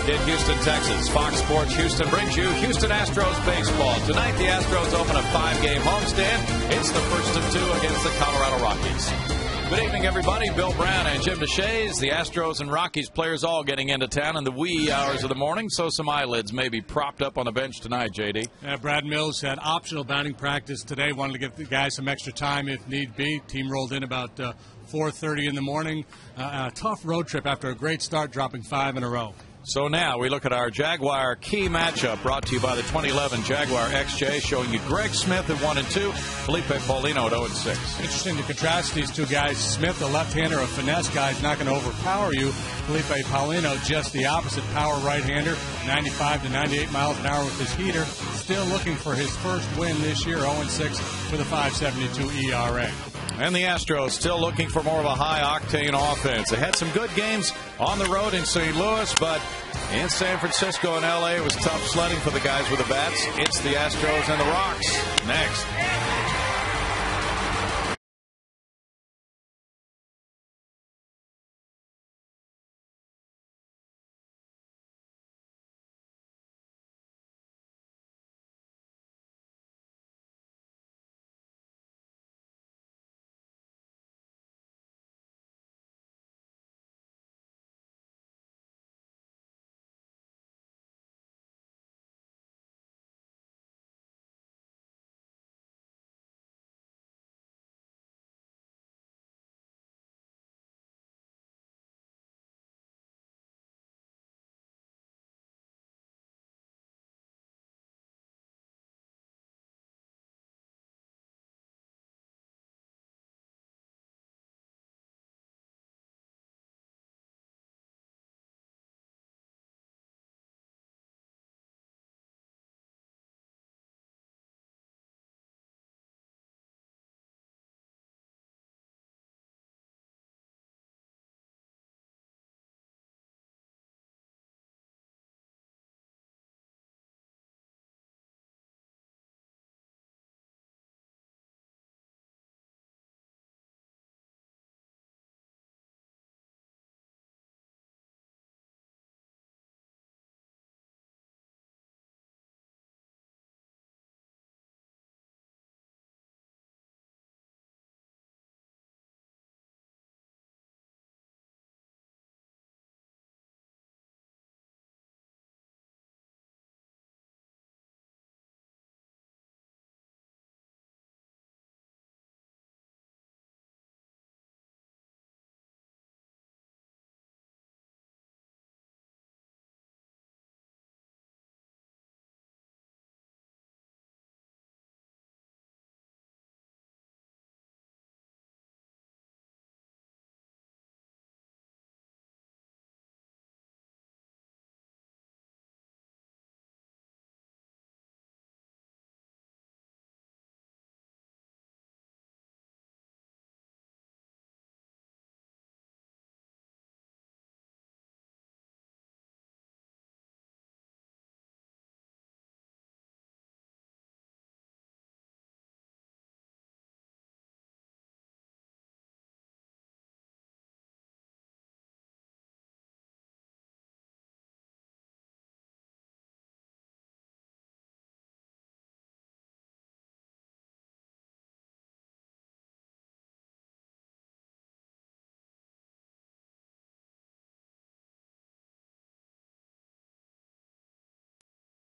in Houston, Texas. Fox Sports Houston brings you Houston Astros baseball. Tonight, the Astros open a 5-game homestand. It's the first of 2 against the Colorado Rockies. Good evening, everybody. Bill Brown and Jim DeShays. The Astros and Rockies players all getting into town in the wee hours of the morning, so some eyelids may be propped up on the bench tonight, J.D. Brad Mills had optional batting practice today. Wanted to give the guys some extra time if need be. Team rolled in about 4:30 in the morning. A tough road trip after a great start, dropping 5 in a row. So now we look at our Jaguar key matchup brought to you by the 2011 Jaguar XJ, showing you Greg Smith at 1-2, Felipe Paulino at 0-6. Interesting to contrast these two guys. Smith, a left-hander, a finesse guy, is not going to overpower you. Felipe Paulino, just the opposite, power right-hander, 95 to 98 miles an hour with his heater. Still looking for his first win this year, 0-6 with a 5.72 ERA. And the Astros still looking for more of a high-octane offense. They had some good games on the road in St. Louis, but in San Francisco and L.A., it was tough sledding for the guys with the bats. It's the Astros and the Rocks next.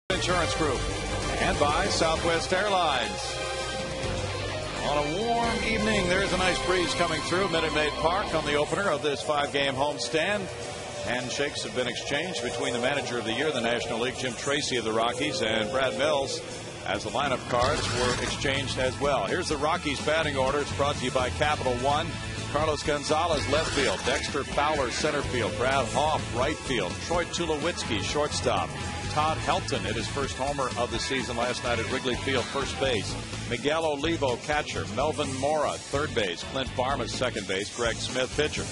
Insurance Group and by Southwest Airlines. On a warm evening, there's a nice breeze coming through Minute Maid Park on the opener of this 5-game homestand. Handshakes have been exchanged between the manager of the year, the National League, Jim Tracy of the Rockies, and Brad Mills, as the lineup cards were exchanged as well. Here's the Rockies batting order. It's brought to you by Capital One. Carlos Gonzalez, left field. Dexter Fowler, center field. Brad Hoff, right field. Troy Tulowitzki, shortstop. Todd Helton hit his first homer of the season last night at Wrigley Field, first base. Miguel Olivo, catcher. Melvin Mora, third base. Clint Farmer, second base. Greg Smith, pitcher.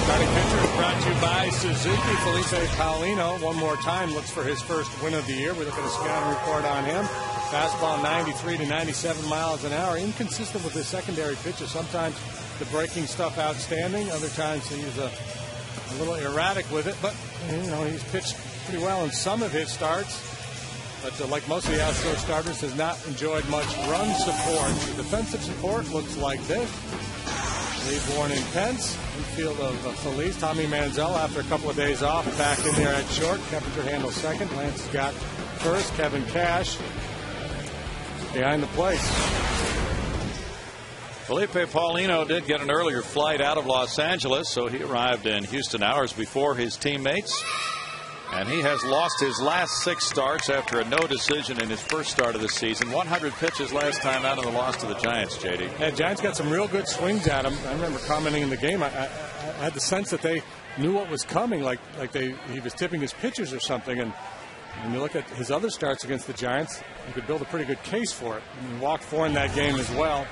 Starting pitcher is brought to you by Suzuki. Felipe Paulino, one more time, looks for his first win of the year. We look at a scouting report on him. Fastball 93 to 97 miles an hour. Inconsistent with his secondary pitches. Sometimes the breaking stuff outstanding. Other times he's a a little erratic with it, but he's pitched pretty well in some of his starts. But like most of the Astros starters, has not enjoyed much run support. The defensive support looks like this. Lead worn intense. Infield of Feliz. Tommy Manziel, after a couple of days off, back in there at short. Keppinger handles second. Lance Scott first. Kevin Cash behind the plate. Felipe Paulino did get an earlier flight out of Los Angeles, so he arrived in Houston hours before his teammates. And he has lost his last 6 starts after a no decision in his first start of the season. 100 pitches last time out in the loss to the Giants, JD. Yeah, Giants got some real good swings at him. I remember commenting in the game. I had the sense that they knew what was coming, like he was tipping his pitches or something. And when you look at his other starts against the Giants, you could build a pretty good case for it. And he walked 4 in that game as well.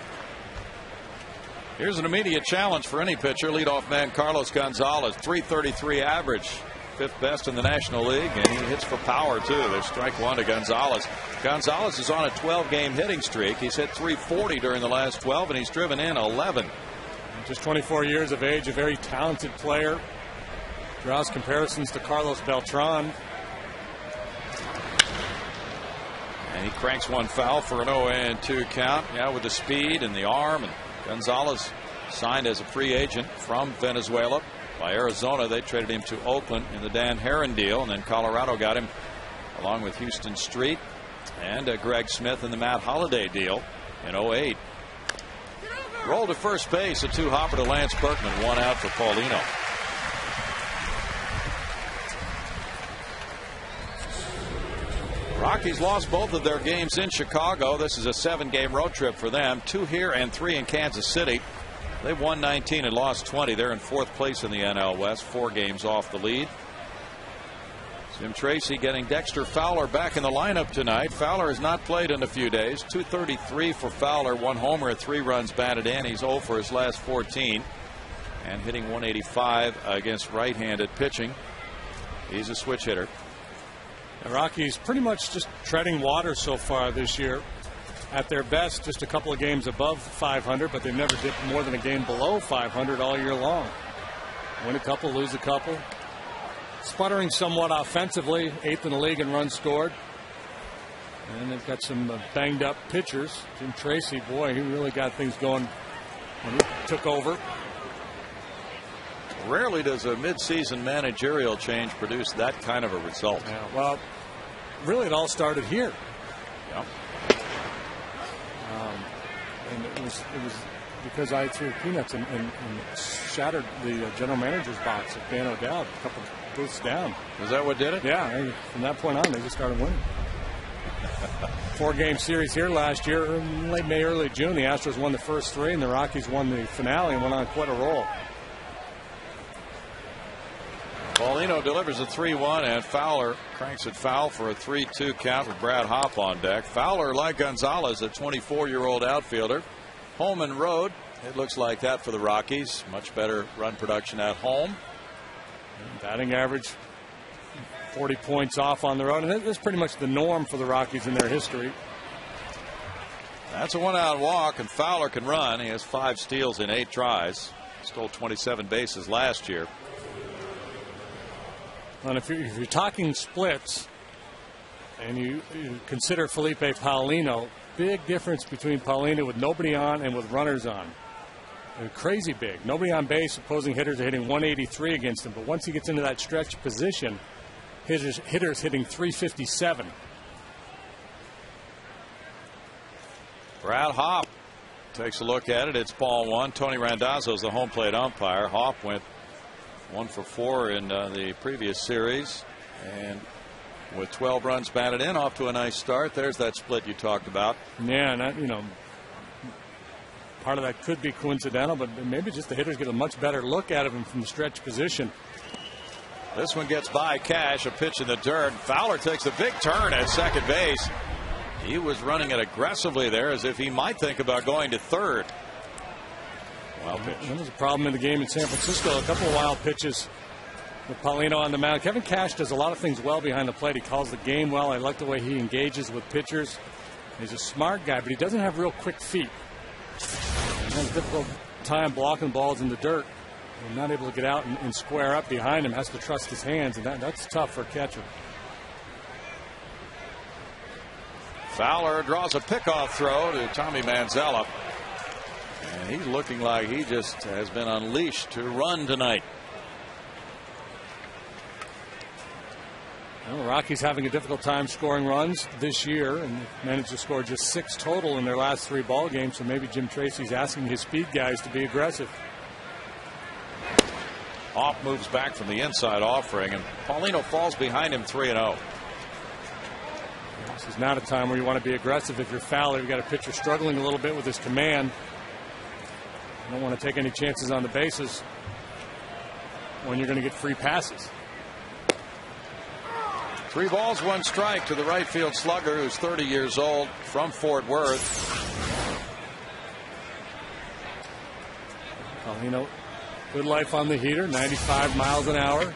Here's an immediate challenge for any pitcher. Leadoff man Carlos Gonzalez, .333 average. 5th best in the National League, and he hits for power, too. There's strike 1 to Gonzalez. Gonzalez is on a 12-game hitting streak. He's hit .340 during the last 12, and he's driven in 11. Just 24 years of age, a very talented player. Draws comparisons to Carlos Beltran. And he cranks one foul for an 0-2 count. Yeah, with the speed and the arm. And Gonzalez signed as a free agent from Venezuela. By Arizona, they traded him to Oakland in the Dan Herron deal, and then Colorado got him along with Houston Street and Greg Smith in the Matt Holliday deal in 08. Roll to first base, a 2-hopper to Lance Berkman, 1 out for Paulino. Rockies lost both of their games in Chicago. This is a 7-game road trip for them, 2 here and 3 in Kansas City. They've won 19 and lost 20. They're in 4th place in the NL West, 4 games off the lead. Jim Tracy getting Dexter Fowler back in the lineup tonight. Fowler has not played in a few days. .233 for Fowler, 1 homer at 3 runs batted in. He's 0 for his last 14 and hitting .185 against right-handed pitching. He's a switch hitter. The Rockies pretty much just treading water so far this year. At their best, just a couple of games above 500, but they've never dipped more than a game below 500 all year long. Win a couple, lose a couple. Sputtering somewhat offensively, 8th in the league in runs scored. And they've got some banged up pitchers. Jim Tracy, boy, he really got things going when he took over. Rarely does a midseason managerial change produce that kind of a result. Yeah, well, really it all started here. Yeah. And it was because I threw peanuts and shattered the general manager's box at Dan O'Dowd a couple booths down. Is that what did it? Yeah. From that point on, they just started winning. 4-game series here last year, late May, early June. The Astros won the first 3, and the Rockies won the finale and went on quite a roll. Paulino delivers a 3-1, and Fowler cranks it foul for a 3-2 count with Brad Hopp on deck. Fowler, like Gonzalez, a 24-year-old outfielder. Home and road, it looks like that for the Rockies. Much better run production at home. Batting average 40 points off on the road, and that's pretty much the norm for the Rockies in their history. That's a 1-out walk, and Fowler can run. He has 5 steals in 8 tries. Stole 27 bases last year. And if you're talking splits and you consider Felipe Paulino, big difference between Paulino with nobody on and with runners on. They're crazy big. Nobody on base, opposing hitters are hitting 183 against him. But once he gets into that stretch position, hitters hitting 357. Brad Hopp takes a look at it. It's ball 1. Tony Randazzo's the home plate umpire. Hopp went 1 for 4 in the previous series, and with 12 runs batted in, off to a nice start. There's that split you talked about. Yeah, and that, part of that could be coincidental, but maybe just the hitters get a much better look at him from the stretch position. This one gets by Cash, a pitch in the dirt. Fowler takes a big turn at second base. He was running it aggressively there as if he might think about going to third. Wild pitch. There was a problem in the game in San Francisco. A couple of wild pitches with Paulino on the mound. Kevin Cash does a lot of things well behind the plate. He calls the game well. I like the way he engages with pitchers. He's a smart guy, but he doesn't have real quick feet. He has a difficult time blocking balls in the dirt. and not able to get out and square up behind him. Has to trust his hands, and that's tough for a catcher. Fowler draws a pickoff throw to Tommy Manzella. And he's looking like he just has been unleashed to run tonight. Well, the Rockies having a difficult time scoring runs this year, and managed to score just 6 total in their last 3 ball games. So maybe Jim Tracy's asking his speed guys to be aggressive. Off moves back from the inside offering, and Paulino falls behind him 3-0. This is not a time where you want to be aggressive if you're Fowler. You've got a pitcher struggling a little bit with his command. You don't want to take any chances on the bases when you're going to get free passes. 3 balls, 1 strike to the right field slugger, who's 30 years old, from Fort Worth. Paulino, good life on the heater, 95 miles an hour.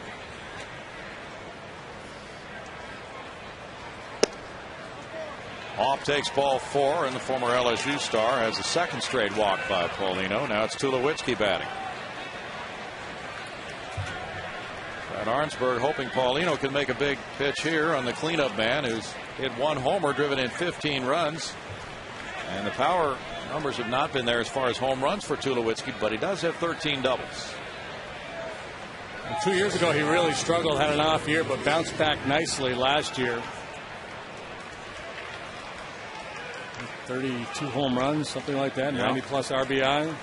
Off takes ball 4, and the former LSU star has a 2nd straight walk by Paulino. Now it's Tulowitzki batting. Brad Arnsberg hoping Paulino can make a big pitch here on the cleanup man, who's hit 1 homer, driven in 15 runs. And the power numbers have not been there as far as home runs for Tulowitzki, but he does have 13 doubles. And 2 years ago he really struggled, had an off year, but bounced back nicely last year. 32 home runs, something like that, 90 plus RBI.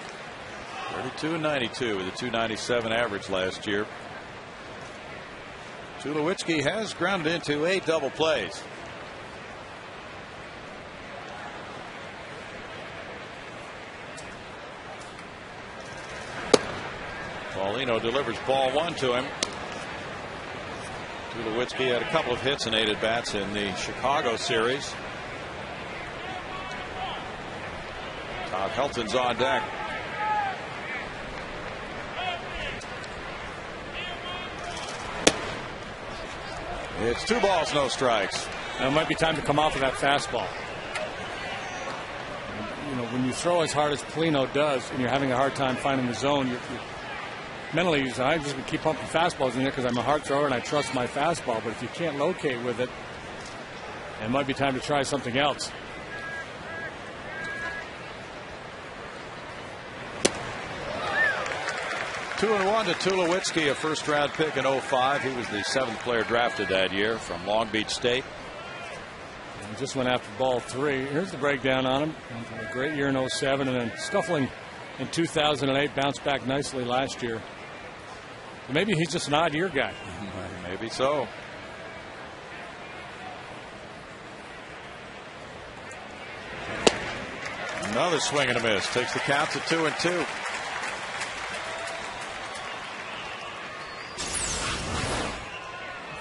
32 and 92 with a 297 average last year. Tulowitzki has grounded into 8 double plays. Paulino delivers ball 1 to him. Tulowitzki had a couple of hits and 8 at bats in the Chicago series. Todd Helton's on deck. It's 2 balls, no strikes. Now it might be time to come off of that fastball. You know, when you throw as hard as Paulino does and you're having a hard time finding the zone, you're mentally you say, I'm just going to keep pumping fastballs in there because I'm a hard thrower and I trust my fastball. But if you can't locate with it, it might be time to try something else. Two and 1 to Tulowitzki, a first-round pick in 05. He was the 7th player drafted that year from Long Beach State. He just went after ball 3. Here's the breakdown on him. A great year in 07, and then scuffling in 2008. Bounced back nicely last year. Maybe he's just an odd-year guy. Maybe so. Another swing and a miss. Takes the count to 2-2.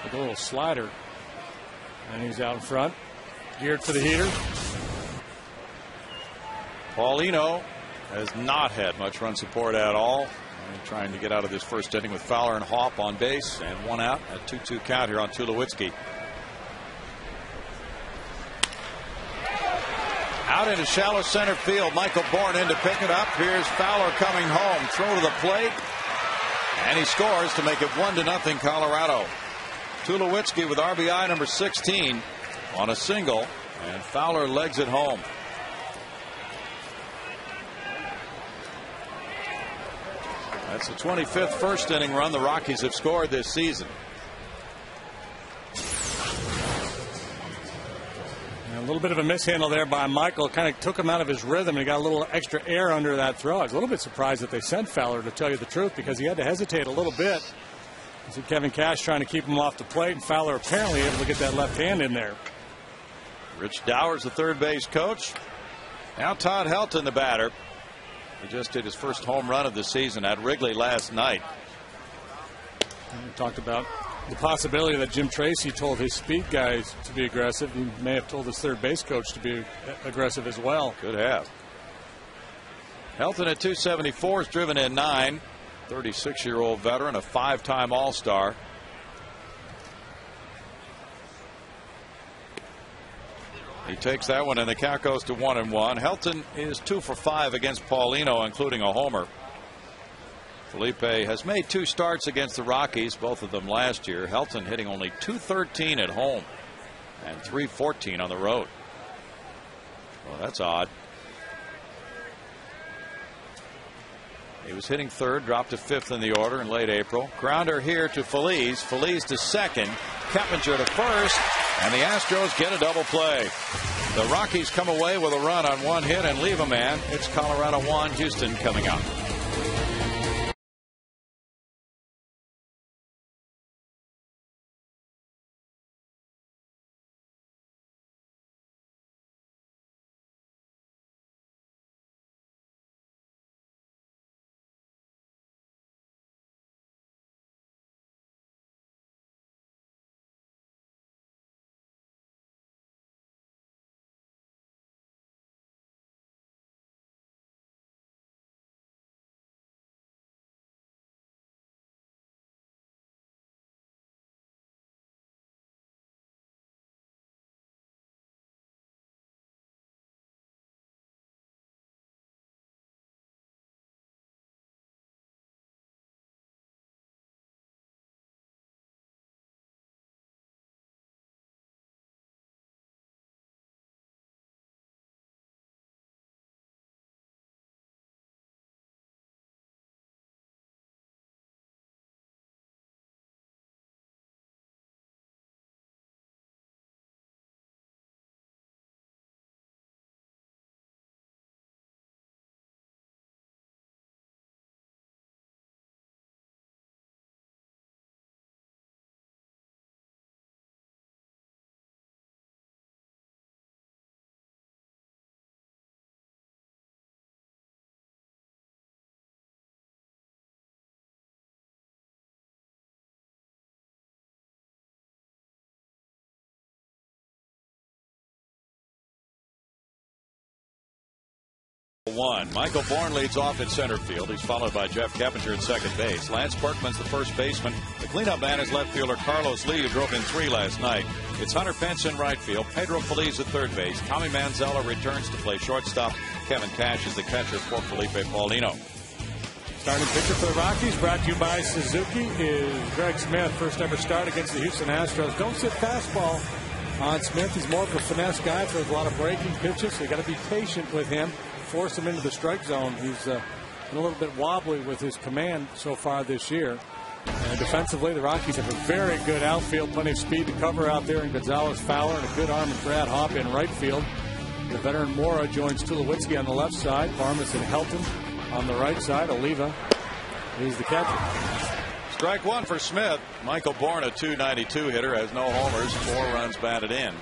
A little slider, and he's out in front, geared for the heater. Paulino has not had much run support at all. Trying to get out of this first inning with Fowler and Hopp on base, and 1 out. A 2-2 count here on Tulowitzki. Out into shallow center field. Michael Bourne in to pick it up. Here's Fowler coming home. Throw to the plate, and he scores to make it 1-0 Colorado. Tulowitzki with RBI number 16 on a single, and Fowler legs it home. That's the 25th first inning run the Rockies have scored this season. And a little bit of a mishandle there by Michael. Kind of took him out of his rhythm, and he got a little extra air under that throw. I was a little bit surprised that they sent Fowler, to tell you the truth, because he had to hesitate a little bit. You see Kevin Cash trying to keep him off the plate, and Fowler apparently able to get that left hand in there. Rich Dowers, the third base coach. Now Todd Helton, the batter. He just hit his first home run of the season at Wrigley last night. We talked about the possibility that Jim Tracy told his speed guys to be aggressive. He may have told his third base coach to be aggressive as well. Could have. Helton at 274 has driven in 9. 36-year-old veteran, a 5-time All-Star. He takes that one, and the count goes to 1-1. Helton is 2 for 5 against Paulino, including a homer. Felipe has made 2 starts against the Rockies, both of them last year. Helton hitting only .213 at home and .314 on the road. Well, that's odd. He was hitting 3rd, dropped to 5th in the order in late April. Grounder here to Feliz. Feliz to 2nd. Keppinger to 1st. And the Astros get a double play. The Rockies come away with a run on 1 hit and leave a man. It's Colorado 1, Houston coming up. Michael Bourne leads off at center field. He's followed by Jeff Keppinger at second base. Lance Berkman's the first baseman. The cleanup man is left fielder Carlos Lee, who drove in 3 last night. It's Hunter Pence in right field. Pedro Feliz at third base. Tommy Manzella returns to play shortstop. Kevin Cash is the catcher for Felipe Paulino. Starting pitcher for the Rockies, brought to you by Suzuki, is Greg Smith. First ever start against the Houston Astros. Don't sit fastball on Smith. He's more of a finesse guy, throws a lot of breaking pitches, so you got to be patient with him. Force him into the strike zone. He's been a little bit wobbly with his command so far this year. And defensively, the Rockies have a very good outfield, plenty of speed to cover out there in Gonzalez, Fowler, and a good arm in Brad Hoppe in right field. The veteran Mora joins Tulowitzki on the left side. Varmus and Helton on the right side. Oliva is the catcher. Strike 1 for Smith. Michael Bourne, a .292 hitter, has no homers, 4 runs batted in.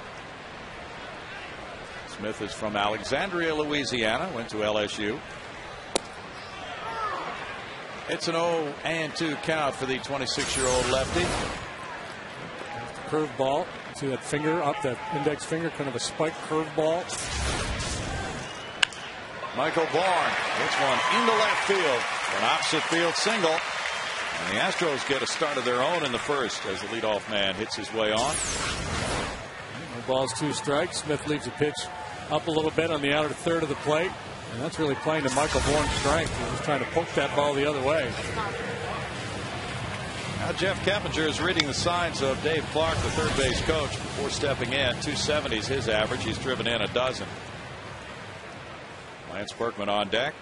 Smith is from Alexandria, Louisiana, went to LSU. It's an 0-2 count for the 26-year-old lefty. Curveball. See that finger up, that index finger, kind of a spiked curveball. Michael Bourne hits one into left field. An opposite field single. And the Astros get a start of their own in the first as the leadoff man hits his way on. No balls, 2 strikes. Smith leaves a pitch up a little bit on the outer third of the plate. And that's really playing to Michael Bourne's strength. He was trying to poke that ball the other way. Now Jeff Keppinger is reading the signs of Dave Clark, the third base coach, before stepping in. 270 is his average. He's driven in a dozen. Lance Berkman on deck.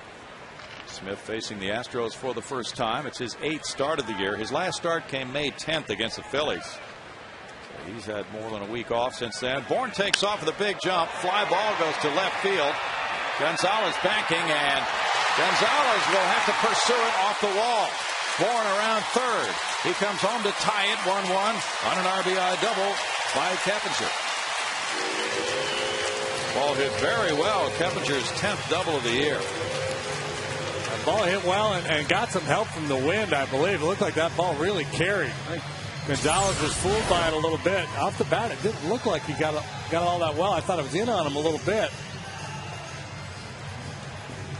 Smith facing the Astros for the first time. It's his 8th start of the year. His last start came May 10th against the Phillies. So he's had more than a week off since then. Bourne takes off with a big jump. Fly ball goes to left field. Gonzalez banking, and Gonzalez will have to pursue it off the wall. Bourne around third. He comes home to tie it 1-1 on an RBI double by Keppinger. Ball hit very well. Keppinger's 10th double of the year. That ball hit well and got some help from the wind, I believe. It looked like that ball really carried. Gonzalez was fooled by it a little bit. Off the bat, it didn't look like he got all that well. I thought it was in on him a little bit.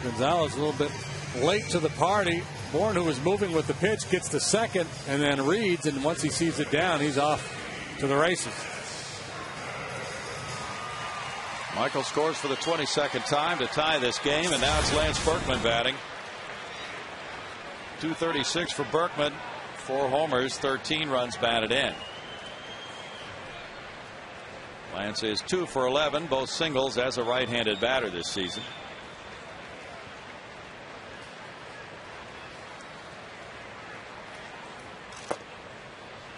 Gonzalez a little bit late to the party. Bourne, who was moving with the pitch, gets to second and then reads, and once he sees it down, he's off to the races. Michael scores for the 22nd time to tie this game, and now it's Lance Berkman batting. 236 for Berkman. 4 homers, 13 runs batted in. Lance is 2 for 11, both singles as a right-handed batter this season.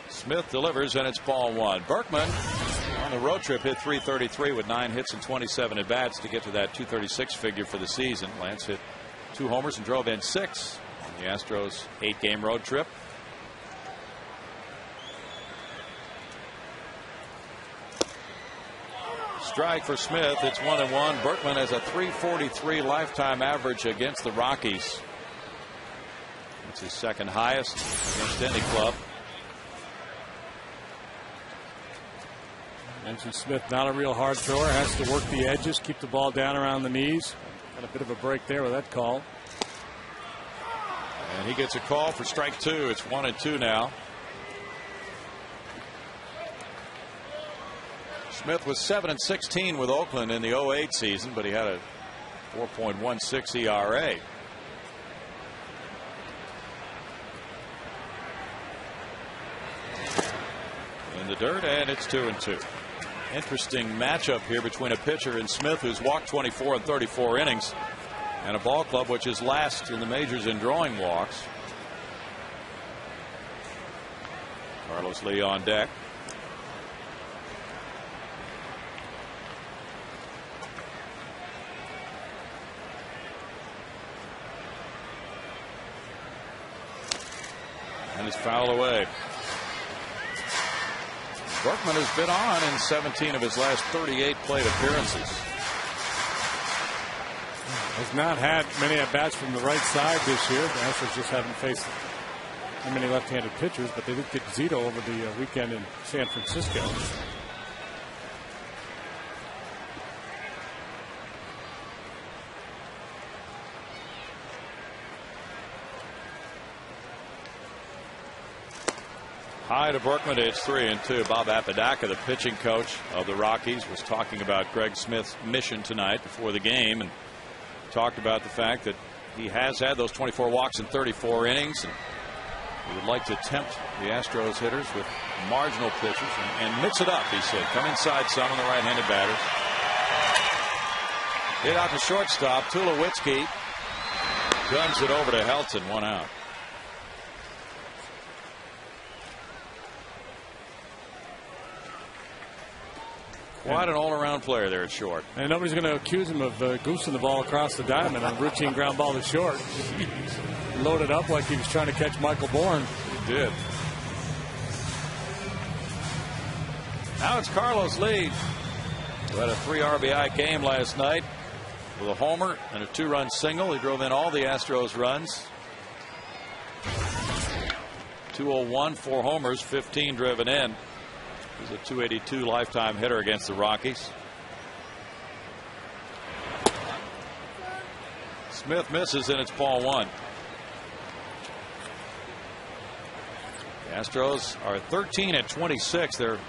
Smith delivers, and it's ball 1. Berkman on the road trip hit .333 with 9 hits and 27 at bats to get to that .236 figure for the season. Lance hit 2 homers and drove in 6 on the Astros 8-game road trip. Strike for Smith. It's 1-1. Berkman has a .343 lifetime average against the Rockies. It's his second highest against any club. Mentioned Smith, not a real hard thrower, has to work the edges, keep the ball down around the knees. Got a bit of a break there with that call. And he gets a call for strike 2. It's 1-2 now. Smith was 7-16 with Oakland in the 08 season, but he had a 4.16 ERA. In the dirt, and it's 2-2. Interesting matchup here between a pitcher in Smith, who's walked 24 and 34 innings, and a ball club which is last in the majors in drawing walks. Carlos Lee on deck. And it's fouled away. Berkman has been on in 17 of his last 38 plate appearances. Has not had many at bats from the right side this year. The Astros just haven't faced many left-handed pitchers, but they did get Zito over the weekend in San Francisco. High to Berkman. It's 3-2. Bob Apodaca, the pitching coach of the Rockies, was talking about Greg Smith's mission tonight before the game, and talked about the fact that he has had those 24 walks in 34 innings, and he would like to tempt the Astros hitters with marginal pitches and mix it up, he said. Come inside some on the right-handed batters. Hit out to shortstop. Tulowitzki guns it over to Helton. 1 out. Quite an all-around player there at short. And nobody's going to accuse him of goosing the ball across the diamond on a routine ground ball to short. Loaded up like he was trying to catch Michael Bourne. He did. Now it's Carlos Lee, who had a 3 RBI game last night with a homer and a 2-run single. He drove in all the Astros runs. 201, 4 homers, 15 driven in. He's a .282 lifetime hitter against the Rockies. Smith misses, and it's ball 1. The Astros are 13-26. They're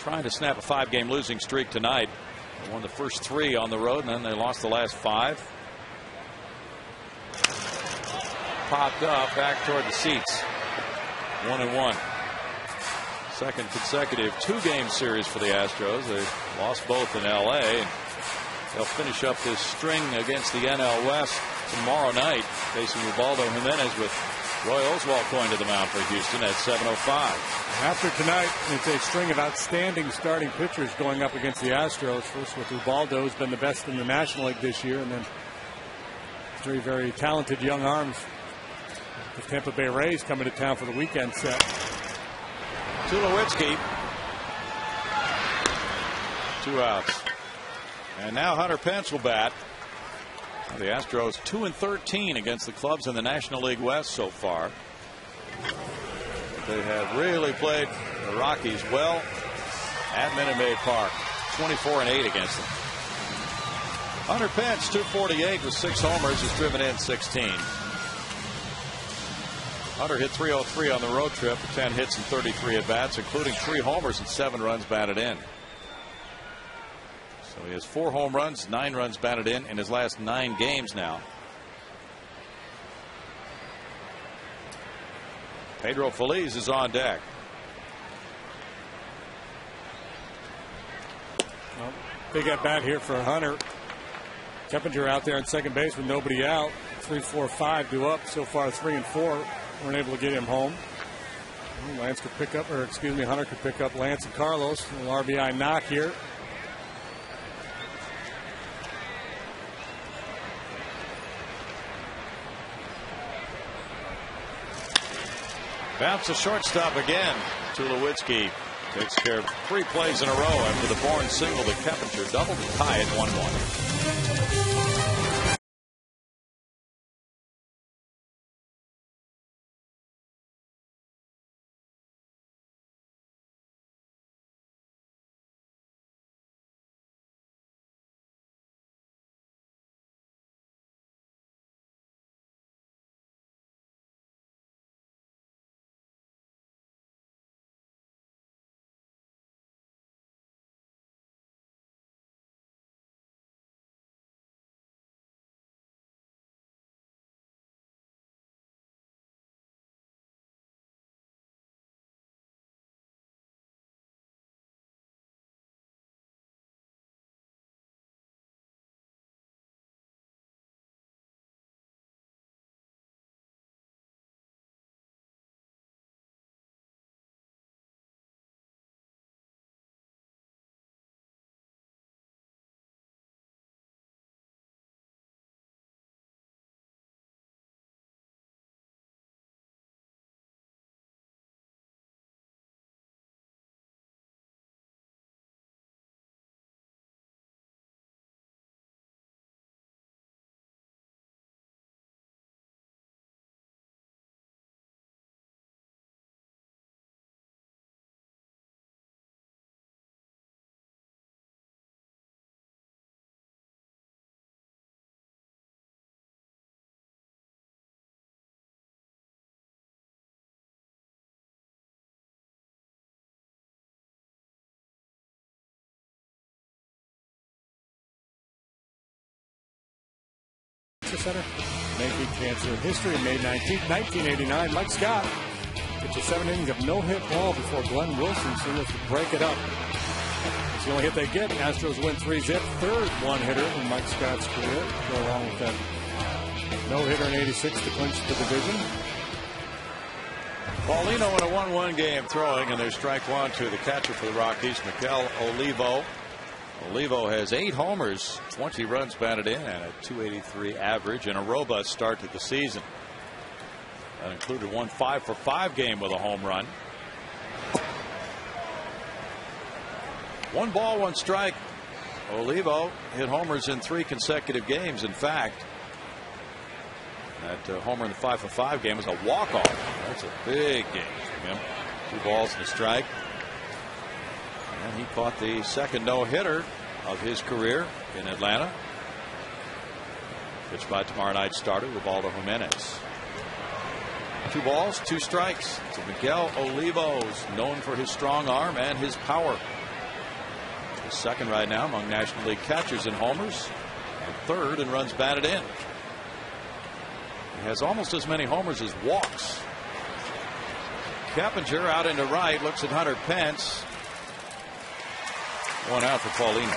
trying to snap a 5-game losing streak tonight. They won the first 3 on the road, and then they lost the last 5. Popped up back toward the seats. 1-1. Second consecutive 2-game series for the Astros. They lost both in L.A. and they'll finish up this string against the NL West tomorrow night, facing Ubaldo Jimenez with Roy Oswalt going to the mound for Houston at 7:05. After tonight, it's a string of outstanding starting pitchers going up against the Astros. First with Ubaldo, who's been the best in the National League this year, and then 3 very talented young arms. The Tampa Bay Rays coming to town for the weekend set. Tulowitzki. 2 outs. And now Hunter Pence will bat. The Astros 2-13 against the clubs in the National League West so far. They have really played the Rockies well at Minute Maid Park. 24-8 against them. Hunter Pence, 248 with 6 homers, has driven in 16. Hunter hit .303 on the road trip, 10 hits and 33 at bats, including 3 homers and 7 runs batted in. So he has 4 home runs, 9 runs batted in his last 9 games now. Pedro Feliz is on deck. Well, big at bat here for Hunter. Keppinger out there on second base with nobody out. 3-4-5 due up so far. 3 and 4 weren't able to get him home. Lance could pick up, or excuse me, Hunter could pick up Lance and Carlos. A little RBI knock here. Bounce the shortstop again. Tulowitzki takes care of 3 plays in a row after the Bourne single to Keppinger double to tie it 1-1. Center. Making cancer history. May 19th, 1989. Mike Scott pitches 7 innings of no-hit ball before Glenn Wilson seems to break it up. It's the only hit they get. Astros win 3-zip. Third one-hitter in Mike Scott's career. Go along with that no-hitter in '86 to clinch the division. Paulino in a 1-1 game throwing, and there's strike 1 to the catcher for the Rockies, Miguel Olivo. Olivo has 8 homers, 20 runs batted in, and a .283 average, and a robust start to the season. That included one 5-for-5 game with a home run. 1 ball, 1 strike. Olivo hit homers in 3 consecutive games. In fact, that homer in the 5-for-5 game was a walk-off. That's a big game for him. 2 balls and a strike. And he caught the second no-hitter of his career in Atlanta. Pitched by tomorrow night's starter, Ubaldo Jimenez. 2 balls, 2 strikes to Miguel Olivo, known for his strong arm and his power. He's second right now among National League catchers in homers, and third in runs batted in. He has almost as many homers as walks. Keppinger out into right, looks at Hunter Pence. 1 out for Paulino.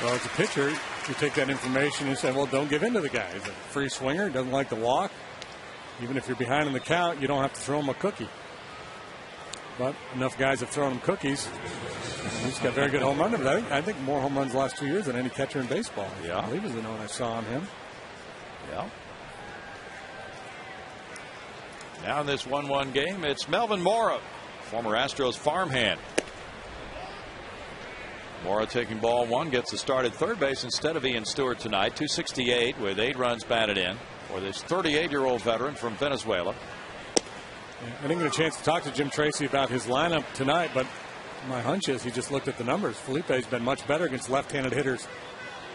So as a pitcher, you take that information and say, well, don't give in to the guy. He's a free swinger, doesn't like to walk. Even if you're behind in the count, you don't have to throw him a cookie. But enough guys have thrown him cookies. He's got very good home run numbers. I think more home runs the last 2 years than any catcher in baseball. Yeah. I believe is the note I saw on him. Yeah. Now in this 1-1 game, it's Melvin Mora, former Astros farmhand. Mora taking ball 1, gets the start at third base instead of Ian Stewart tonight. .268 with 8 runs batted in for this 38-year-old veteran from Venezuela. I didn't get a chance to talk to Jim Tracy about his lineup tonight, but my hunch is he just looked at the numbers. Felipe's been much better against left-handed hitters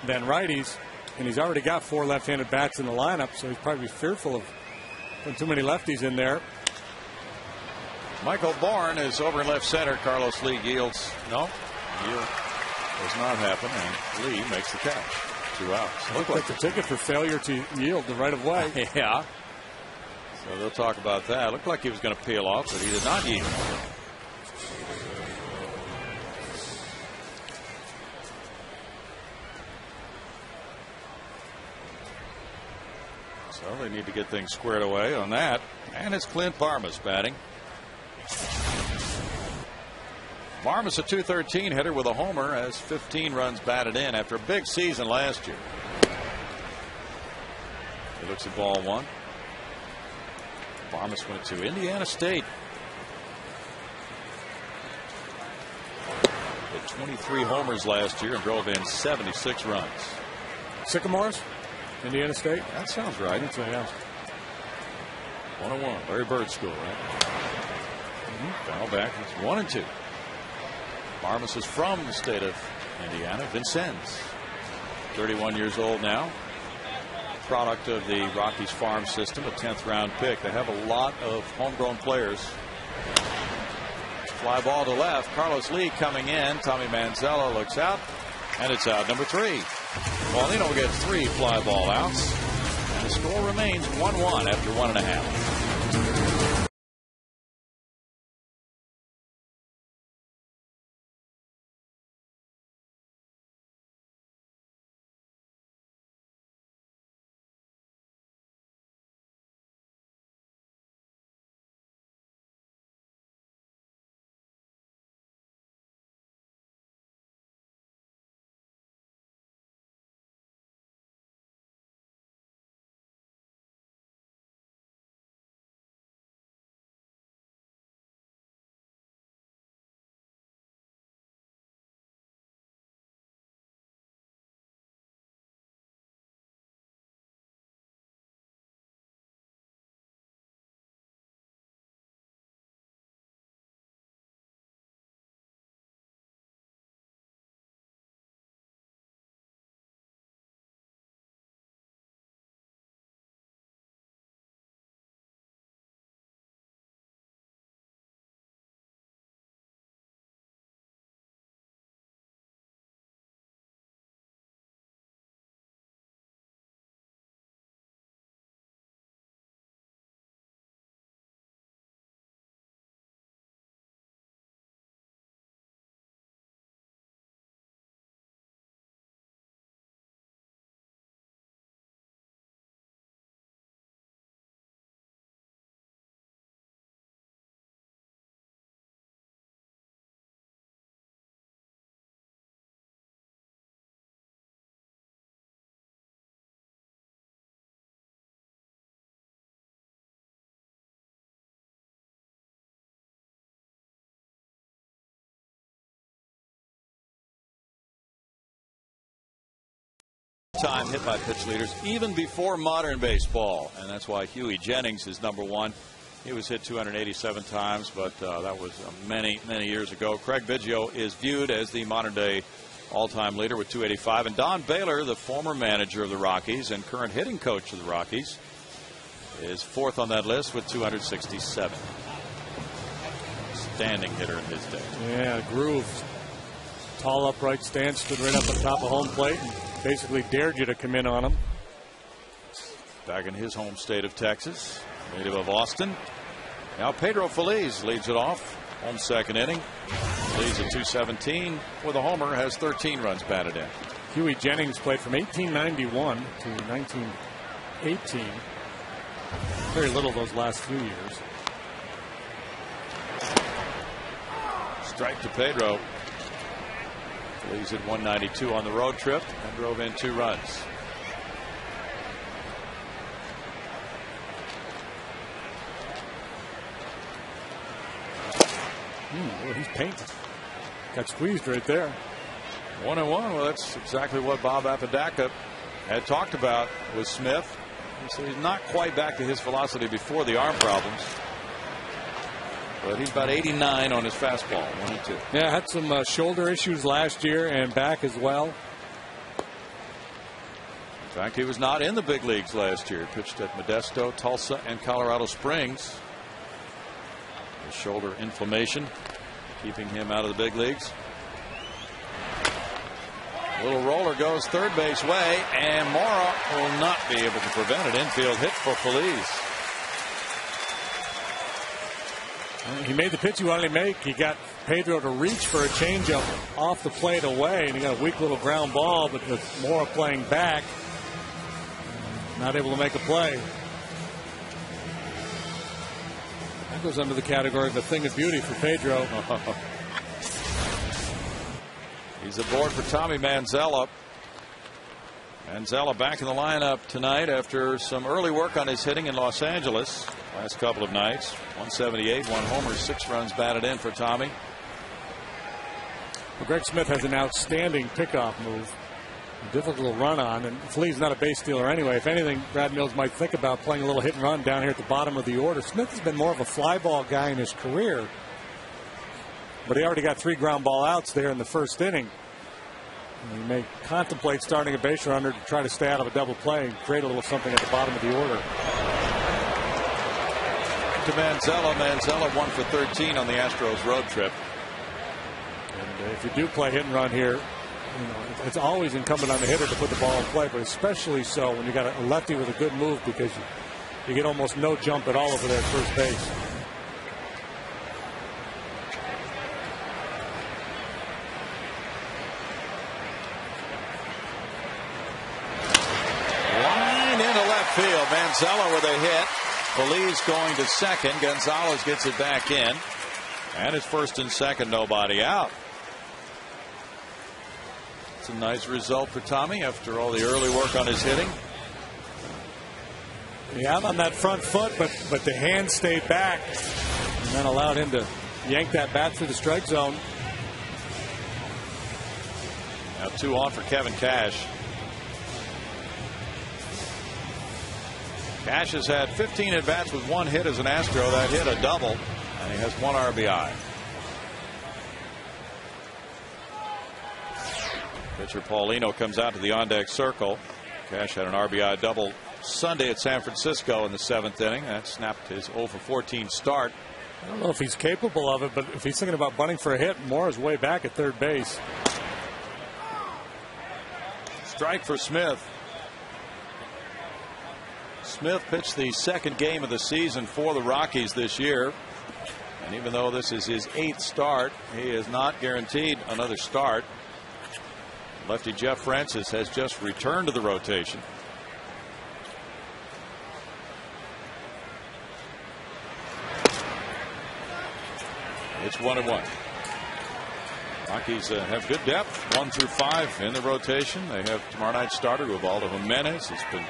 than righties, and he's already got 4 left-handed bats in the lineup, so he's probably fearful of putting too many lefties in there. Michael Bourne is over in left center. Carlos Lee yields. No, yield does not happen, and Lee makes the catch. 2 outs. Looked like the ticket for failure to yield the right of way. Yeah. So they'll talk about that. Looked like he was going to peel off, but he did not yield. So they need to get things squared away on that. And it's Clint Barmas batting. Barmas, a .213 hitter with a homer, has 15 runs batted in after a big season last year. He looks at ball one. Barmas went to Indiana State. Hit 23 homers last year and drove in 76 runs. Sycamores, Indiana State. That sounds right. That's yeah. 101. Larry Bird School, right? Foul back. It's 1-2. Barmas is from the state of Indiana. Vincennes, 31 years old now. Product of the Rockies farm system, a 10th round pick. They have a lot of homegrown players. Fly ball to left. Carlos Lee coming in. Tommy Manzella looks out, and it's out number 3. Paulino gets 3 fly ball outs, and the score remains 1-1 after 1.5. Time hit by pitch leaders even before modern baseball, and that's why Huey Jennings is number 1. He was hit 287 times, but that was many years ago. Craig Biggio is viewed as the modern day all-time leader with 285, and Don Baylor, the former manager of the Rockies and current hitting coach of the Rockies, is 4th on that list with 267. Standing hitter in his day. Yeah, groove. Tall upright stance, stood right up on top of home plate and basically dared you to come in on him. Back in his home state of Texas, native of Austin. Now Pedro Feliz leads it off. Home second inning. Leads at 217 with a homer, has 13 runs batted in. Huey Jennings played from 1891 to 1918. Very little those last few years. Strike to Pedro. Feliz at 192 on the road trip and drove in 2 runs. Well, he's painted. Got squeezed right there. 1-1. Well, that's exactly what Bob Apodaca had talked about with Smith. He said he's not quite back to his velocity before the arm problems. But he's about 89 on his fastball. 1-2. Yeah, had some shoulder issues last year and back as well. In fact, he was not in the big leagues last year. Pitched at Modesto, Tulsa, and Colorado Springs. His shoulder inflammation keeping him out of the big leagues. Little roller goes third base way, and Mora will not be able to prevent it. Infield hit for Feliz. He made the pitch he wanted to make. He got Pedro to reach for a changeup off the plate away, and he got a weak little ground ball, but with Mora playing back, not able to make a play. That goes under the category of a thing of beauty for Pedro. He's aboard for Tommy Manzella. Manzella back in the lineup tonight after some early work on his hitting in Los Angeles last couple of nights. 178, 1 homer, 6 runs batted in for Tommy. Well, Greg Smith has an outstanding pickoff move. A difficult run on, and Flea's not a base stealer anyway. If anything, Brad Mills might think about playing a little hit and run down here at the bottom of the order. Smith has been more of a fly ball guy in his career, but he already got 3 ground ball outs there in the first inning. He may contemplate starting a base runner to try to stay out of a double play and create a little something at the bottom of the order. To Manzella. Manzella 1 for 13 on the Astros road trip. And if you do play hit and run here, it's always incumbent on the hitter to put the ball in play, but especially so when you got a lefty with a good move, because you get almost no jump at all over there at first base. Field. Manzella with a hit. Feliz going to second. Gonzalez gets it back in. And it's first and second, nobody out. It's a nice result for Tommy after all the early work on his hitting. Yeah, on that front foot, but the hands stayed back and then allowed him to yank that bat through the strike zone. Now 2 on for Kevin Cash. Cash has had 15 at-bats with 1 hit as an Astro. That hit a double, and he has 1 RBI. Pitcher Paulino comes out to the on-deck circle. Cash had an RBI double Sunday at San Francisco in the 7th inning. That snapped his 0 for 14 start. I don't know if he's capable of it, but if he's thinking about bunting for a hit, Moore is way back at third base. Strike for Smith. Smith pitched the 2nd game of the season for the Rockies this year. And even though this is his 8th start, he is not guaranteed another start. Lefty Jeff Francis has just returned to the rotation. It's 1-1. Rockies have good depth, 1 through 5 in the rotation. They have tomorrow night's starter, Ubaldo Jimenez. It's been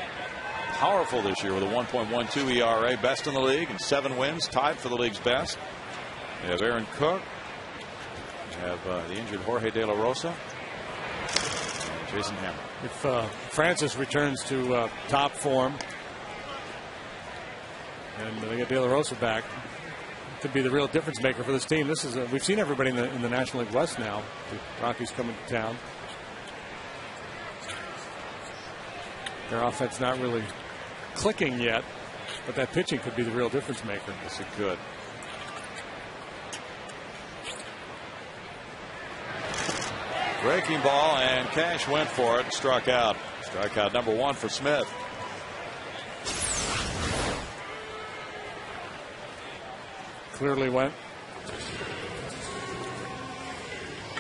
powerful this year with a 1.12 ERA, best in the league, and 7 wins, tied for the league's best. They have Aaron Cook. They have the injured Jorge De La Rosa. And Jason Hammer. If Francis returns to top form and they get De La Rosa back, it could be the real difference maker for this team. This is we've seen everybody in the National League West now. The Rockies coming to town. Their offense not really clicking yet, but that pitching could be the real difference maker. Yes, it could. Breaking ball, and Cash went for it and struck out. Strikeout number 1 for Smith. Clearly went.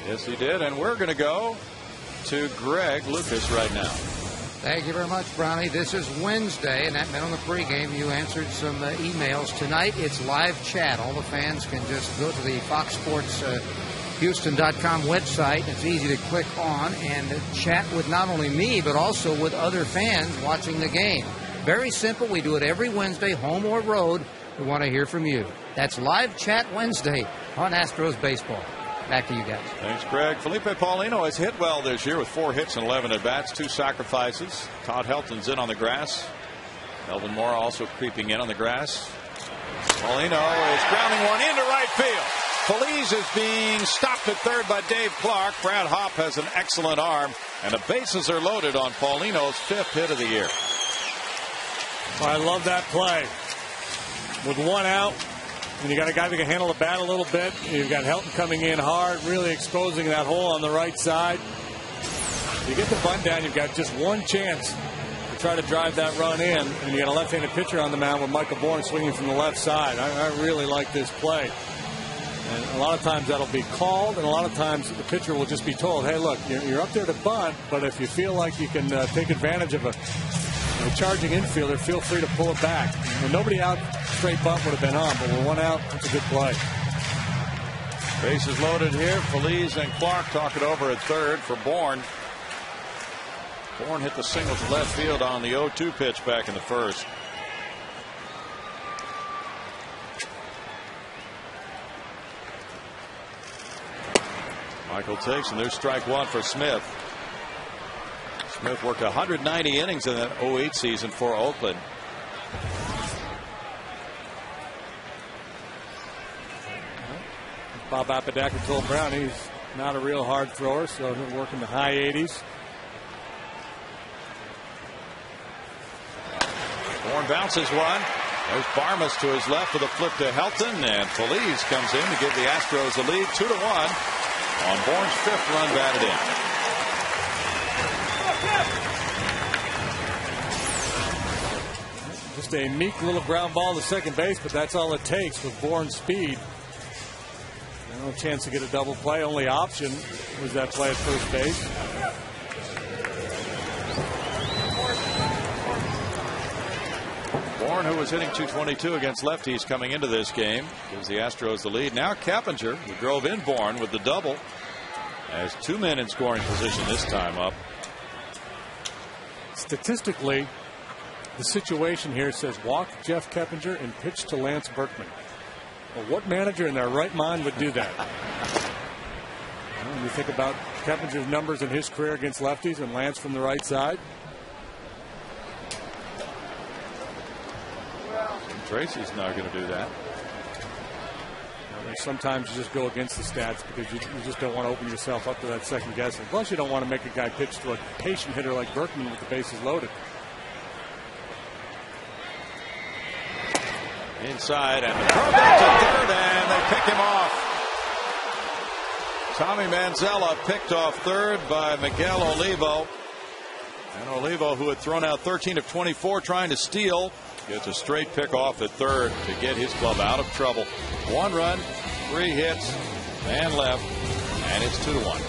Yes, he did, and we're going to go to Greg Lucas right now. Thank you very much, Brownie. This is Wednesday, and that meant on the pregame you answered some emails. Tonight, it's live chat. All the fans can just go to the Fox Sports Houston.com website. It's easy to click on and chat with not only me, but also with other fans watching the game. Very simple. We do it every Wednesday, home or road. We want to hear from you. That's Live Chat Wednesday on Astros Baseball. Back to you guys. Thanks, Greg. Felipe Paulino has hit well this year with 4 hits and 11 at-bats, 2 sacrifices. Todd Helton's in on the grass. Melvin Mora also creeping in on the grass. Paulino is grounding one into right field. Feliz is being stopped at third by Dave Clark. Brad Hopp has an excellent arm, and the bases are loaded on Paulino's 5th hit of the year. I love that play. With 1 out, and you got a guy that can handle the bat a little bit. You've got Helton coming in hard, really exposing that hole on the right side. You get the bunt down, you've got just 1 chance to try to drive that run in, and you got a left-handed pitcher on the mound with Michael Bourne swinging from the left side. I really like this play. And a lot of times that'll be called, and a lot of times the pitcher will just be told, hey, look, you're up there to bunt, but if you feel like you can take advantage of a charging infielder, feel free to pull it back. When nobody out, straight bunt would have been on, but with one out, it's a good play. Bases loaded here. Feliz and Clark talk it over at third for Bourne. Bourne hit the single to left field on the 0-2 pitch back in the first. Michael takes, and there's strike one for Smith. Smith worked 190 innings in that 08 season for Oakland. Bob Apodaca told Brown he's not a real hard thrower, so he'll work in the high 80s. Bourne bounces one. There's Barmas to his left with a flip to Helton, and Feliz comes in to give the Astros a lead 2-1 on Bourne's fifth run batted in. Just a meek little ground ball to second base, but that's all it takes with Bourne's speed. No chance to get a double play. Only option was that play at first base. Bourne, who was hitting .222 against lefties coming into this game, gives the Astros the lead. Now Keppinger, who drove in Bourne with the double, has two men in scoring position this time up. Statistically, the situation here says walk Jeff Keppinger and pitch to Lance Berkman. Well, what manager in their right mind would do that? When you think about Keppinger's numbers in his career against lefties and Lance from the right side. Tracy's not going to do that. Sometimes you just go against the stats because you just don't want to open yourself up to that second guessing. Plus, you don't want to make a guy pitch to a patient hitter like Berkman with the bases loaded. Inside and the throw back to third, and they pick him off. Tommy Manzella picked off third by Miguel Olivo. And Olivo, who had thrown out 13 of 24 trying to steal, gets a straight pick off at third to get his club out of trouble. One run, 3 hits, man left, and it's 2-1.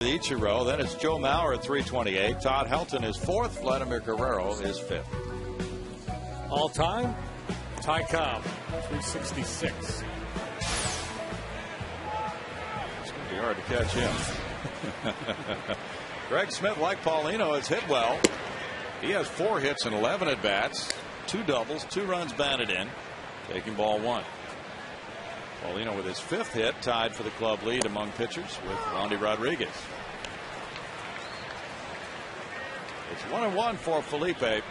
Ichiro, then it's Joe Mauer at 328. Todd Helton is fourth. Vladimir Guerrero is fifth. All time, Ty Cobb, 366. It's going to be hard to catch him. Greg Smith, like Paulino, has hit well. He has 4 hits and 11 at bats, 2 doubles, 2 runs batted in. Taking ball one. Paulino with his 5th hit, tied for the club lead among pitchers with Randy Rodriguez. It's 1-1 for Felipe.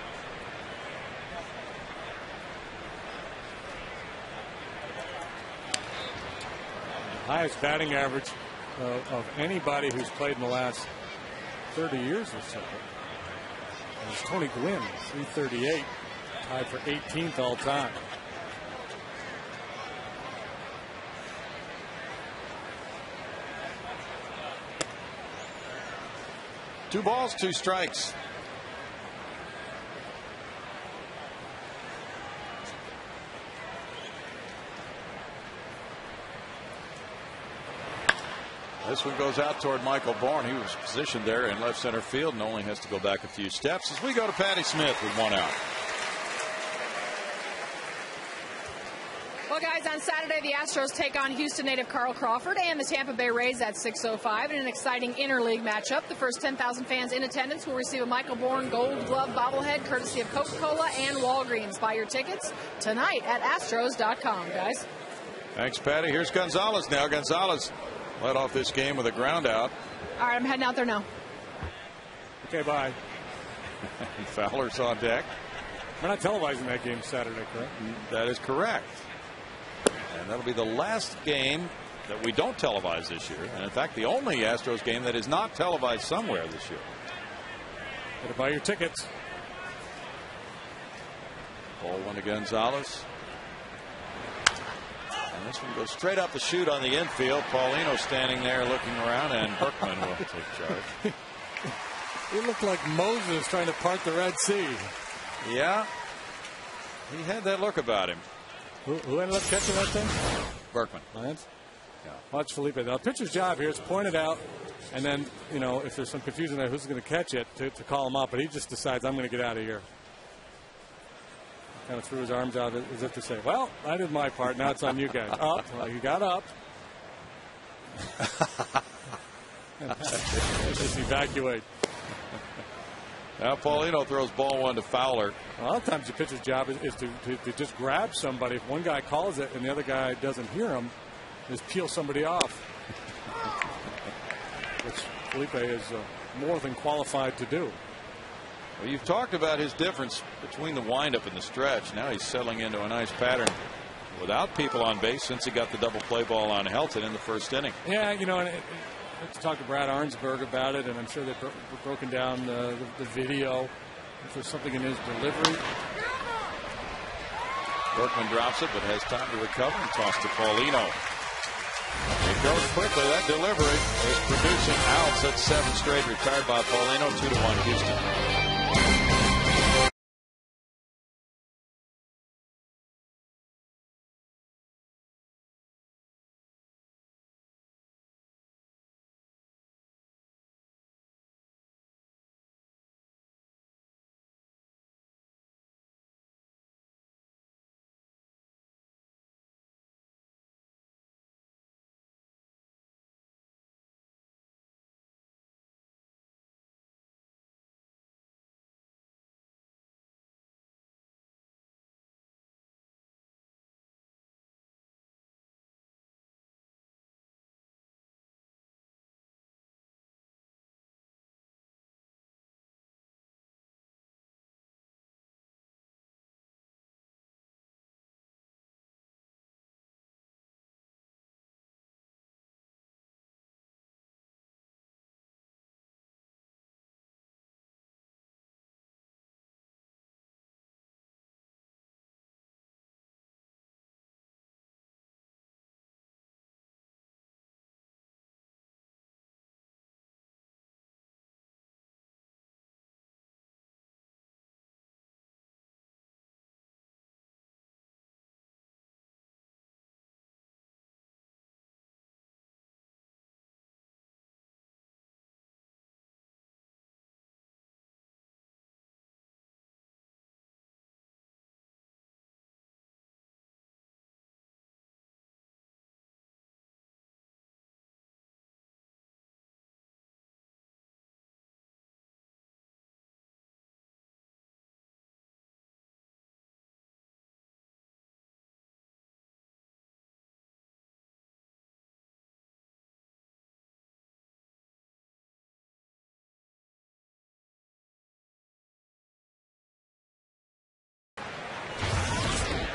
Highest batting average of anybody who's played in the last 30 years or so. It's Tony Gwynn, 338, tied for 18th all time. Two balls, two strikes. This one goes out toward Michael Bourne. He was positioned there in left center field and only has to go back a few steps as we go to Patty Smith with one out. Well, guys, on Saturday, the Astros take on Houston native Carl Crawford and the Tampa Bay Rays at 6:05 in an exciting interleague matchup. The first 10,000 fans in attendance will receive a Michael Bourne Gold Glove bobblehead courtesy of Coca-Cola and Walgreens. Buy your tickets tonight at Astros.com, guys. Thanks, Patty. Here's Gonzalez now. Gonzalez led off this game with a ground out. All right, I'm heading out there now. Okay, bye. Fowler's on deck. We're not televising that game Saturday, correct? That is correct. And that'll be the last game that we don't televise this year. And in fact, the only Astros game that is not televised somewhere this year. Gotta buy your tickets. Ball one to Gonzalez. And this one goes straight up the chute on the infield. Paulino standing there looking around, and Berkman will take charge. He looked like Moses trying to part the Red Sea. Yeah. He had that look about him. Who ended up catching that thing? Berkman. Lance? Yeah. Watch Felipe. Now, the pitcher's job here is point it out, and then, you know, if there's some confusion there, who's going to catch it to call him up. But he just decides, I'm going to get out of here. Kind of threw his arms out as if to say, well, I did my part. Now it's on you guys. Up. Well, you got up. Just evacuate. Now Paulino throws ball one to Fowler. A lot of times the pitcher's job is to just grab somebody. If one guy calls it and the other guy doesn't hear him, is peel somebody off. Which Felipe is more than qualified to do. Well, you've talked about his difference between the windup and the stretch. Now he's settling into a nice pattern without people on base since he got the double play ball on Helton in the first inning. Yeah, you know, and I have to talk to Brad Arnsberg about it, and I'm sure they've broken down the video. If there's something in his delivery. Berkman drops it, but has time to recover and toss to Paulino. It goes quickly. That delivery is producing outs. That's 7 straight retired by Paulino. 2-1 Houston.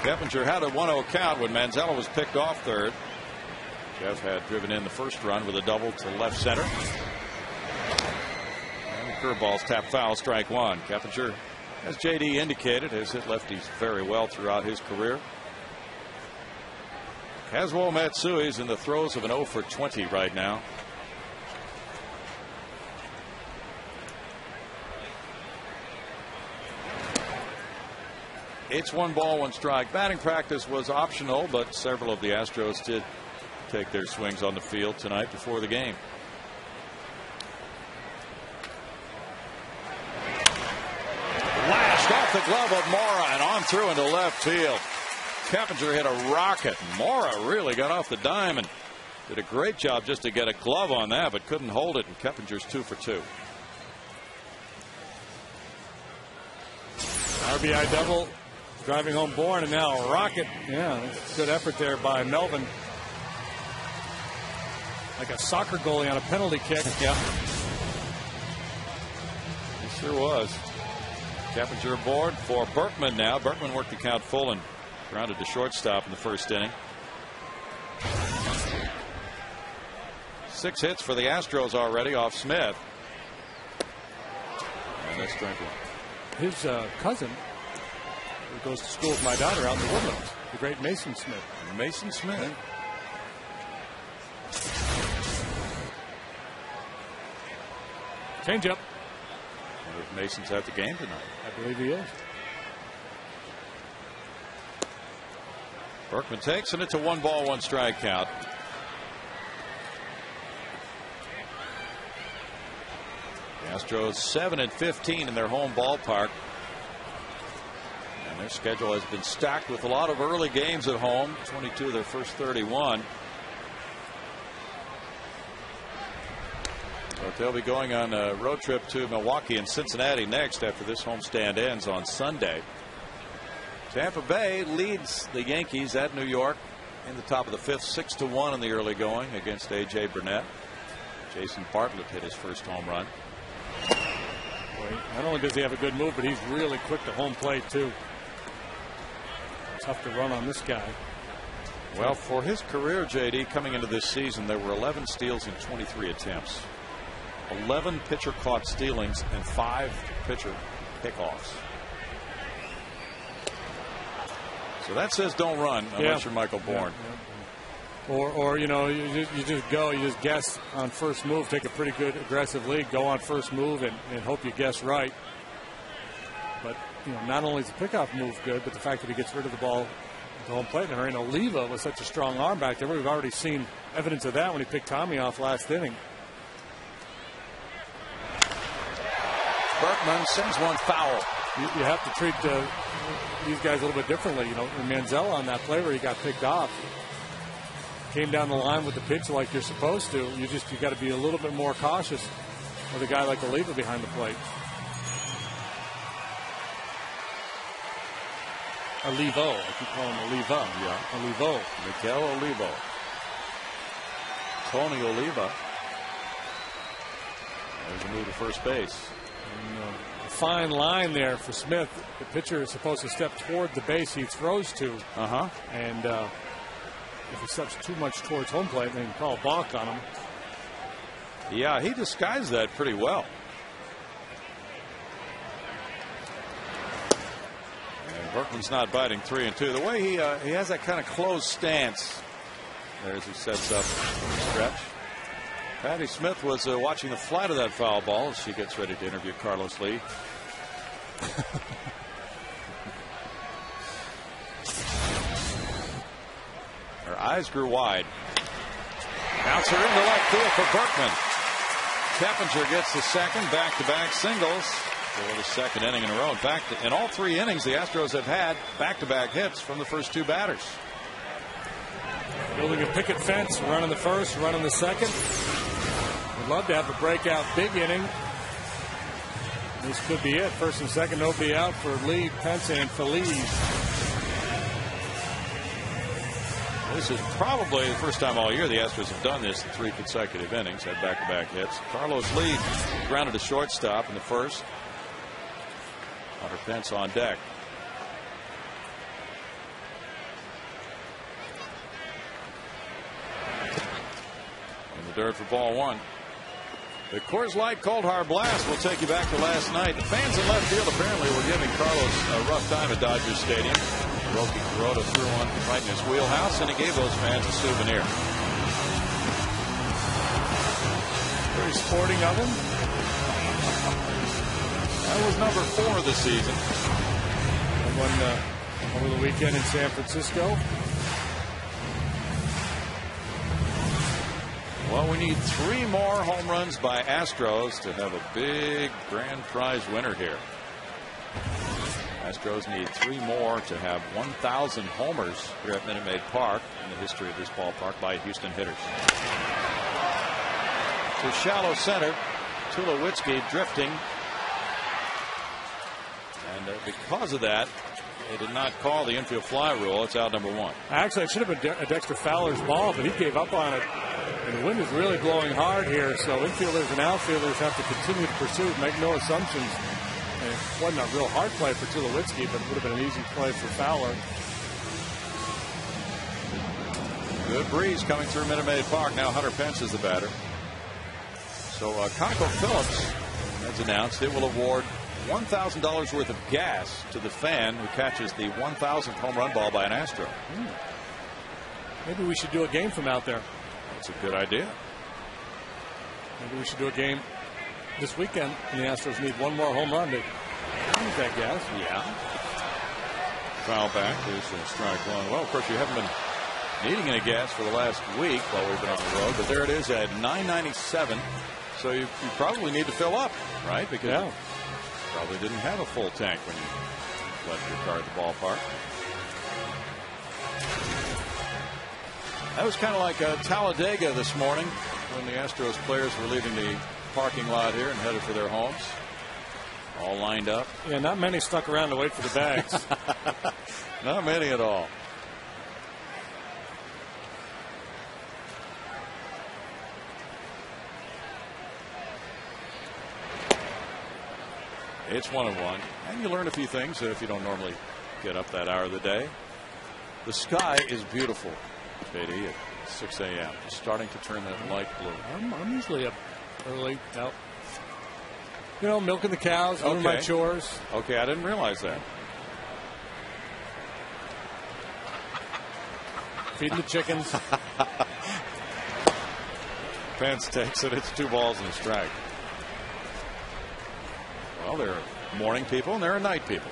Keppinger had a 1-0 count when Manzella was picked off third. Jeff had driven in the first run with a double to left center. And the curveball's tapped foul, strike one. Keppinger, as JD indicated, has hit lefties very well throughout his career. Kazuo Matsui's in the throes of an 0 for 20 right now. It's 1 ball, 1 strike. Batting practice was optional, but several of the Astros did take their swings on the field tonight before the game. Lashed off the glove of Mora and on through into left field. Keppinger hit a rocket. Mora really got off the dime and did a great job just to get a glove on that, but couldn't hold it, and Keppinger's 2 for 2. RBI double, driving home Bourne, and now a rocket. Yeah, good effort there by Melvin. Like a soccer goalie on a penalty kick. Yeah. It sure was. Keppinger aboard for Berkman now. Berkman worked the count full and grounded to shortstop in the first inning. 6 hits for the Astros already off Smith. And that's strike one. His cousin, who goes to school with my daughter out in the Woodlands, the great Mason Smith. Mason Smith. Yeah. Change up. I wonder if Mason's at the game tonight. I believe he is. Berkman takes, and it's a 1 ball, 1 strike count. The Astros 7-15 in their home ballpark. And their schedule has been stacked with a lot of early games at home. 22 of their first 31. But they'll be going on a road trip to Milwaukee and Cincinnati next after this homestand ends on Sunday. Tampa Bay leads the Yankees at New York in the top of the 5th, 6-1 in the early going against A.J. Burnett. Jason Bartlett hit his first home run. Boy, not only does he have a good move, but he's really quick to home plate too. Tough to run on this guy. Well, for his career, JD, coming into this season, there were 11 steals in 23 attempts. 11 pitcher caught stealings and 5 pitcher pickoffs. So that says don't run unless you're Michael Bourne. Yeah. Or you know, you just go, you just guess on first move, take a pretty good aggressive lead, go on first move and hope you guess right. But you know, not only is the pickoff move good, but the fact that he gets rid of the ball at the home plate in a hurry. And Oliva was such a strong arm back there. We've already seen evidence of that when he picked Tommy off last inning. Berkman sends one foul. You have to treat these guys a little bit differently. You know, Manzella on that play where he got picked off came down the line with the pitch like you're supposed to. You got to be a little bit more cautious with a guy like Oliva behind the plate. Olivo, I keep calling him Oliva. Yeah, Olivo. Miguel Olivo. Tony Oliva. There's a move to first base. And, fine line there for Smith. The pitcher is supposed to step toward the base he throws to. And if he steps too much towards home plate, then you can call a balk on him. Yeah, he disguised that pretty well. And Berkman's not biting 3-2. The way he has that kind of closed stance there as he sets up the stretch. Patty Smith was watching the flight of that foul ball as she gets ready to interview Carlos Lee. Her eyes grew wide. Bouncer into left field for Berkman. Keppinger gets the second, back-to-back singles for the second inning in a row. In fact, in all 3 innings, the Astros have had back-to-back hits from the first 2 batters. Building a picket fence, running the first, running the second. Would love to have a breakout big inning. This could be it. First and second, nobody out for Lee, Pence, and Feliz. This is probably the first time all year the Astros have done this in 3 consecutive innings, had back-to-back hits. Carlos Lee grounded to shortstop in the first. Hunter Pence on deck. the dirt for ball one. The Coors Light Cold Hard Blast will take you back to last night. The fans in left field apparently were giving Carlos a rough time at Dodger Stadium. Roki Kuroda threw one right in his wheelhouse, and he gave those fans a souvenir. Very sporting of him. That was number 4 this season. And one over the weekend in San Francisco. Well, we need 3 more home runs by Astros to have a big grand prize winner here. Astros need 3 more to have 1,000 homers here at Minute Maid Park in the history of this ballpark by Houston hitters. To shallow center, Tulowitzki drifting. And because of that, they did not call the infield fly rule. It's out number 1. Actually, it should have been Dexter Fowler's ball, but he gave up on it. And the wind is really blowing hard here, so infielders and outfielders have to continue to pursue, make no assumptions. And it wasn't a real hard play for Tulowitzki, but it would have been an easy play for Fowler. Good breeze coming through Minute Maid Park. Now Hunter Pence is the batter. So ConocoPhillips has announced it will award $1,000 worth of gas to the fan who catches the 1,000th home run ball by an Astro. Maybe we should do a game from out there. That's a good idea. Maybe we should do a game this weekend, and the Astros need 1 more home run to use that gas. Yeah. Foul back is strike 1. Well, of course, you haven't been needing any gas for the last week while we've been on the road, but there it is at 997. So you probably need to fill up, right? Because you probably didn't have a full tank when you left your car at the ballpark. That was kind of like Talladega this morning when the Astros players were leaving the parking lot here and headed for their homes. All lined up. Yeah, not many stuck around to wait for the bags. Not many at all. It's 1-1, and you learn a few things if you don't normally get up that hour of the day. The sky is beautiful, JD, at 6 a.m. It's starting to turn that light blue. I'm usually up early. Now, you know, milking the cows, doing my chores. Okay, I didn't realize that. Feeding the chickens. Pence takes it. It's 2 balls and a strike. Well, there are morning people and there are night people.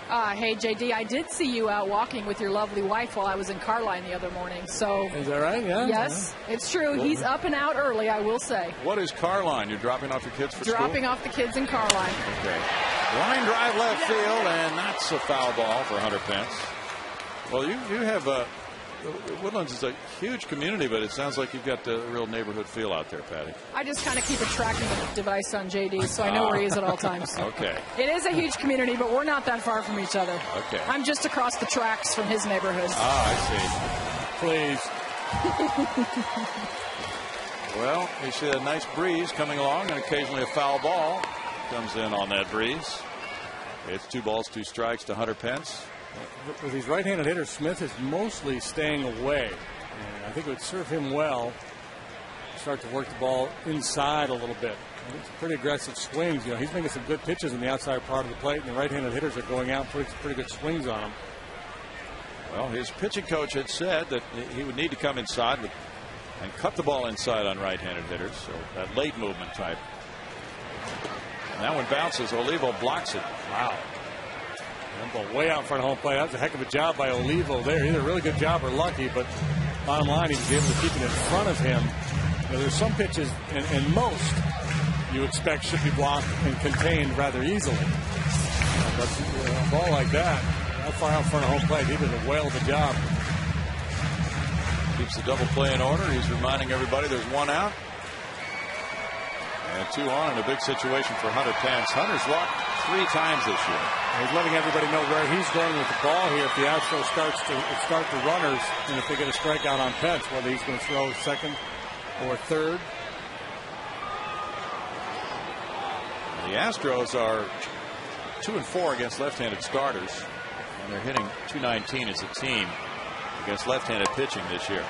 Hey, JD, I did see you out walking with your lovely wife while I was in Carline the other morning. So is that right? Yeah. Yes, it's true. He's up and out early, I will say. What is Carline? You're dropping off your kids for school? Dropping off the kids in Carline. Okay. Line drive left field, and that's a foul ball for Hunter Pence. Well, you have Woodlands is a huge community, but it sounds like you've got the real neighborhood feel out there, Patty. I just kind of keep a tracking device on JD, so I know where he is at all times. Okay. It is a huge community, but we're not that far from each other. Okay. I'm just across the tracks from his neighborhood. I see. Please. Well, you see a nice breeze coming along, and occasionally a foul ball comes in on that breeze. It's 2 balls, 2 strikes to Hunter Pence. With these right-handed hitters, Smith is mostly staying away. And I think it would serve him well to start to work the ball inside a little bit. It's pretty aggressive swings. You know, he's making some good pitches in the outside part of the plate, and the right-handed hitters are going out and pretty good swings on him. Well, his pitching coach had said that he would need to come inside and cut the ball inside on right-handed hitters. So that late movement type. And that one bounces. Olivo blocks it. Wow. Way out in front of home plate. That was a heck of a job by Olivo there. Either a really good job or lucky, but bottom line, he was able to keep it in front of him. You know, there's some pitches, and most you expect should be blocked and contained rather easily. But a ball like that far out in front of home plate, he did a whale of a job. Keeps the double play in order. He's reminding everybody there's 1 out. And 2 on in a big situation for Hunter Pence. Hunter's walked 3 times this year. He's letting everybody know where he's going with the ball here. If the Astros start the runners, and if they get a strikeout on Pence, whether he's going to throw second or third. The Astros are 2-4 against left-handed starters, and they're hitting .219 as a team against left-handed pitching this year.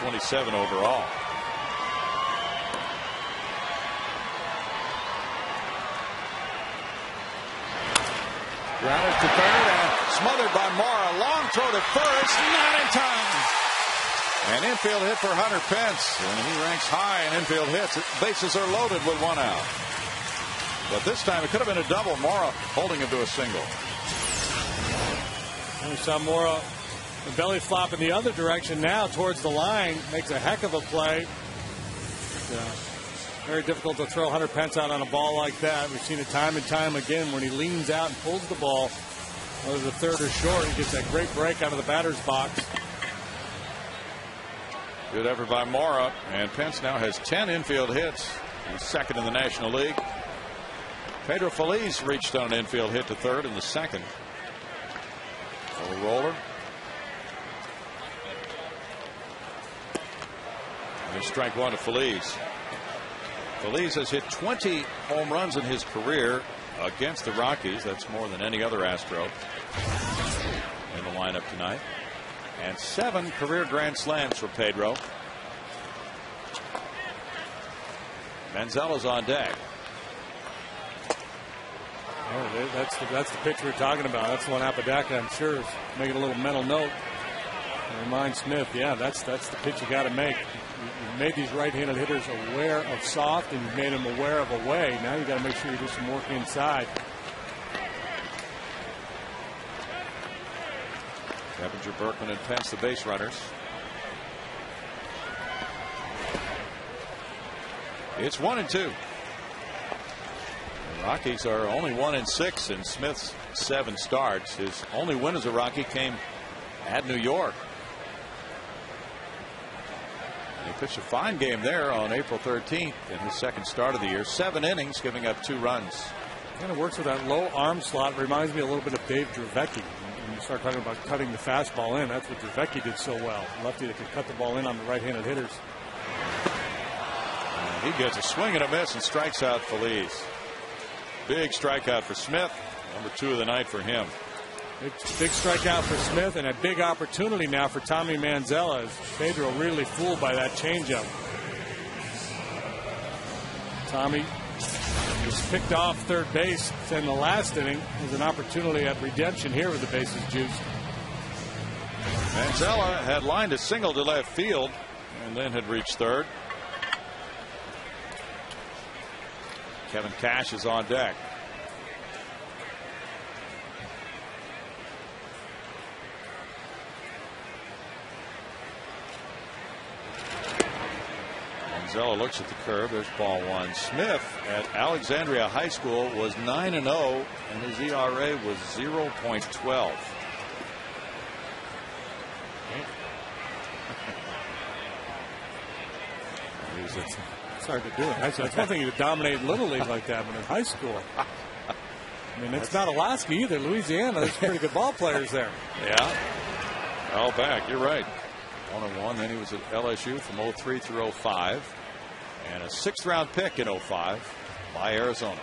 227 overall. Grounded to third and smothered by Mora. Long throw to first, not in time. An infield hit for Hunter Pence, and he ranks high in infield hits. Bases are loaded with one out. But this time it could have been a double. Mora holding him to a single. And we saw Mora belly flop in the other direction now towards the line. Makes a heck of a play. Very difficult to throw Hunter Pence out on a ball like that. We've seen it time and time again when he leans out and pulls the ball, whether the third or short, he gets that great break out of the batter's box. Good effort by Mora, and Pence now has 10 infield hits. He's second in the National League. Pedro Feliz reached on an infield hit to third in the second. Little roller. And strike one to Feliz. Feliz has hit 20 home runs in his career against the Rockies. That's more than any other Astro in the lineup tonight. And 7 career grand slams for Pedro. Manzela's on deck. Oh, that's the pitch we're talking about. That's the one Apodaca, I'm sure, is making a little mental note. And remind Smith, yeah, that's the pitch you got to make. You've made these right-handed hitters aware of soft, and you've made them aware of away. Now you got to make sure you do some work inside. Clevenger, Berkman, and Pence, the base runners. It's 1-2. The Rockies are only 1-6 in Smith's 7 starts. His only win as a Rocky came at New York. He pitched a fine game there on April 13th in his second start of the year. 7 innings, giving up 2 runs. Kind of works with that low arm slot. Reminds me a little bit of Dave Dravecky. When you start talking about cutting the fastball in, that's what Dravecky did so well. Lefty that could cut the ball in on the right-handed hitters. And he gets a swing and a miss and strikes out Feliz. Big strikeout for Smith. Number 2 of the night for him. Big strikeout for Smith, and a big opportunity now for Tommy Manzella. As Pedro really fooled by that changeup. Tommy was picked off third base in the last inning. There's an opportunity at redemption here with the bases juiced. Manzella had lined a single to left field and then had reached third. Kevin Cash is on deck. Manzella looks at the curve. There's ball 1. Smith at Alexandria High School was 9-0, and his ERA was 0.12. It's hard to do it. That's one thing to dominate Little League like that, but in high school. I mean, it's not Alaska either. Louisiana, there's pretty good ball players there. Yeah. Al back. You're right. 1-1. Then he was at LSU from 03 through 05. And a 6th round pick in 05 by Arizona.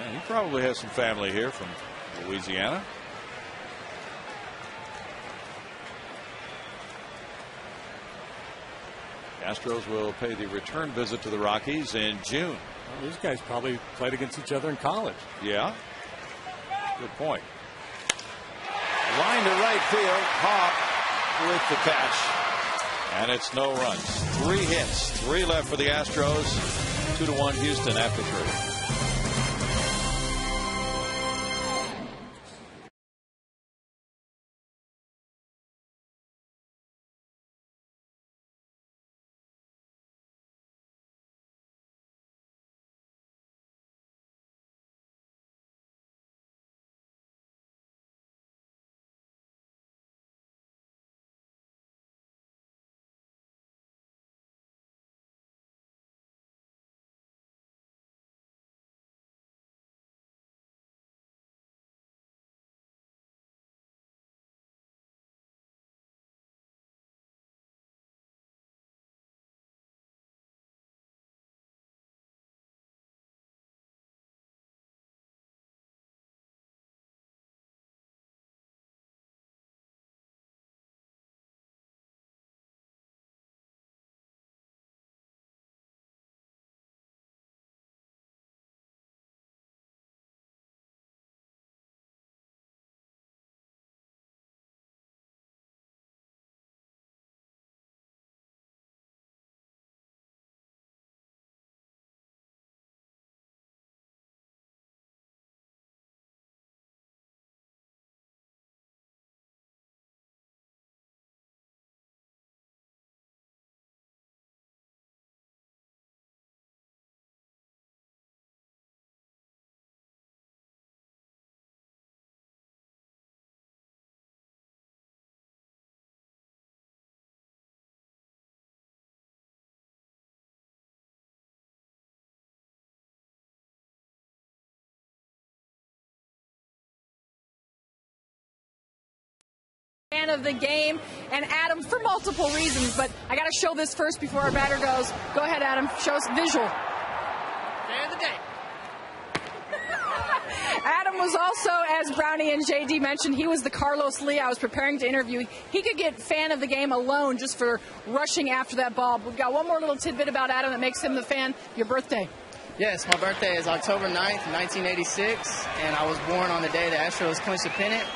And he probably has some family here from Louisiana. Astros will pay the return visit to the Rockies in June. Well, these guys probably played against each other in college. Yeah. Good point. Line to right field. Hawk with the catch. And it's no runs. 3 hits. 3 left for the Astros. 2-1 Houston after 3. fan of the game. And Adam, for multiple reasons, but I got to show this first before our batter goes. Go ahead, Adam. Show us visual. Fan of the day. Adam was also, as Brownie and JD mentioned, he was the Carlos Lee I was preparing to interview. He could get fan of the game alone just for rushing after that ball. We've got one more little tidbit about Adam that makes him the fan. Your birthday. Yes, my birthday is October 9th, 1986, and I was born on the day the Astros clinched the pennant.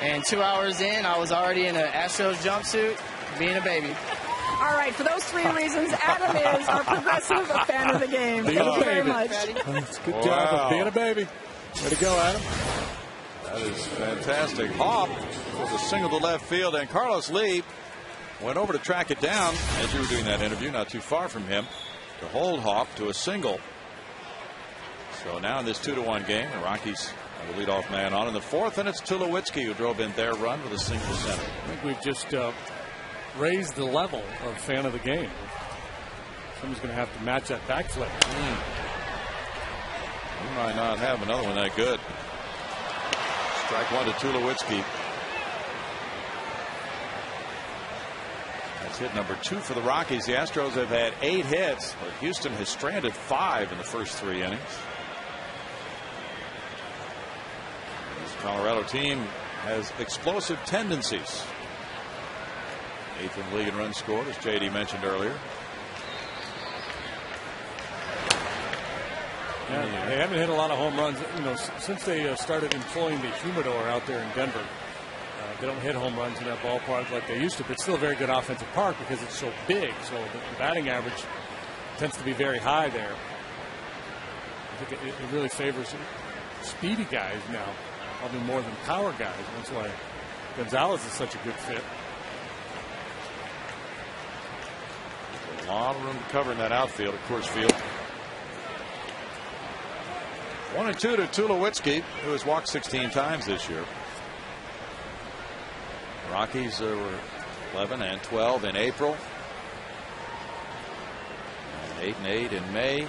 And 2 hours in, I was already in an Astros jumpsuit, being a baby. All right, for those three reasons, Adam is our progressive fan of the game. Thank you very much. Good job of being a baby. Way to go, Adam. That is fantastic. Hop was a single to left field, and Carlos Lee went over to track it down as you were doing that interview, not too far from him, to hold Hop to a single. So now in this 2-1 game, the Rockies have the leadoff man on in the fourth, and it's Tulowitzki who drove in their run with a single center. I think we've just raised the level of fan of the game. Someone's going to have to match that backflip. We might not have another one that good. Strike one to Tulowitzki. That's hit number 2 for the Rockies. The Astros have had 8 hits, but Houston has stranded 5 in the first 3 innings. This Colorado team has explosive tendencies. 8th in the league in runs scored, as JD mentioned earlier. Yeah, they haven't hit a lot of home runs, since they started employing the humidor out there in Denver. They don't hit home runs in that ballpark like they used to, but still a very good offensive park because it's so big. So the batting average tends to be very high there. I think it really favors speedy guys now, probably more than power guys. That's why Gonzalez is such a good fit. A lot of room to cover in that outfield at Coors Field. 1-2 to Tulowitzki, who has walked 16 times this year. Rockies were 11 and 12 in April. And 8-8 in May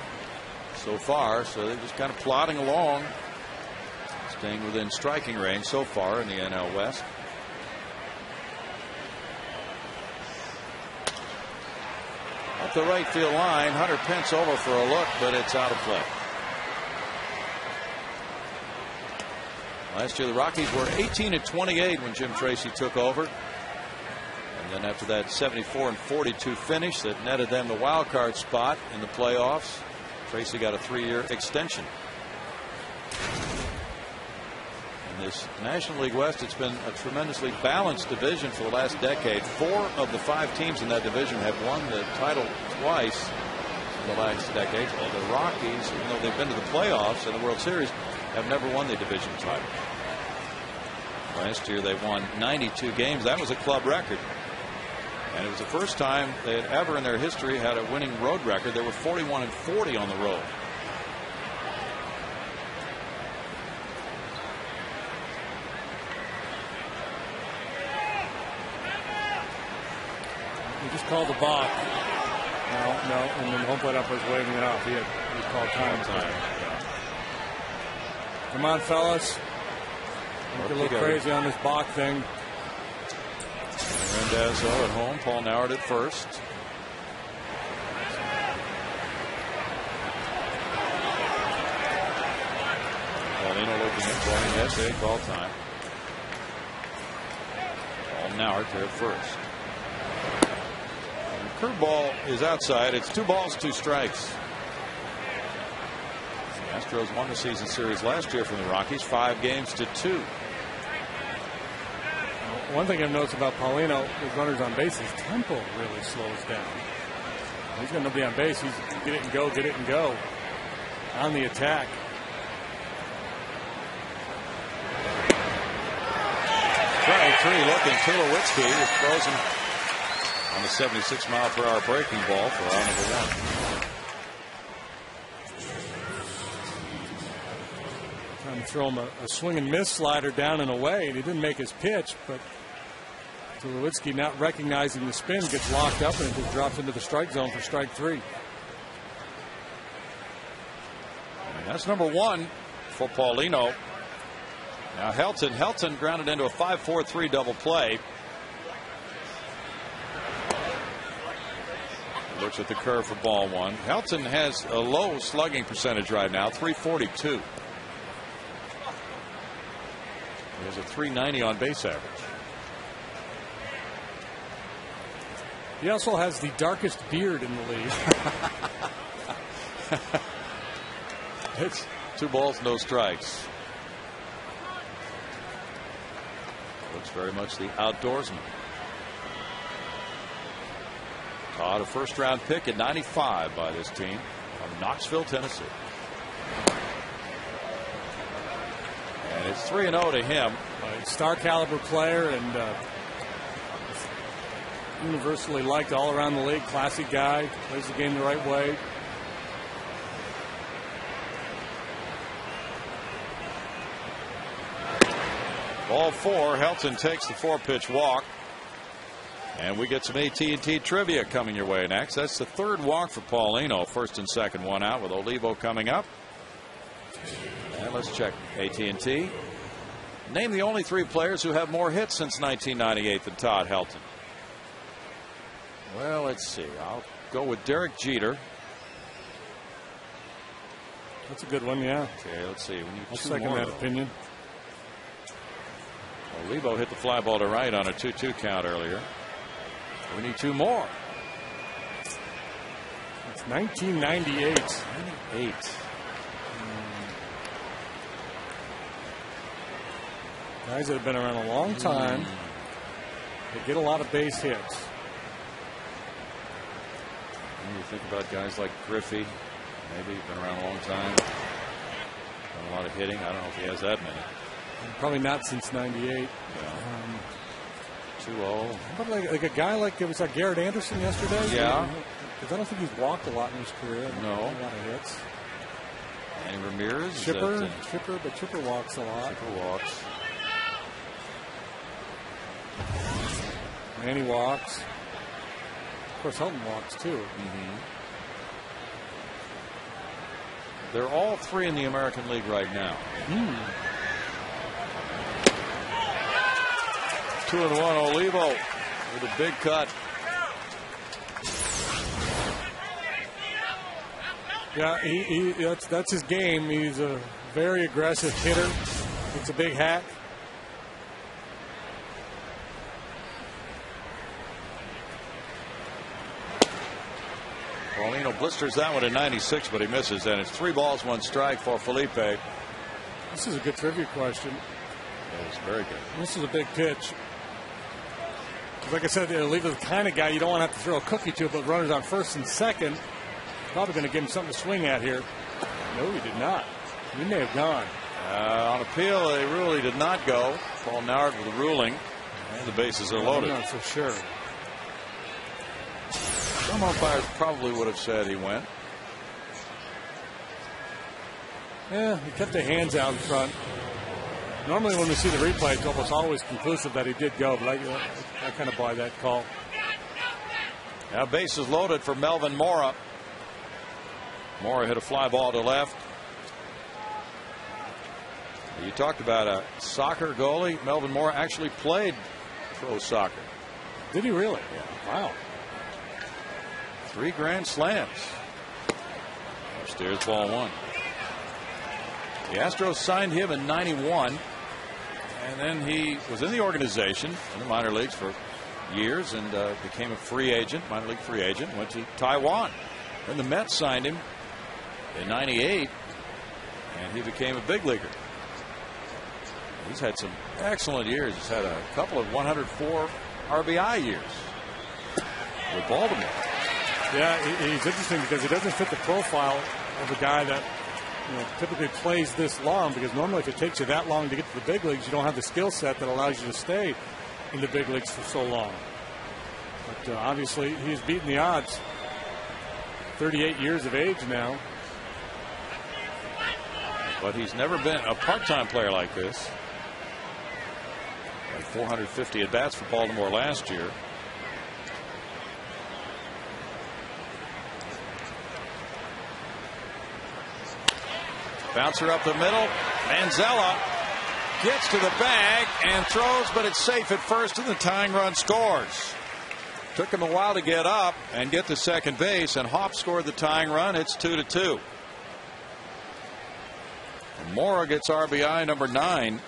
so far. So they're just kind of plodding along, staying within striking range so far in the NL West. Up the right field line, Hunter Pence over for a look, but it's out of play. Last year the Rockies were 18-28 when Jim Tracy took over, and then after that 74-42 finish that netted them the wild card spot in the playoffs, Tracy got a 3-year extension. In this National League West, it's been a tremendously balanced division for the last decade. 4 of the 5 teams in that division have won the title twice in the last decade. Well, the Rockies, even though they've been to the playoffs and the World Series, have never won the division title. Last year they won 92 games. That was a club record. And it was the first time they had ever in their history had a winning road record. They were 41-40 on the road. He just called the balk. No, and then home plate umpire's waving it off. He called time. Come on, fellas. Look a little crazy on this balk thing. Rendazzo at home. Paul Nauert at first. Paulino looking at Brian. Yes, they call time. Paul Nauert there at first. And the curveball is outside. It's 2 balls, 2 strikes. The Astros won the season series last year from the Rockies, 5-2. One thing I've noticed about Paulino with runners on base, his tempo really slows down. He's got nobody on base. He's get it and go on the attack. Strike 3 looking. Tulowitzki is frozen on the 76-mile-per-hour breaking ball for out number 1. Trying to throw him a swing and miss slider down and away, and he didn't make his pitch, but Tulowitzki, not recognizing the spin, gets locked up and it just drops into the strike zone for strike 3. And that's number 1 for Paulino. Now Helton grounded into a 5-4-3 double play. Looks at the curve for ball one. Helton has a low slugging percentage right now, 342. He has a 390 on base average. He also has the darkest beard in the league. It's 2 balls, no strikes. Looks very much the outdoorsman. Todd, a first-round pick at 95 by this team from Knoxville, Tennessee. And it's 3-0 to him. Star caliber player and universally liked all around the league. Classy guy, plays the game the right way. Ball 4. Helton takes the 4-pitch walk. And we get some AT&T trivia coming your way next. That's the 3rd walk for Paulino. 1st and 2nd one out with Olivo coming up. And let's check AT&T. Name the only 3 players who have more hits since 1998 than Todd Helton. Well, let's see. I'll go with Derek Jeter. That's a good one, yeah. Okay, let's see. We need I'll 2 second more, that though. opinion. Olivo hit the fly ball to right on a 2-2 count earlier. We need 2 more. It's 1998. 98. Guys that have been around a long time. They get a lot of base hits. When you think about guys like Griffey, maybe been around a long time. Done a lot of hitting. I don't know if he has that many. Probably not since 98. 2-0. But like a guy like, it was like Garrett Anderson yesterday. Yeah. Because I don't think he's walked a lot in his career. No. A lot of hits. And Ramirez. But Chipper walks a lot. Chipper walks. Manny walks. Of course, Helton walks too. They're all 3 in the American League right now. 2-1 Olivo with a big cut. Yeah, that's his game. He's a very aggressive hitter. It's a big hack. Paulino blisters that one at 96, but he misses, and it's 3 balls, 1 strike for Felipe. This is a good trivia question. That was very good. This is a big pitch. Like I said, Olivo's the kind of guy you don't want to have to throw a cookie to, but runners on 1st and 2nd, probably going to give him something to swing at here. No, he did not. He may have gone. On appeal, they really did not go. Paul Nard with the ruling. And the bases are loaded. I'm not so sure. Some umpires probably would have said he went. Yeah, he kept the hands out in front. Normally when we see the replay, it's almost always conclusive that he did go, but I kind of buy that call. Now bases loaded for Melvin Mora. Mora hit a fly ball to left. You talked about a soccer goalie. Melvin Mora actually played pro soccer. Did he really? Yeah. Wow. 3 grand slams. Upstairs, ball 1. The Astros signed him in '91, and then he was in the organization in the minor leagues for years and became a free agent, minor league free agent, went to Taiwan. Then the Mets signed him in '98, and he became a big leaguer. He's had some excellent years. He's had a couple of 104 RBI years with Baltimore. Yeah, he's interesting because he doesn't fit the profile of a guy that typically plays this long, because normally if it takes you that long to get to the big leagues, you don't have the skill set that allows you to stay in the big leagues for so long. But obviously he's beaten the odds. 38 years of age now. But he's never been a part-time player like this. Like 450 at-bats for Baltimore last year. Bouncer up the middle. Manzella gets to the bag and throws, but it's safe at first, and the tying run scores. Took him a while to get up and get to second base, and Hopp scored the tying run. It's 2-2. Mora gets RBI number 9,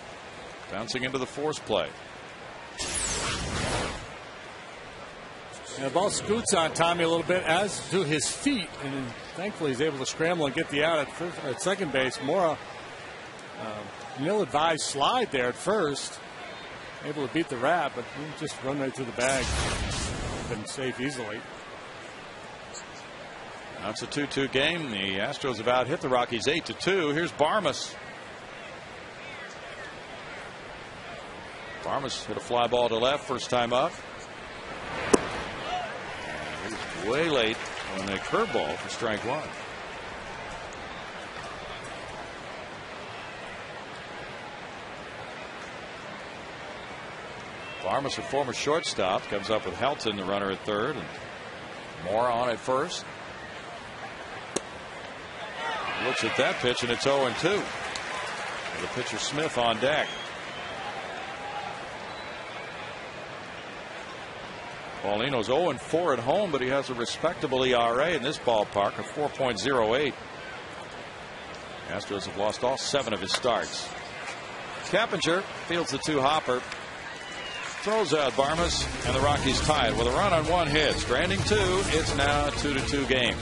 bouncing into the force play. And the ball scoots on Tommy a little bit, as do his feet, and thankfully he's able to scramble and get the out at second base. Mora, ill-advised slide there at first, able to beat the wrap, but just run right through the bag. Been safe easily. Now it's a 2-2 game. The Astros have out hit the Rockies 8-2. Here's Barmas. Barmas hit a fly ball to left first time up. He's way late on a curveball for strike one. Barmas, a former shortstop, comes up with Helton, the runner at third, and Mora on at first. Looks at that pitch, and it's 0-2. The pitcher Smith on deck. Paulino's 0-4 at home, but he has a respectable ERA in this ballpark of 4.08. Astros have lost all 7 of his starts. Cappinger fields the 2-hopper. Throws out Barmas, and the Rockies tie it with a run on 1 hit. Stranding 2. It's now a 2-2 game.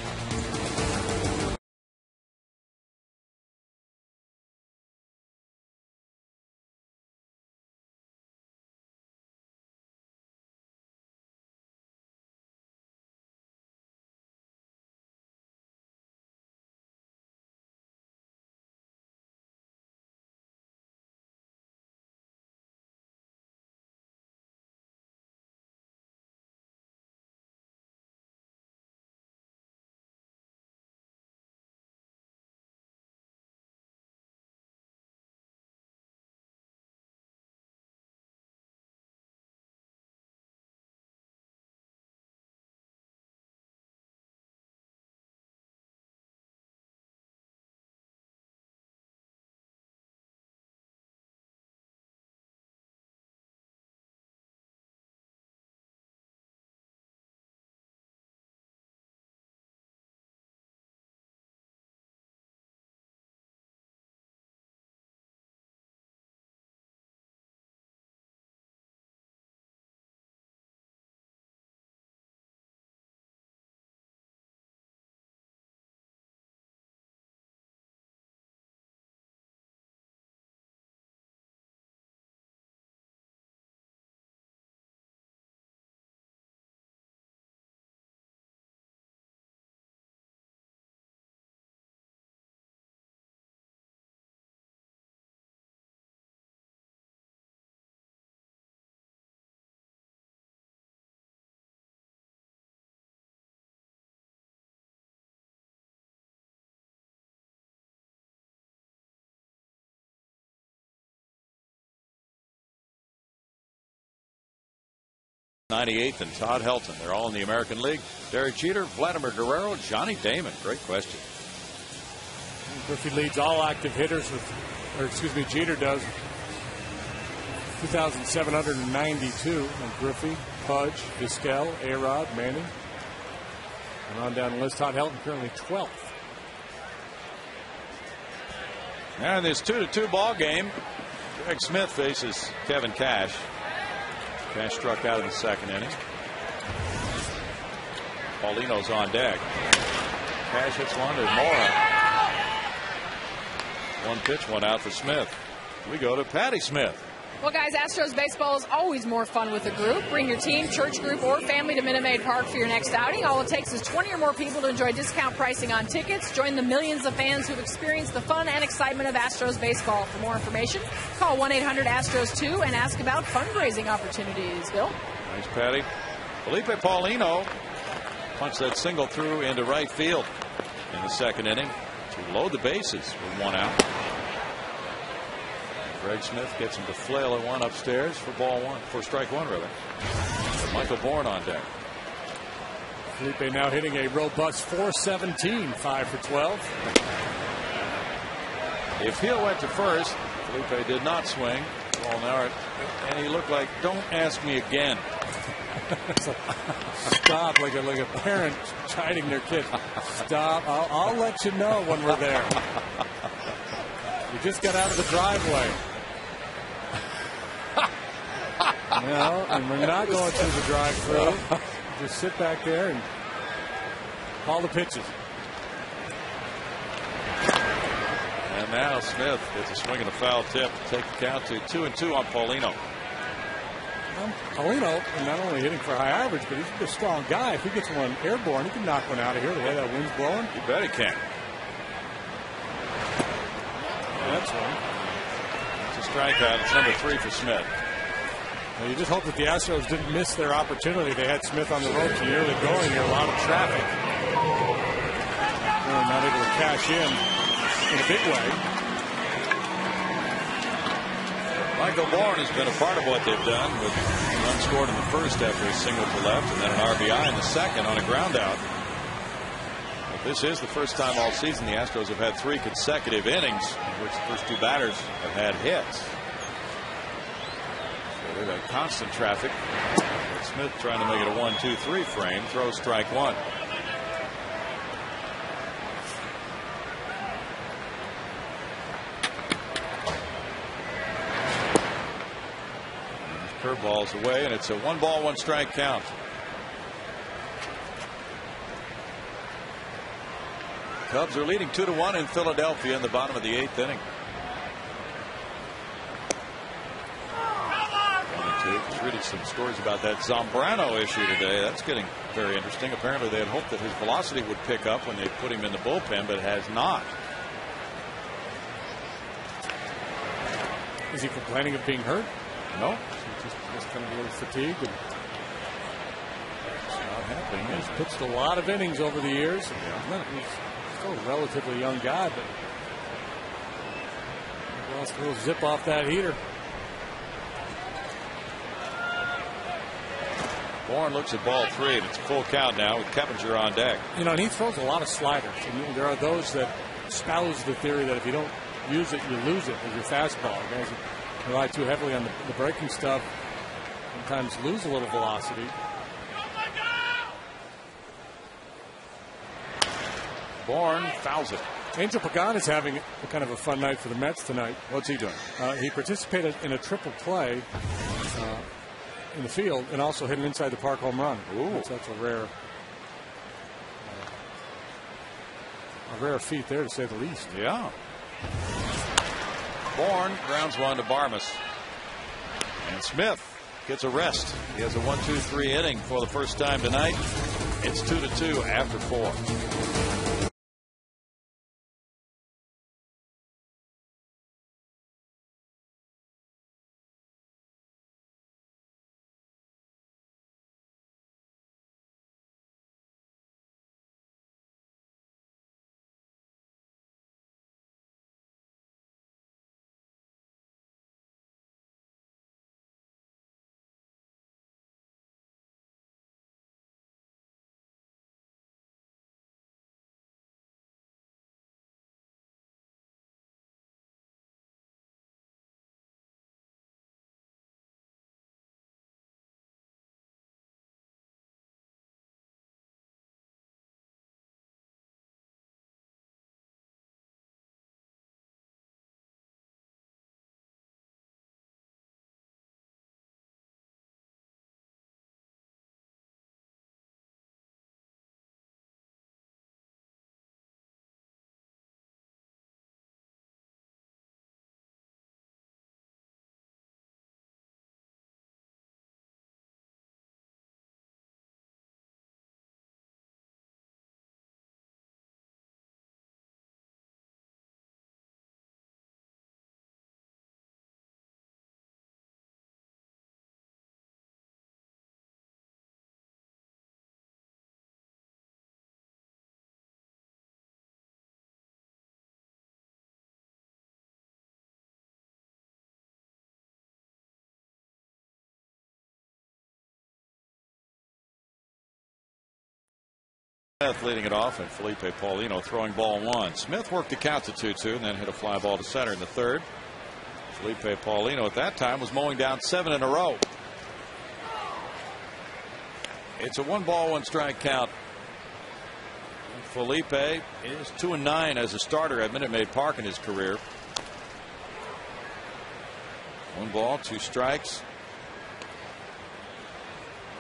'98th and Todd Helton. They're all in the American League. Derek Jeter, Vladimir Guerrero, Johnny Damon. Great question. Griffey leads all active hitters with, or excuse me, Jeter does. 2,792. And Griffey, Pudge, Vizquel, A-Rod, Manning. And on down the list, Todd Helton currently 12th. And this 2-2 ball game. Greg Smith faces Kevin Cash. Cash struck out in the second inning. Paulino's on deck. Cash hits one to Mora. One pitch, one out for Smith. We go to Patty Smith. Well, guys, Astros baseball is always more fun with a group. Bring your team, church group, or family to Minute Maid Park for your next outing. All it takes is 20 or more people to enjoy discount pricing on tickets. Join the millions of fans who've experienced the fun and excitement of Astros baseball. For more information, call 1-800-ASTROS-2 and ask about fundraising opportunities. Bill? Thanks, Patty. Felipe Paulino punched that single through into right field in the second inning to load the bases with one out. Greg Smith gets him to flail at one upstairs for ball one, for strike one, rather. Michael Bourne on deck. Felipe now hitting a robust .417, 5 for 12. If Hill went to first, Felipe did not swing. Ball now, and he looked like, don't ask me again. Stop, like a parent chiding their kid. Stop. I'll let you know when we're there. We just got out of the driveway. No, and we're not going through the drive-thru. Just sit back there and call the pitches. And now Smith gets a swing and a foul tip to take the count to 2-2 on Paulino. Paulino not only hitting for a high average, but he's a strong guy. If he gets one airborne, he can knock one out of here the way that wind's blowing. You bet he can. That's one. It's a strikeout. It's number 3 for Smith. Well, you just hope that the Astros didn't miss their opportunity. They had Smith on the ropes nearly going here. A lot of traffic. They're not able to cash in a big way. Michael Bourne has been a part of what they've done with an run scored in the first after a single to left and then an RBI in the second on a ground out. But this is the first time all season the Astros have had 3 consecutive innings in which the first 2 batters have had hits. So they've had constant traffic. Smith trying to make it a 1-2-3 frame. Throws strike 1. Curveballs away, and it's a 1-ball, 1-strike count. Cubs are leading 2-1 in Philadelphia in the bottom of the 8th inning. 1-2. Just reading some stories about that Zambrano issue today. That's getting very interesting. Apparently they had hoped that his velocity would pick up when they put him in the bullpen, but it has not. Is he complaining of being hurt? No. Just kind of a little fatigued. And not happening. He's pitched a lot of innings over the years. Yeah. He's still a relatively young guy, but he lost a little zip off that heater. Bourne looks at ball 3, and it's a full count now with Keppinger on deck. You know, and he throws a lot of sliders. And there are those that espouse the theory that if you don't use it, you lose it with your fastball. Guys rely too heavily on the breaking stuff, sometimes lose a little velocity. Bourne fouls it. Angel Pagan is having a kind of a fun night for the Mets tonight. What's he doing? He participated in a triple play in the field and also hit an inside the park home run. Ooh. That's a rare feat there, to say the least. Yeah. Bourne grounds one to Barmes. And Smith gets a rest. He has a 1-2-3 inning for the first time tonight. It's 2-2 after 4. Smith leading it off, and Felipe Paulino throwing ball 1. Smith worked the count to 2-2 and then hit a fly ball to center in the third. Felipe Paulino at that time was mowing down 7 in a row. It's a 1-ball, 1-strike count. Felipe is 2-9 as a starter at Minute Maid Park in his career. 1 ball, 2 strikes.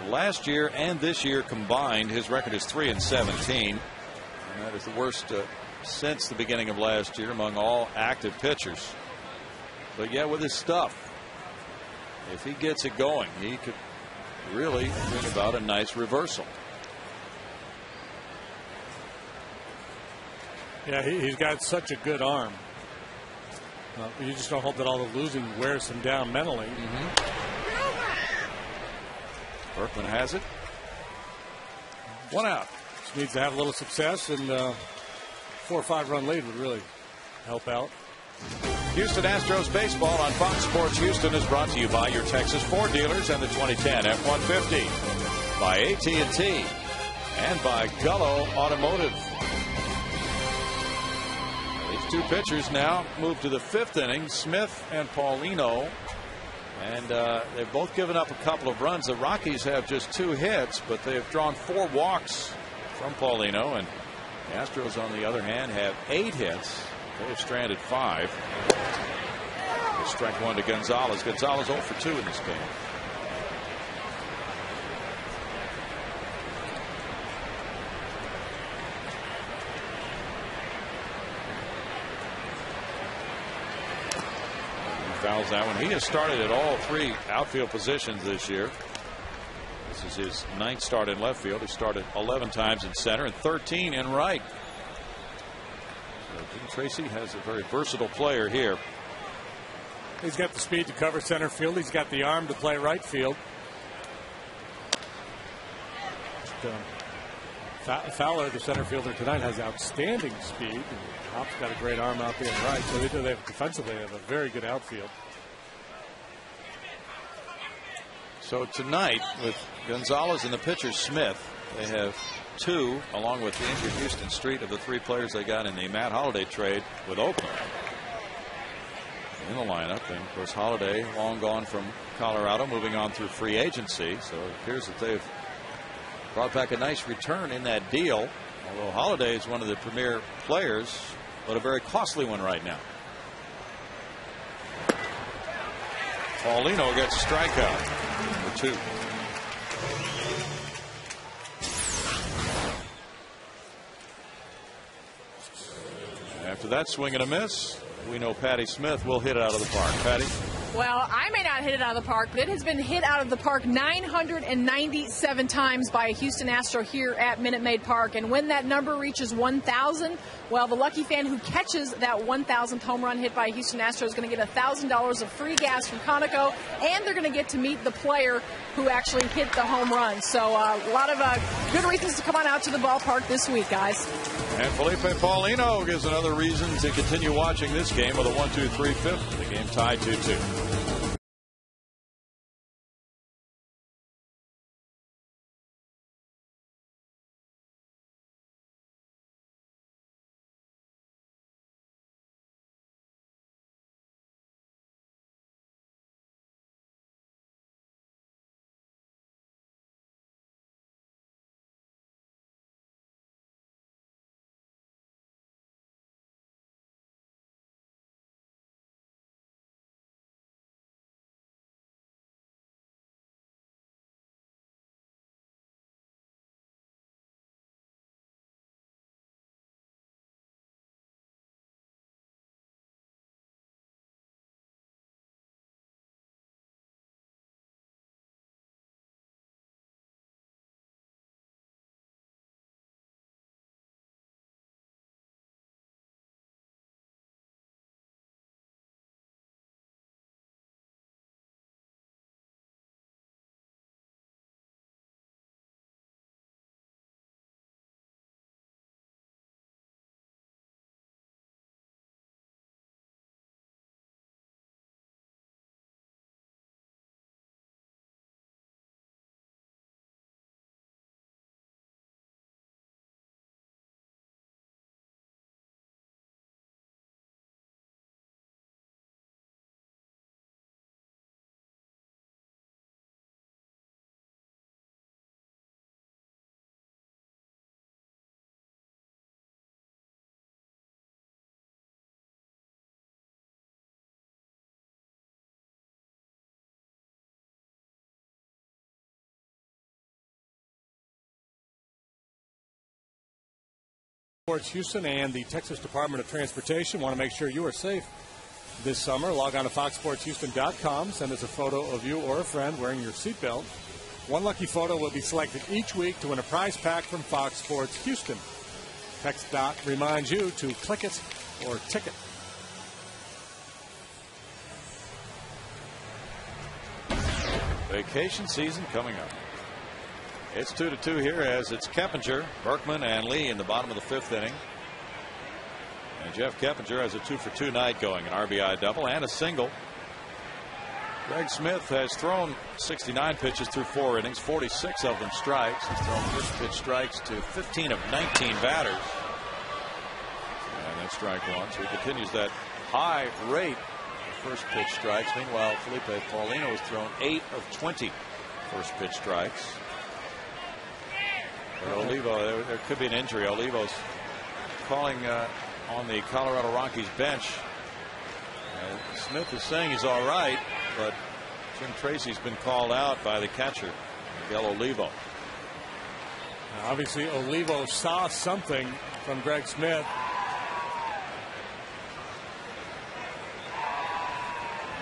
Last year and this year combined, his record is 3-17. And that is the worst since the beginning of last year among all active pitchers. But yeah, with his stuff, if he gets it going, he could really bring about a nice reversal. Yeah, he's got such a good arm. You just don't hope that all the losing wears him down mentally. Berkman has it. 1 out. Just needs to have a little success, and 4 or 5 run lead would really help out. Houston Astros baseball on Fox Sports Houston is brought to you by your Texas Ford dealers and the 2010 F-150, by AT&T, and by Gullo Automotive. These 2 pitchers now move to the 5th inning, Smith and Paulino. And they've both given up a couple of runs. The Rockies have just 2 hits, but they've drawn 4 walks from Paulino. And the Astros, on the other hand, have 8 hits. They've stranded 5. Strike 1 to Gonzalez. Gonzalez 0 for 2 in this game. Fouls that one. He has started at all 3 outfield positions this year. This is his 9th start in left field. He started 11 times in center and 13 in right. So Jim Tracy has a very versatile player here. He's got the speed to cover center field. He's got the arm to play right field. Fowler, the center fielder tonight, has outstanding speed. Hop's got a great arm out there in right. So they have, defensively, they have a very good outfield. So tonight, with Gonzalez and the pitcher Smith, they have 2, along with the injured Houston Street, of the 3 players they got in the Matt Holliday trade with Oakland in the lineup. And of course, Holliday long gone from Colorado, moving on through free agency. So it appears that they've brought back a nice return in that deal. Although Holliday is one of the premier players, but a very costly one right now. Paulino gets a strikeout for 2. After that swing and a miss, we know Patty Smith will hit it out of the park. Patty? Well, I may not hit it out of the park, but it has been hit out of the park 997 times by a Houston Astro here at Minute Maid Park. And when that number reaches 1,000, well, the lucky fan who catches that 1,000th home run hit by a Houston Astro is going to get $1,000 of free gas from Conoco, and they're going to get to meet the player who actually hit the home run. So a lot of good reasons to come on out to the ballpark this week, guys. And Felipe Paulino gives another reason to continue watching this game with a 1-2-3 fifth. The game tied 2-2. Sports Houston and the Texas Department of Transportation want to make sure you are safe this summer. Log on to foxsportshouston.com. Send us a photo of you or a friend wearing your seatbelt. One lucky photo will be selected each week to win a prize pack from Fox Sports Houston. Text dot reminds you to click it or ticket. Vacation season coming up. It's 2-2 here as it's Keppinger, Berkman, and Lee in the bottom of the 5th inning. And Jeff Keppinger has a 2-for-2 night going, an RBI double and a single. Greg Smith has thrown 69 pitches through 4 innings, 46 of them strikes. He's thrown first pitch strikes to 15 of 19 batters. And then strike one. So he continues that high rate of first pitch strikes. Meanwhile, Felipe Paulino has thrown 8 of 20 first pitch strikes. But Olivo, there could be an injury. Olivo's calling on the Colorado Rockies bench. Smith is saying he's all right, but Jim Tracy's been called out by the catcher, Miguel Olivo. Now, obviously, Olivo saw something from Greg Smith.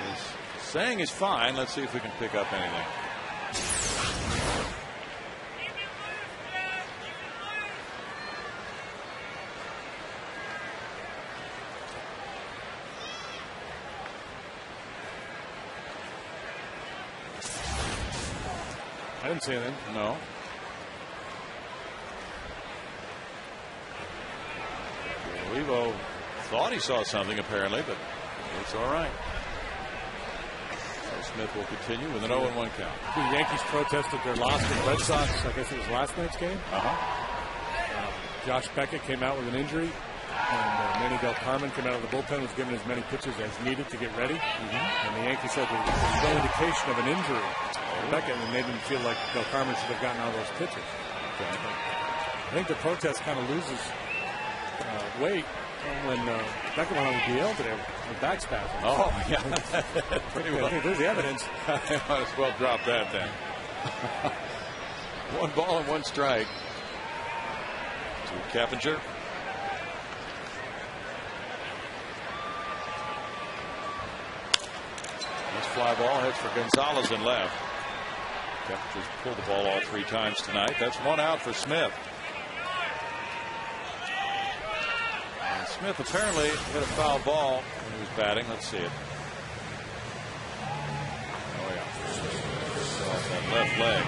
He's saying he's fine. Let's see if we can pick up anything. I didn't see anything. No. Olivo thought he saw something apparently, but it's all right. So Smith will continue with an 0-1 count. The Yankees protested their loss to the Red Sox. I guess it was last night's game. Josh Beckett came out with an injury, and Manny Del Carmen came out of the bullpen, was given as many pitches as needed to get ready. And the Yankees said there was no indication of an injury to Beckett, and made him feel like Del Carmen should have gotten all those pitches. I think the protest kind of loses weight when Beckett went on the DL today with back spasms. Oh, yeah. Pretty well. There's the evidence. Might as well drop that then. 1 ball and 1 strike to Keppinger. This fly ball heads for Gonzalez in left. Keppinger's pulled the ball all 3 times tonight. That's 1 out for Smith. And Smith apparently hit a foul ball when he was batting. Let's see it. Oh, yeah. Off that left leg.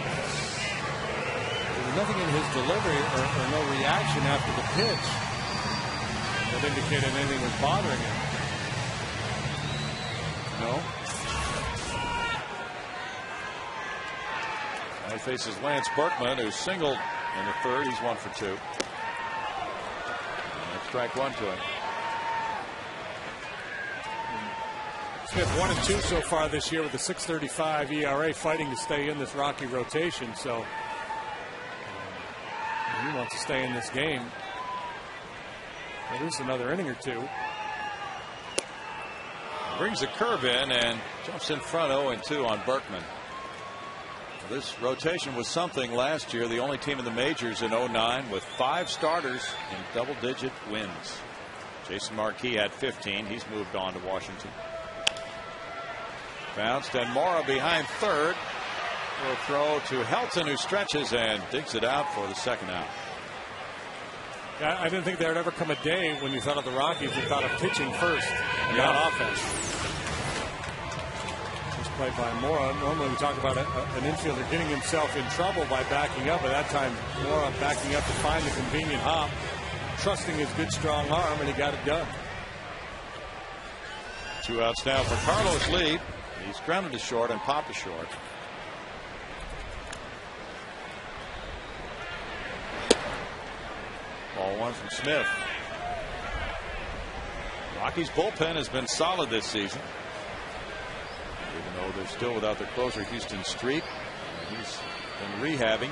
There was nothing in his delivery or no reaction after the pitch that indicated anything was bothering him. No. He faces Lance Berkman, who singled in the 3rd. He's 1 for 2. And that's strike 1 to him. Smith 1 and 2 so far this year with a 6.35 ERA, fighting to stay in this Rocky rotation. So he wants to stay in this game at least another inning or 2. Brings a curve in and jumps in front 0-2 on Berkman. This rotation was something last year. The only team in the majors in 09 with 5 starters in double-digit wins. Jason Marquis had 15. He's moved on to Washington. Bounced and Mora behind 3rd. Will throw to Helton, who stretches and digs it out for the 2nd out. I didn't think there would ever come a day when you thought of the Rockies, you thought of pitching first and not offense. Played by Mora. Normally we talk about an infielder getting himself in trouble by backing up. At that time, Mora backing up to find the convenient hop, trusting his good strong arm, and he got it done. 2 outs now for Carlos Lee. He's grounded to short and popped to short. Ball 1 from Smith. Rockies bullpen has been solid this season. Even though they're still without their closer, Houston Street. He's been rehabbing.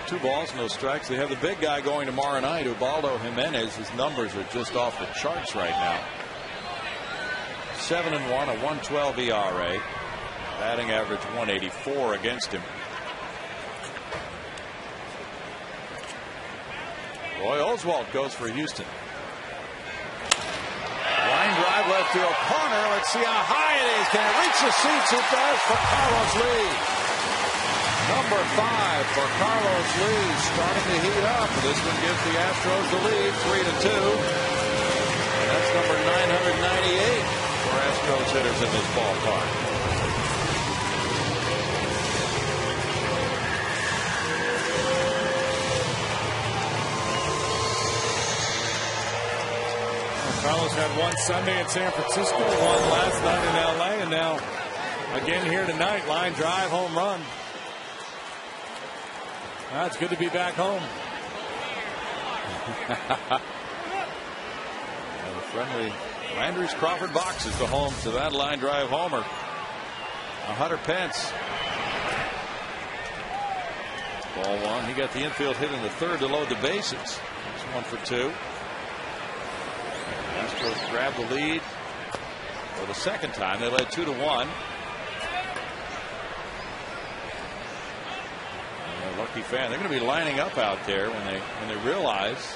2 balls, no strikes. They have the big guy going tomorrow night, Ubaldo Jimenez. His numbers are just off the charts right now. 7-1, a 1.12 ERA. Batting average 184 against him. Roy Oswalt goes for Houston. Line drive left field corner. Let's see how high it is. Can it reach the seats? It does for Carlos Lee. Number 5 for Carlos Lee, starting to heat up. This one gives the Astros the lead, 3-2. And that's number 998 for Astros hitters in this ballpark. Carlos had one Sunday in San Francisco, one last night in L.A., and now again here tonight. Line drive, home run. It's good to be back home. And the friendly Landry's Crawford box is the home to that line drive homer. Hunter Pence. Ball one. He got the infield hit in the third to load the bases. It's 1 for 2. Astros grab the lead for the second time. They led 2-1. And a lucky fan. They're going to be lining up out there when they realize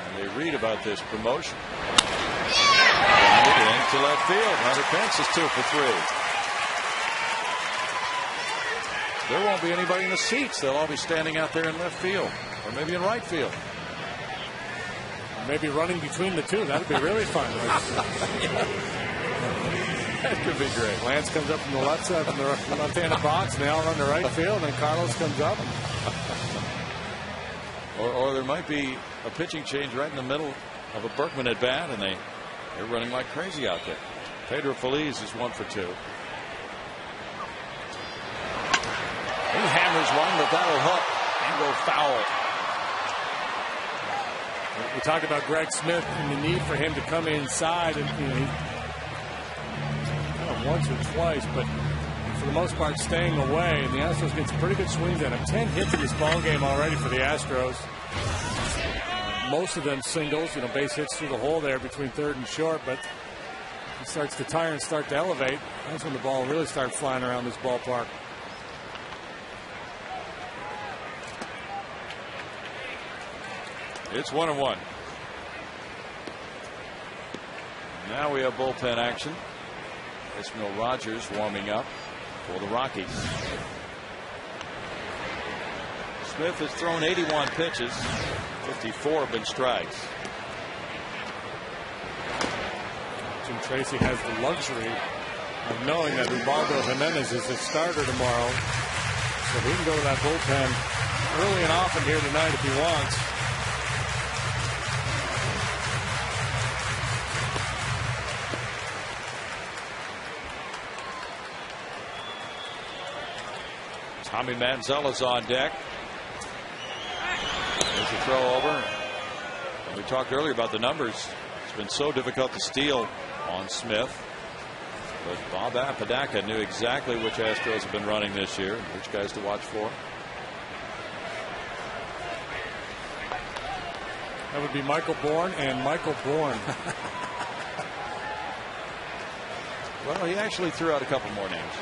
and they read about this promotion. Grounded into left field. Hunter Pence is 2 for 3. There won't be anybody in the seats. They'll all be standing out there in left field or maybe in right field. Maybe running between the two. That'd be really fun. That could be great. Lance comes up from the left side, from the left-handed box, and they all run to right field, and then Carlos comes up. Or there might be a pitching change right in the middle of a Berkman at bat, and they're running like crazy out there. Pedro Feliz is 1 for 2. He hammers one, but that'll hook and go foul. We talked about Greg Smith and the need for him to come inside, and he once or twice, but for the most part staying away. And the Astros get some pretty good swings at him. 10 hits in this ball game already for the Astros. Most of them singles, base hits through the hole there between third and short. But he starts to tire and start to elevate. That's when the ball really starts flying around this ballpark. It's 1-1. Now we have bullpen action. Ismael Rogers warming up for the Rockies. Smith has thrown 81 pitches. 54 have been strikes. Jim Tracy has the luxury of knowing that Ubaldo Jimenez is the starter tomorrow. So he can go to that bullpen early and often here tonight if he wants. Tommy Manziel's on deck. There's a throw over. And we talked earlier about the numbers. It's been so difficult to steal on Smith. But Bob Apodaca knew exactly which Astros have been running this year and which guys to watch for. That would be Michael Bourne and Michael Bourne. Well, he actually threw out a couple more names.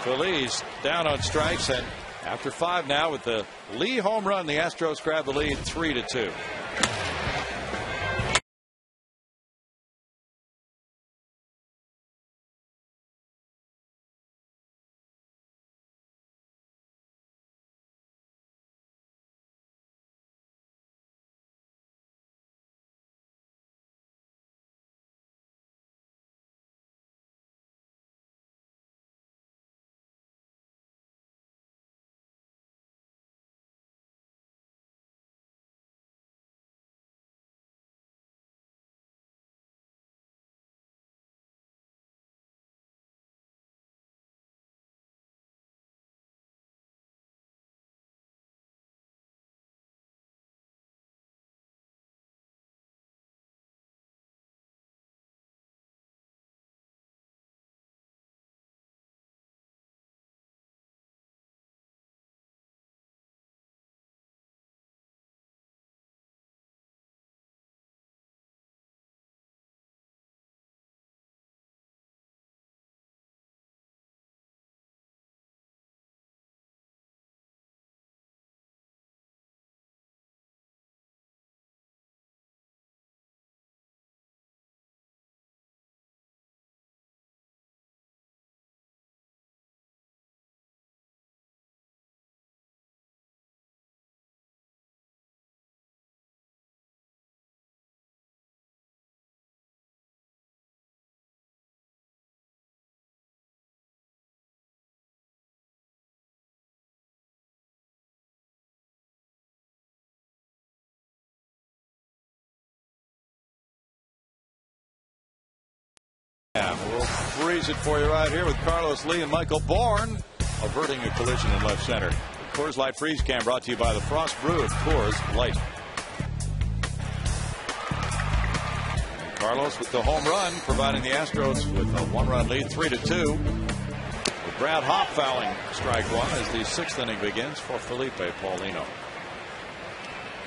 Feliz down on strikes, and after 5 now with the Lee home run, the Astros grab the lead 3-2. Yeah, we'll freeze it for you right here with Carlos Lee and Michael Bourne averting a collision in left center. The Coors Light Freeze Cam brought to you by the Frost Brew of Coors Light. And Carlos with the home run, providing the Astros with a 1-run lead, 3-2. With Brad Hopp fouling strike one as the 6th inning begins for Felipe Paulino.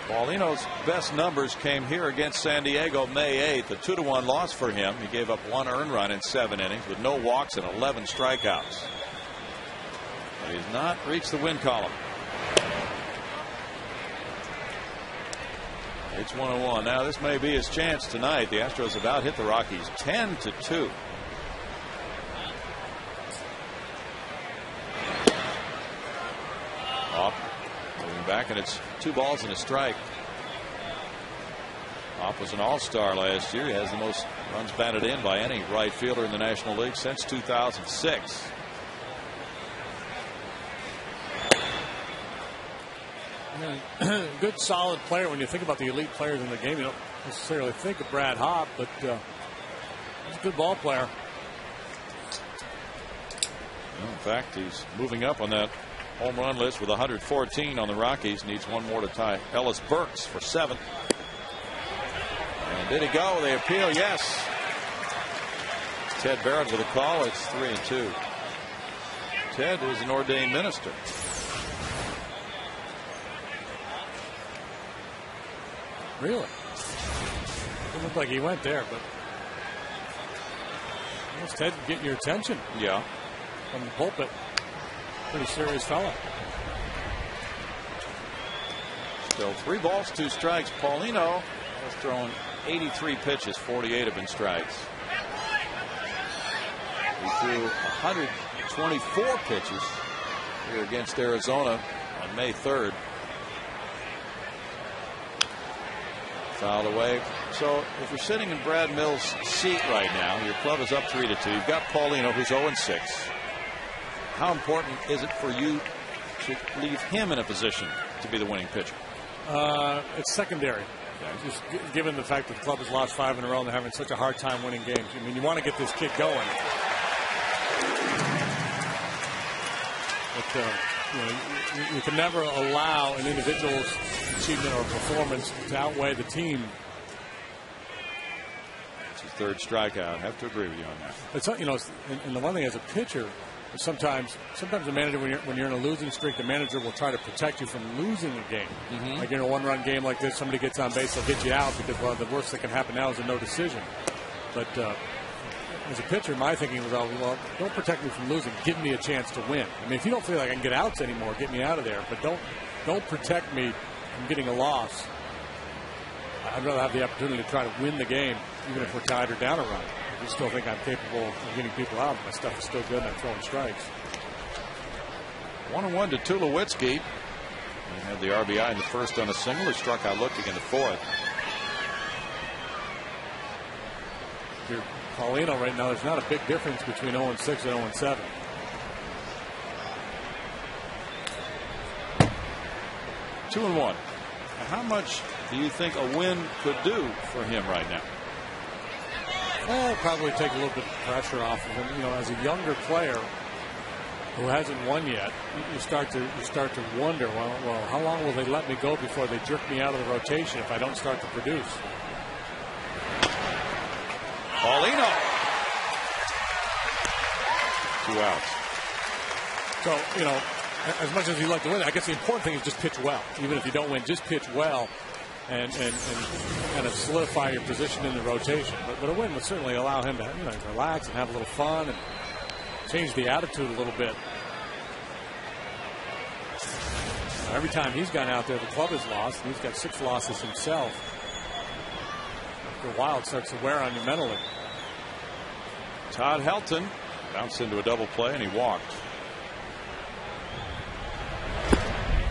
Paulino's best numbers came here against San Diego May 8th. A 2-1 loss for him. He gave up 1 earned run in 7 innings with no walks and 11 strikeouts. But he's not reached the win column. It's 1-1. Now this may be his chance tonight. The Astros have out hit the Rockies 10-2. Off. Moving back, and it's 2 balls and a strike. Hopp was an all-star last year. He has the most runs batted in by any right fielder in the National League since 2006. Good solid player. When you think about the elite players in the game, you don't necessarily think of Brad Hopp, but he's a good ball player. Well, in fact, he's moving up on that home run list with 114 on the Rockies. Needs 1 more to tie Ellis Burks for 7th. And did he go? They appeal. Yes. Ted Barrett with a call. It's 3-2. Ted is an ordained minister. Really? It looked like he went there, but I Ted getting your attention. Yeah. From the pulpit. Pretty serious fella. Still 3 balls, 2 strikes. Paulino has thrown 83 pitches. 48 have been strikes. He threw 124 pitches here against Arizona on May 3rd. Fouled away. So if you're sitting in Brad Mills' seat right now, your club is up 3-2. You've got Paulino, who's 0-6. How important is it for you to leave him in a position to be the winning pitcher? It's secondary. Okay. Just given the fact that the club has lost 5 in a row and they're having such a hard time winning games. I mean, you want to get this kid going. But you can never allow an individual's achievement or performance to outweigh the team. It's his 3rd strikeout. I have to agree with you on that. It's, and the one thing as a pitcher, sometimes the manager, when you're in a losing streak, the manager will try to protect you from losing a game. Mm-hmm. Like in a 1-run game like this, somebody gets on base, they'll get you out because, well, the worst that can happen now is a no decision. But as a pitcher, my thinking was always, well, don't protect me from losing. Give me a chance to win. I mean, if you don't feel like I can get outs anymore, get me out of there. But don't protect me from getting a loss. I'd rather have the opportunity to try to win the game, even if we're tied or down a run. I still think I'm capable of getting people out. My stuff is still good, and I'm throwing strikes. 1-1 to Tulowitzki. He had the RBI in the 1st on a single. He struck out looking in the 4th. If you're Paulino right now, there's not a big difference between 0-6 and 0-7. Two and 1. How much do you think a win could do for him right now? Well, probably take a little bit of pressure off of him. As a younger player who hasn't won yet, you start to wonder, well, how long will they let me go before they jerk me out of the rotation if I don't start to produce? Paulino. 2 outs. So, as much as you like to win, I guess the important thing is just pitch well. Even if you don't win, just pitch well and kind of solidify your position in the rotation. But a win would certainly allow him to relax and have a little fun and change the attitude a little bit. Every time he's gone out there, the club has lost, and he's got 6 losses himself. After a while, it starts to wear on you mentally. Todd Helton bounced into a double play, and he walked.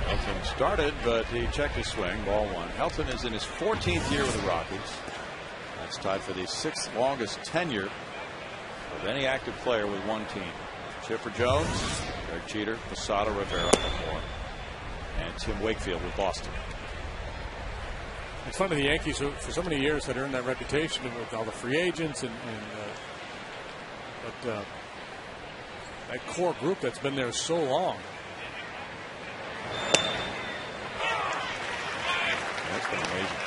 Helton started, but he checked his swing. Ball 1. Helton is in his 14th year with the Rockies. That's tied for the 6th longest tenure of any active player with one team. Chipper Jones, Greg Jeter, Posada, Rivera, and more. And Tim Wakefield with Boston. It's funny, the Yankees for so many years had earned that reputation with all the free agents and But that core group that's been there so long. That's been amazing.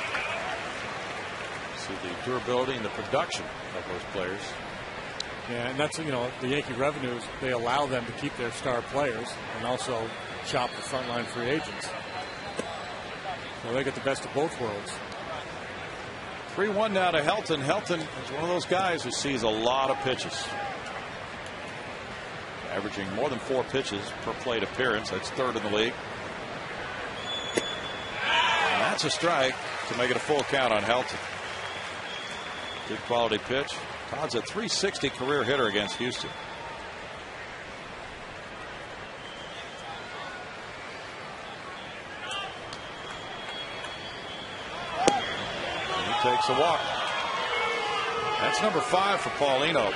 See the durability and the production of those players. Yeah, and that's, you know, the Yankee revenues, they allow them to keep their star players and also shop the frontline free agents. So they get the best of both worlds. 3-1 now to Helton. Helton is one of those guys who sees a lot of pitches. Averaging more than 4 pitches per plate appearance. That's third in the league. And that's a strike to make it a full count on Helton. Good quality pitch. Todd's a .360 career hitter against Houston. And he takes a walk. That's number 5 for Paulino.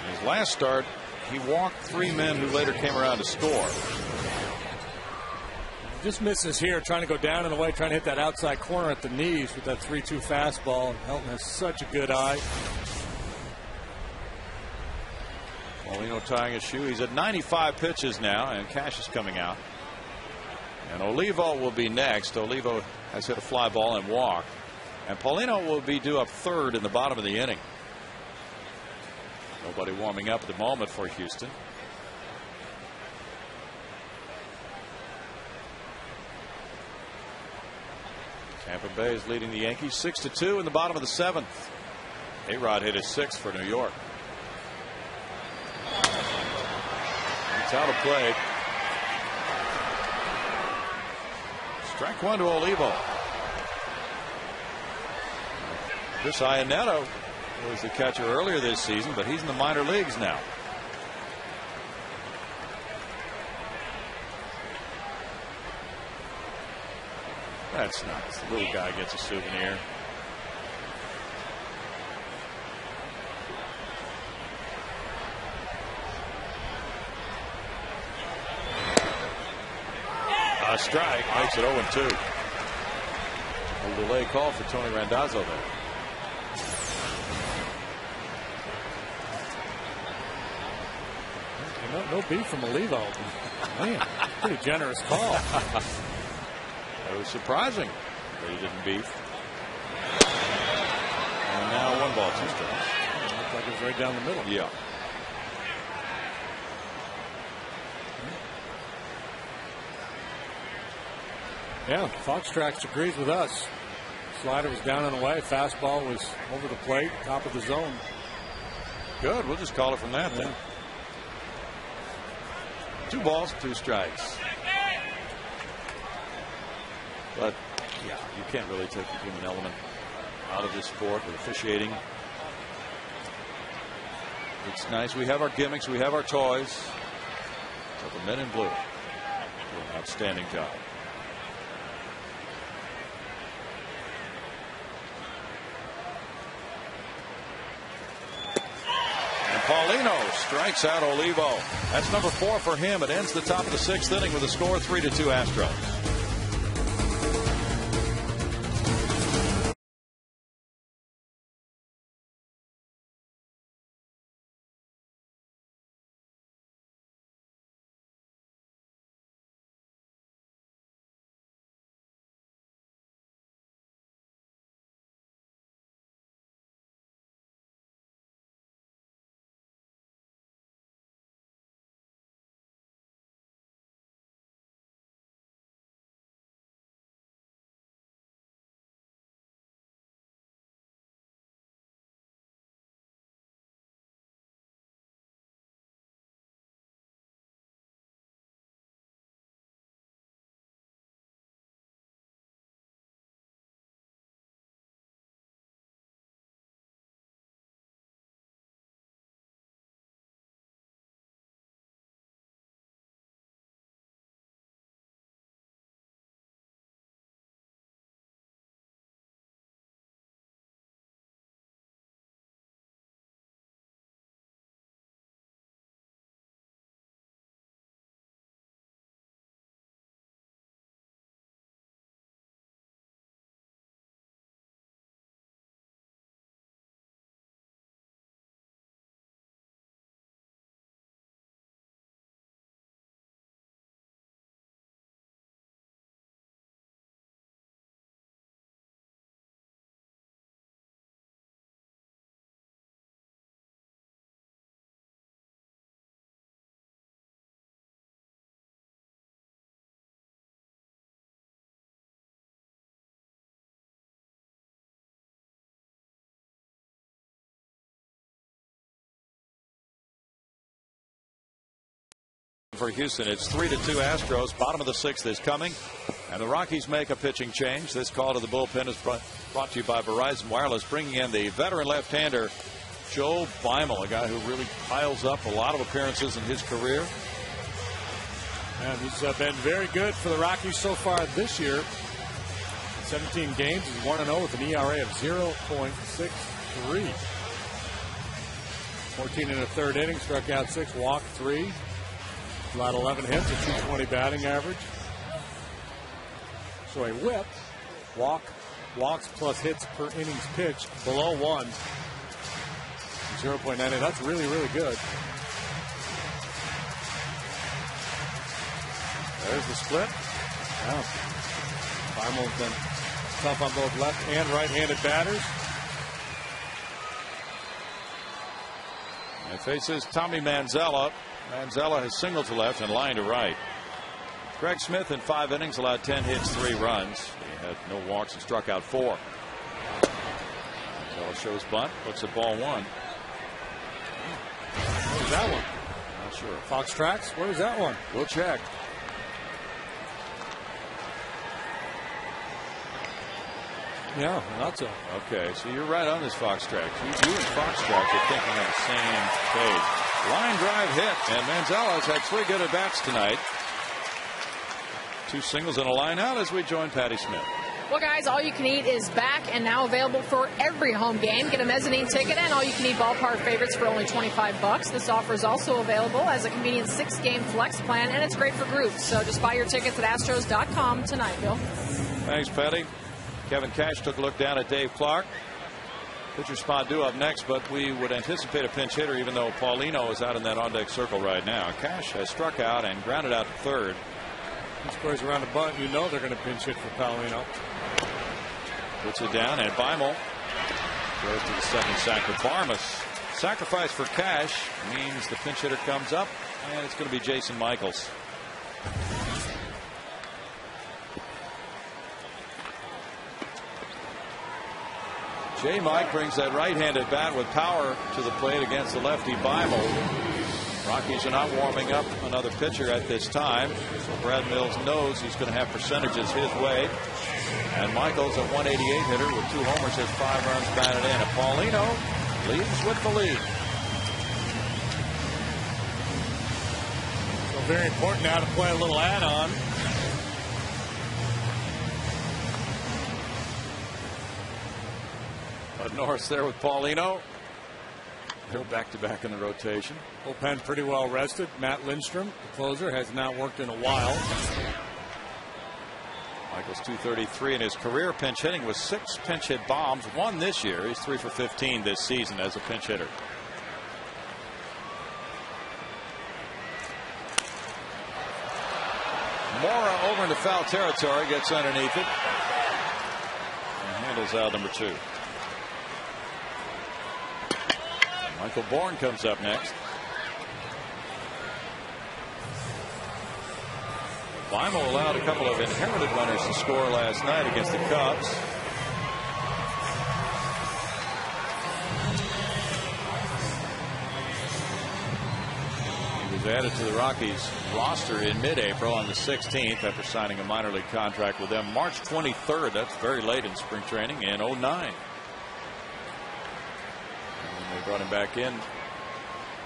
In his last start, he walked 3 men who later came around to score. Just misses here, trying to go down and away, trying to hit that outside corner at the knees with that 3-2 fastball. Helton has such a good eye. Paulino tying his shoe. He's at 95 pitches now, and Cash is coming out. And Olivo will be next. Olivo has hit a fly ball and walked. And Paulino will be due up third in the bottom of the inning. Nobody warming up at the moment for Houston. Tampa Bay is leading the Yankees 6-2 in the bottom of the 7th. A-Rod hit his 6th for New York. It's out of play. Strike 1 to Olivo. Chris Iannetto was the catcher earlier this season, but he's in the minor leagues now. That's nice. The little guy gets a souvenir. A strike makes it 0-2. A delay call for Tony Randazzo there. No beef from Olivo. Man, pretty generous call. It was surprising that he didn't beef. And now 1 ball, 2 strikes. It looked like it was right down the middle. Yeah. Yeah, Fox Tracks agrees with us. Slider was down and away. Fastball was over the plate, top of the zone. Good. We'll just call it from that then. 2 balls, 2 strikes. But, yeah, you can't really take the human element out of this sport with officiating. It's nice. We have our gimmicks. We have our toys. But the men in blue do an outstanding job. And Paulino strikes out Olivo. That's number 4 for him. It ends the top of the 6th inning with a score 3-2 Astros. for Houston. It's 3-2 Astros. Bottom of the 6th is coming. And the Rockies make a pitching change. This call to the bullpen is brought to you by Verizon Wireless, bringing in the veteran left-hander Joe Beimel, a guy who really piles up a lot of appearances in his career. And he's been very good for the Rockies so far this year. In 17 games, he's 1-0 with an ERA of 0.63. 14 in the third inning, struck out 6, walked 3. Allowed 11 hits, a 220 batting average. So a whip, walks plus hits per innings pitched below 1. 0.98. That's really, really good. There's the split. Yeah. Beimel's been tough on both left and right-handed batters. And faces Tommy Manzella. Manzella has singled to left and line to right. Greg Smith in 5 innings allowed 10 hits, 3 runs. He had no walks and struck out 4. Manzella shows bunt, looks at ball 1. What was that one? Not sure. Fox Tracks? What was that one? We'll check. Yeah, that's a. Okay, so you're right on this Fox Tracks. You and Fox Tracks are thinking on the same page. Line drive hit, and Manzella's had 3 good at-bats tonight. 2 singles and a line out as we join Patty Smith. Well, guys, All You Can Eat is back and now available for every home game. Get a mezzanine ticket and All You Can Eat ballpark favorites for only $25. This offer is also available as a convenient 6-game flex plan, and it's great for groups. So just buy your tickets at Astros.com tonight, Bill. Thanks, Patty. Kevin Cash took a look down at Dave Clark. Pitcher spot due up next, but we would anticipate a pinch hitter even though Paulino is out in that on-deck circle right now. Cash has struck out and grounded out to third. He squares around the bunt. You know they're going to pinch hit for Paulino. Puts it down, and Beimel goes to the second sack with Barmas. Sacrifice for Cash means the pinch hitter comes up, and it's going to be Jason Michaels. J. Mike brings that right-handed bat with power to the plate against the lefty Beimel. Rockies are not warming up another pitcher at this time. So Brad Mills knows he's going to have percentages his way. And Michaels, a 188 hitter with 2 homers, has 5 runs batted in. And Paulino leads with the lead. So very important now to play a little add-on. But Norris there with Paulino. They're back-to-back in the rotation. Bullpen pretty well rested. Matt Lindstrom, the closer, has not worked in a while. Michaels 233 in his career pinch hitting with 6 pinch hit bombs. 1 this year. He's 3 for 15 this season as a pinch hitter. Mora over into foul territory, gets underneath it and handles out number 2. Michael Bourne comes up next. Beimel allowed a couple of inherited runners to score last night against the Cubs. He was added to the Rockies roster in mid-April on the 16th after signing a minor league contract with them March 23rd. That's very late in spring training in 09. They brought him back in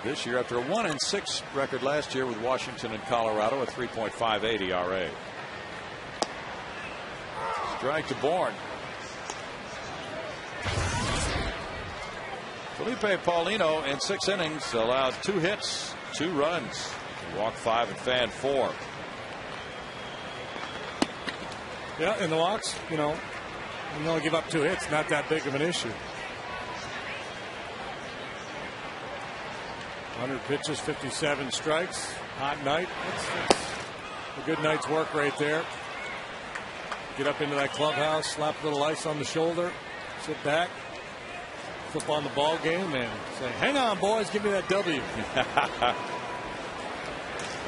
this year after a 1-6 record last year with Washington and Colorado, a 3.58 ERA. Strike to Bourne. Felipe Paulino in 6 innings allowed 2 hits, 2 runs. He walked 5 and fanned 4. Yeah, in the walks, you know, you only give up 2 hits, not that big of an issue. 100 pitches, 57 strikes. Hot night. That's a good night's work right there. Get up into that clubhouse, slap a little ice on the shoulder, sit back, flip on the ball game, and say, hang on, boys, give me that W.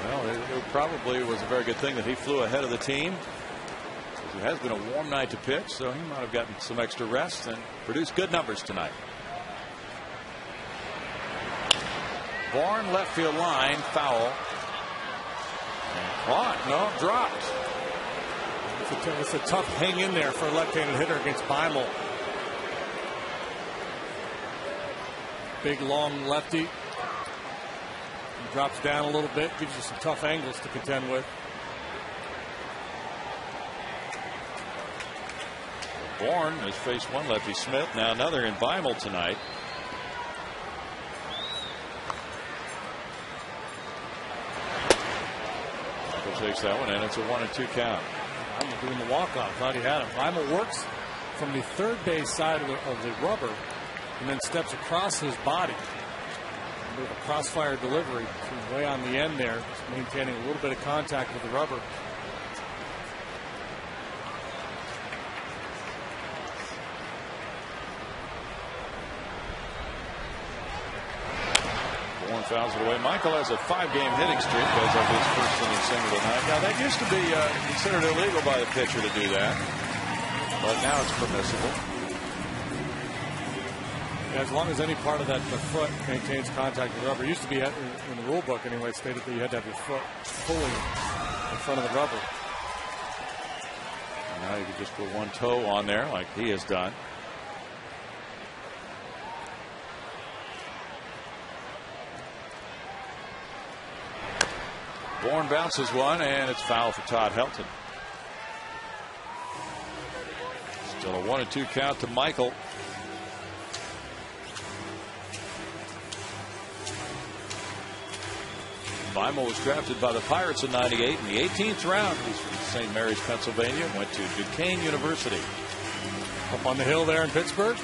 Well, it probably was a very good thing that he flew ahead of the team. It has been a warm night to pitch, so he might have gotten some extra rest and produced good numbers tonight. Bourne left field line, foul. Caught, no, dropped. It's a tough hang in there for a left-handed hitter against Beimel. Big, long lefty. He drops down a little bit, gives you some tough angles to contend with. Bourne has faced one lefty, Smith, now another in Beimel tonight. Michael takes that one, and it's a 1-2 count. I'm doing the walk-off. Glad he had him. Beimel works from the third base side of the rubber and then steps across his body with a crossfire delivery. He's way on the end there, just maintaining a little bit of contact with the rubber. Bourne fouls it away. Michael has a 5-game hitting streak as of his first inning single tonight. Now, that used to be considered illegal by the pitcher to do that, but now it's permissible. As long as any part of the foot maintains contact with the rubber. It used to be in the rule book anyway, it stated that you had to have your foot fully in front of the rubber. And now you can just put one toe on there like he has done. Bourne bounces one, and it's foul for Todd Helton. Still a 1-2 count to Michael. Beimel was drafted by the Pirates in '98 in the 18th round. He's from St. Mary's, Pennsylvania, went to Duquesne University. Up on the hill there in Pittsburgh.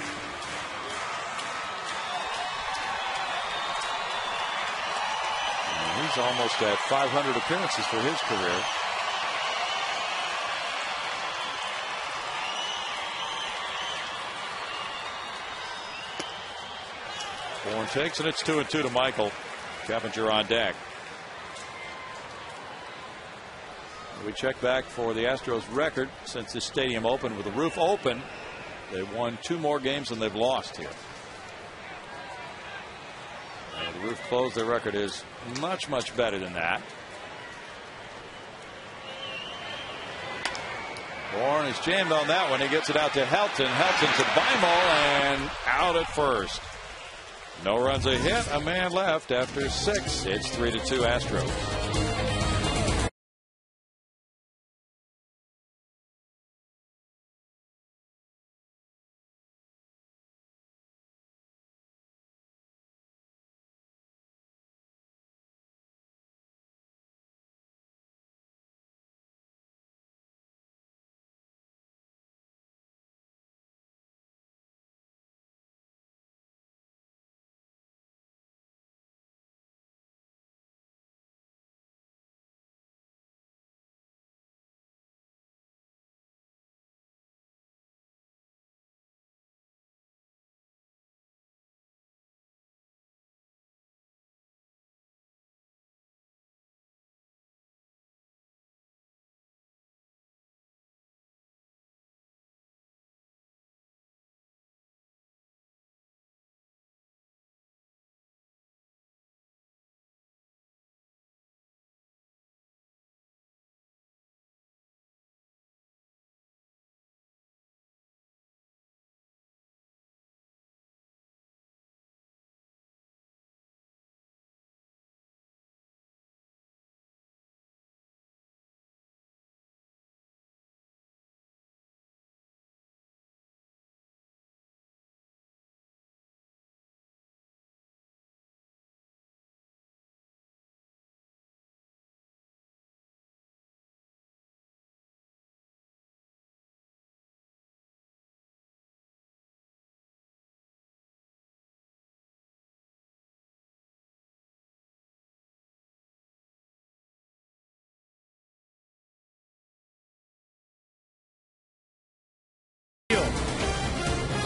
And he's almost at 500 appearances for his career. Bourne takes, and it's 2-2 to Michael. Clevenger on deck. We check back for the Astros record since this stadium opened with the roof open. They've won 2 more games than they've lost here. And the roof closed. Their record is much, much better than that. Bourne is jammed on that one. He gets it out to Helton. Helton to Beimel and out at first. No runs a hit. A man left after 6. It's 3-2 Astros.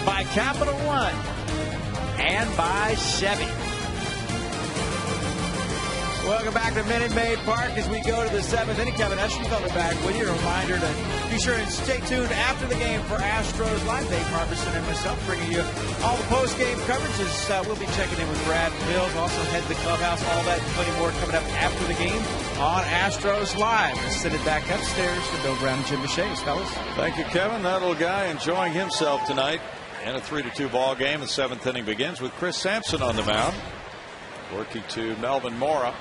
By Capital One and by Chevy. Welcome back to Minute Maid Park as we go to the 7th inning. Kevin Escher coming back with you. A reminder to be sure and stay tuned after the game for Astros Live. Dave Harbison and myself bringing you all the post-game coverages. We'll be checking in with Brad and Mills. Also head to the clubhouse. All that and plenty more coming up after the game on Astros Live. Let's send it back upstairs to Bill Brown and Jim Mache's, fellas. Thank you, Kevin. That little guy enjoying himself tonight. And a 3-2 ball game. The 7th inning begins with Chris Sampson on the mound. Working to Melvin Mora.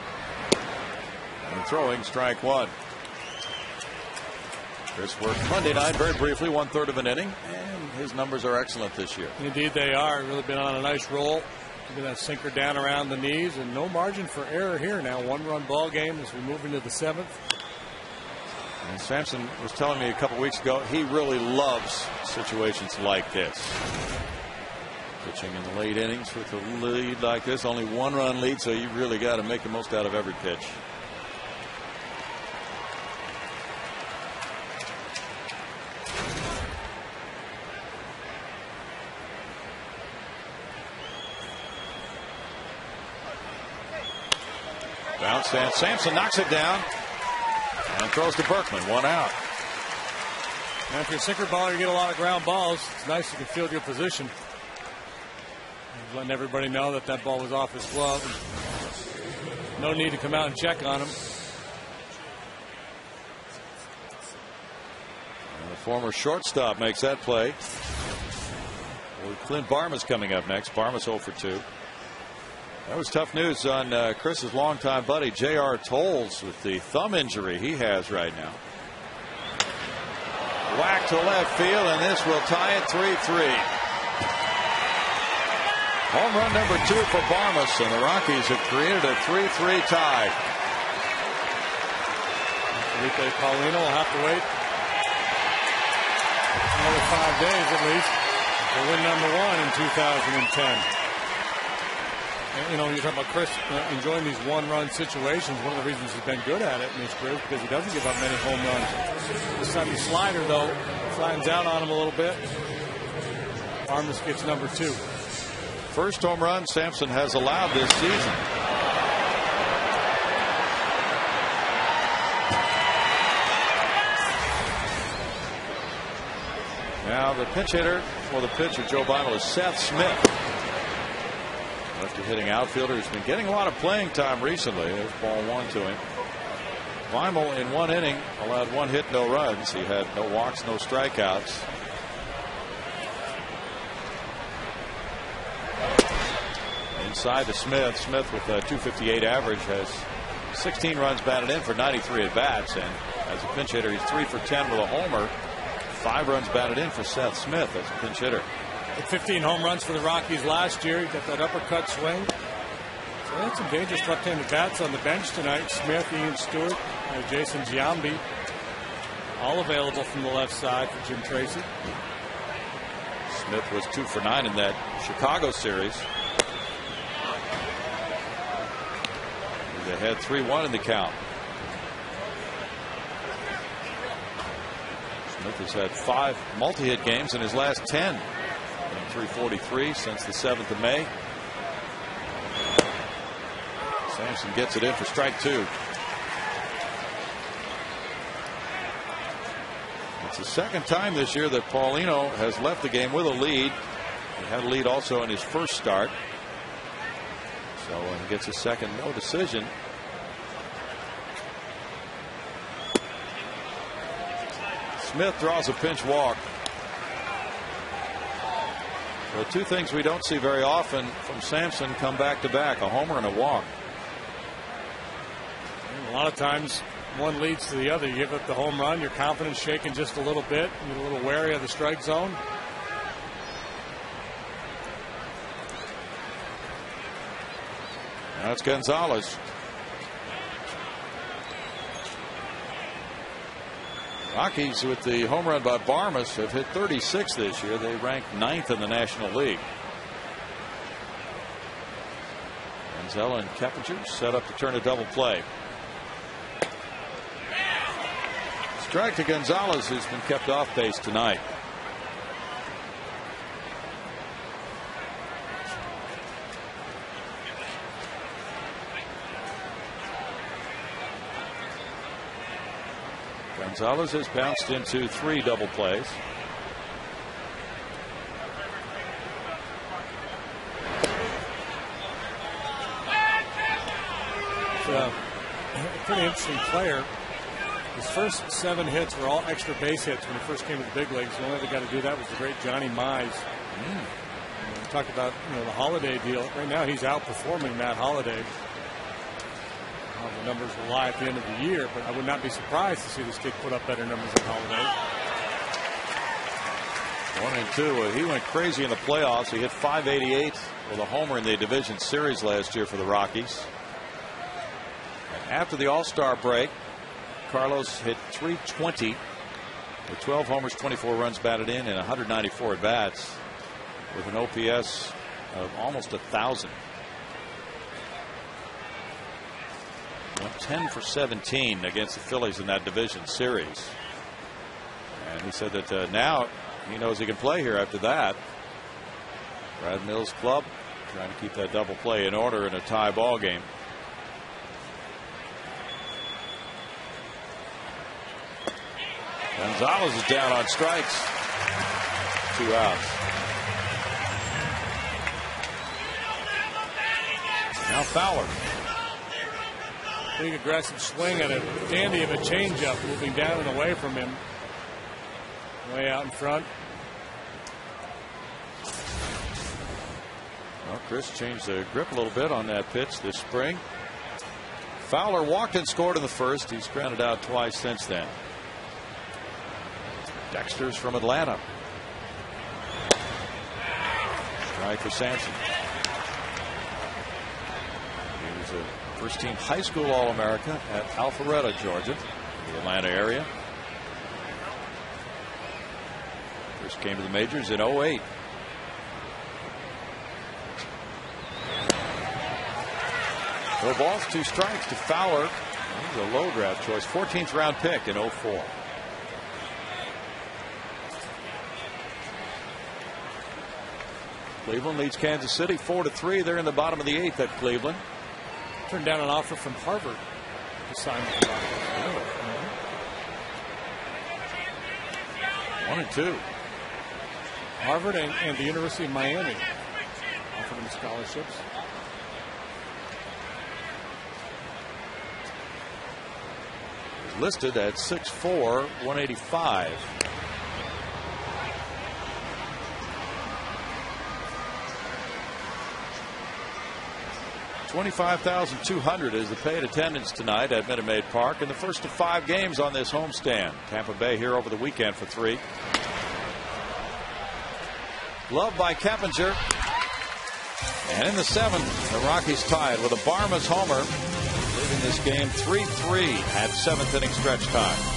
And throwing strike one. Chris worked Monday night very briefly, 1/3 of an inning, and his numbers are excellent this year. Indeed they are. Really been on a nice roll. Keeping that sinker down around the knees, and no margin for error here now. 1-run ball game as we move into the 7th. And Sampson was telling me a couple weeks ago he really loves situations like this. Pitching in the late innings with a lead like this, only 1-run lead, so you really got to make the most out of every pitch. Bounce and Sampson knocks it down and throws to Berkman. 1 out. And if you're a sinker baller, you get a lot of ground balls. It's nice you can field your position. He's letting everybody know that that ball was off his glove. No need to come out and check on him. And the former shortstop makes that play. Clint Barma's coming up next. Barma's 0 for 2. That was tough news on Chris's longtime buddy J.R. Tolles with the thumb injury he has right now. Whack to left field, and this will tie it 3-3. Home run number 2 for Barmas, and the Rockies have created a 3-3 tie. Felipe Paulino will have to wait another 5 days at least for win number 1 in 2010. You know, you're talking about Chris enjoying these 1-run situations. One of the reasons he's been good at it in his career is because he doesn't give up many home runs. This time the slider, though, flattens out on him a little bit. Armas gets number 2. First home run Sampson has allowed this season. Now the pinch hitter for the pitcher Joe Beimel is Seth Smith. Lefty hitting outfielder who's been getting a lot of playing time recently. There's ball 1 to him. Beimel in 1 inning allowed 1 hit, no runs. He had no walks, no strikeouts. Inside to Smith. Smith with a .258 average has 16 runs batted in for 93 at bats, and as a pinch hitter he's 3 for 10 with a homer. 5 runs batted in for Seth Smith as a pinch hitter. 15 home runs for the Rockies last year. He got that uppercut swing. So they had some dangerous left-handed bats on the bench tonight. Smith, Ian Stewart, Jason Giambi, all available from the left side for Jim Tracy. Smith was 2 for 9 in that Chicago series. He's ahead 3-1 in the count. Smith has had 5 multi-hit games in his last 10. 343 since the 7th of May. Sampson gets it in for strike 2. It's the second time this year that Paulino has left the game with a lead. He had a lead also in his first start. So he gets a second no decision. Smith draws a pinch walk. So 2 things we don't see very often from Sampson come back to back, a homer and a walk. A lot of times one leads to the other. You give up the home run, your confidence shaking just a little bit. You get a little wary of the strike zone. Now it's Gonzalez. Rockies with the home run by Barmas have hit 36 this year. They rank 9th in the National League. Manzella and Keppinger set up to turn a double play. Strike to Gonzalez, who's been kept off base tonight. Gonzalez has bounced into 3 double plays. A pretty interesting player. His first 7 hits were all extra base hits when he first came to the big leagues. The only other guy to do that was the great Johnny Mize. We talked about the Holiday deal. Right now he's outperforming Matt Holiday. The numbers will lie at the end of the year, but I would not be surprised to see this kid put up better numbers than Holiday. 1-2. He went crazy in the playoffs. He hit .588 with a homer in the division series last year for the Rockies. And after the All-Star break, Carlos hit .320 with 12 homers, 24 runs batted in, and 194 at bats with an OPS of almost 1,000. Went 10 for 17 against the Phillies in that division series. And he said that now he knows he can play here after that. Brad Mills' club trying to keep that double play in order in a tie ball game. Gonzalez is down on strikes. 2 outs. Now Fowler. Big aggressive swing at a dandy of a changeup, moving down and away from him. Way out in front. Well, Chris changed the grip a little bit on that pitch this spring. Fowler walked and scored in the first. He's grounded out twice since then. Dexter's from Atlanta. Strike for Sampson. He was a first-team high school All-America at Alpharetta, Georgia, the Atlanta area. First came to the majors in '08. No balls, 2 strikes to Fowler. He's a low draft choice. 14th round pick in '04. Cleveland leads Kansas City 4-3. They're in the bottom of the 8th at Cleveland. Turned down an offer from Harvard to sign with the Rockies. 1-2. Harvard and the University of Miami offered him scholarships. He's listed at 6'4", 185. $25,200 is the paid attendance tonight at Minute Maid Park in the first of 5 games on this homestand. Tampa Bay here over the weekend for 3. Glove by Keppinger. And in the 7th, the Rockies tied with a Barmas homer, leaving this game 3-3 at 7th inning stretch time.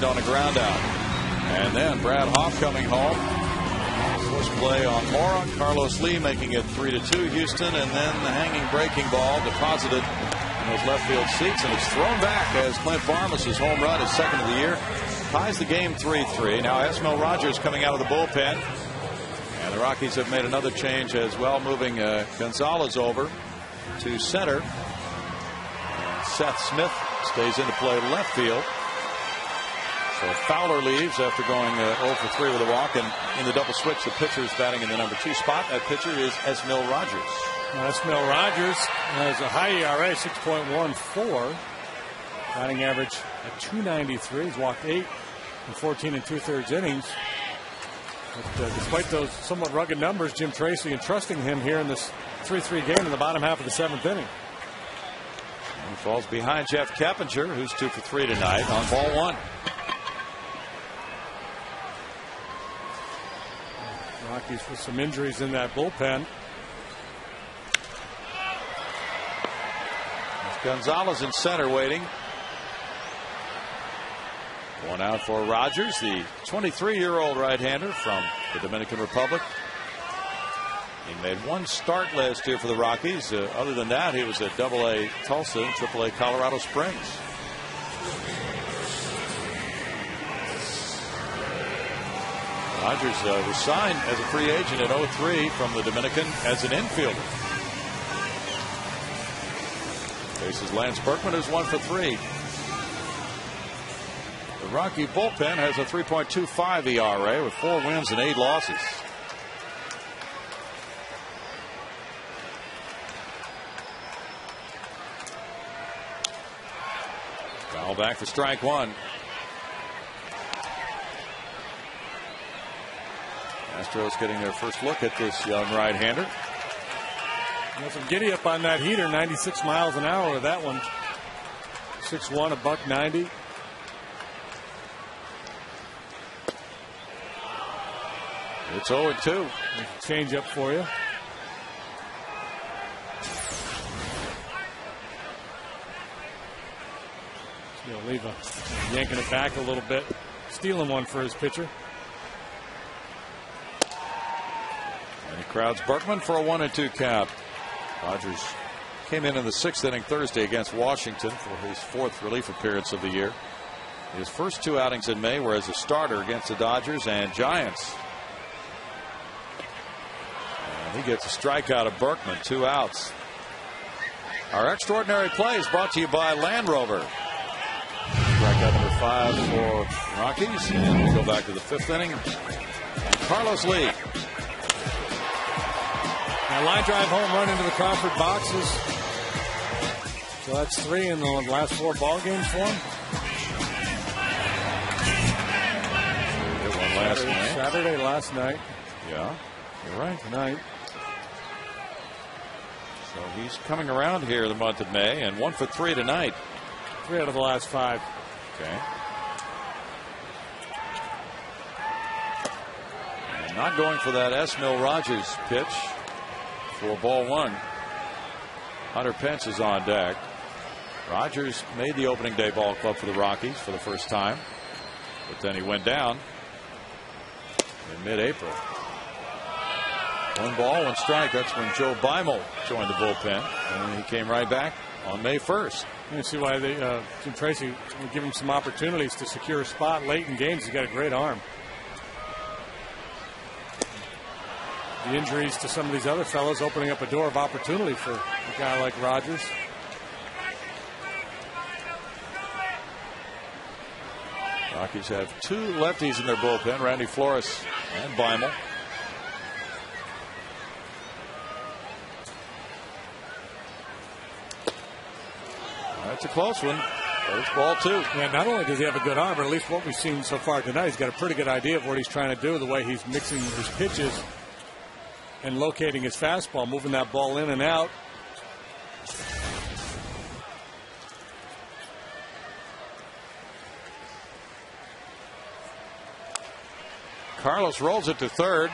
on a ground out. And then Brad Hoff coming home. First play on Mora. Carlos Lee making it 3-2 Houston, and then the hanging breaking ball deposited in those left field seats, and it's thrown back as Clint Farmas's home run, his second of the year, ties the game 3-3. Now Esmil Rogers coming out of the bullpen, and the Rockies have made another change as well, moving Gonzalez over to center. And Seth Smith stays into play left field. So Fowler leaves after going 0 for 3 with a walk, and in the double switch, the pitcher is batting in the number 2 spot. That pitcher is Esmil Rogers. Esmil Rogers has a high ERA, 6.14. Batting average at 293. He's walked 8 in 14 2/3 innings. But, despite those somewhat rugged numbers, Jim Tracy entrusting him here in this 3-3 game in the bottom half of the 7th inning. He falls behind Jeff Keppinger, who's 2 for 3 tonight on ball 1. Rockies with some injuries in that bullpen. Gonzalez in center waiting. One out for Rogers, the 23-year-old right-hander from the Dominican Republic. He made one start last year for the Rockies. Other than that, he was at AA Tulsa and AAA Colorado Springs. Rogers was signed as a free agent in 03 from the Dominican as an infielder. Faces Lance Berkman, who's 1 for 3. The Rocky bullpen has a 3.25 ERA with 4 wins and 8 losses. Foul back for strike 1. Astros getting their first look at this young right-hander. Some giddy up on that heater, 96 miles an hour with that one. 6'1", $190. It's 0-2. Change up for you. Oliva yanking it back a little bit, stealing one for his pitcher. And he crowds Berkman for a 1-2 count. Rogers came in the 6th inning Thursday against Washington for his 4th relief appearance of the year. His first 2 outings in May were as a starter against the Dodgers and Giants. And he gets a strikeout of Berkman, 2 outs. Our extraordinary play is brought to you by Land Rover. Strikeout number 5 for Rockies. And we go back to the 5th inning. And Carlos Lee. A line drive home run into the Crawford boxes. So that's 3 in the last 4 ball games for him. Saturday last night. Yeah, you're right. Tonight. So he's coming around here the month of May, and 1 for 3 tonight. 3 out of the last 5. Okay. And not going for that Esmil Rogers pitch. For ball 1. Hunter Pence is on deck. Rogers made the opening day ball club for the Rockies for the first time, but then he went down in mid-April. 1 ball, 1 strike. That's when Joe Beimel joined the bullpen, and then he came right back on May 1st. You see why Jim Tracy will give him some opportunities to secure a spot late in games. He's got a great arm. The injuries to some of these other fellows opening up a door of opportunity for a guy like Rogers. Rockies have 2 lefties in their bullpen, Randy Flores and Beimel. That's a close one. It's ball 2. Yeah, not only does he have a good arm, but at least what we've seen so far tonight, he's got a pretty good idea of what he's trying to do, the way he's mixing his pitches and locating his fastball, moving that ball in and out. Carlos rolls it to third.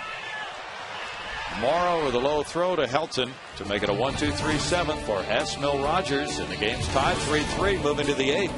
Morrow with a low throw to Helton to make it a 1-2-3 7th for Esmil Rogers, and the game's tied 3-3, moving to the 8th.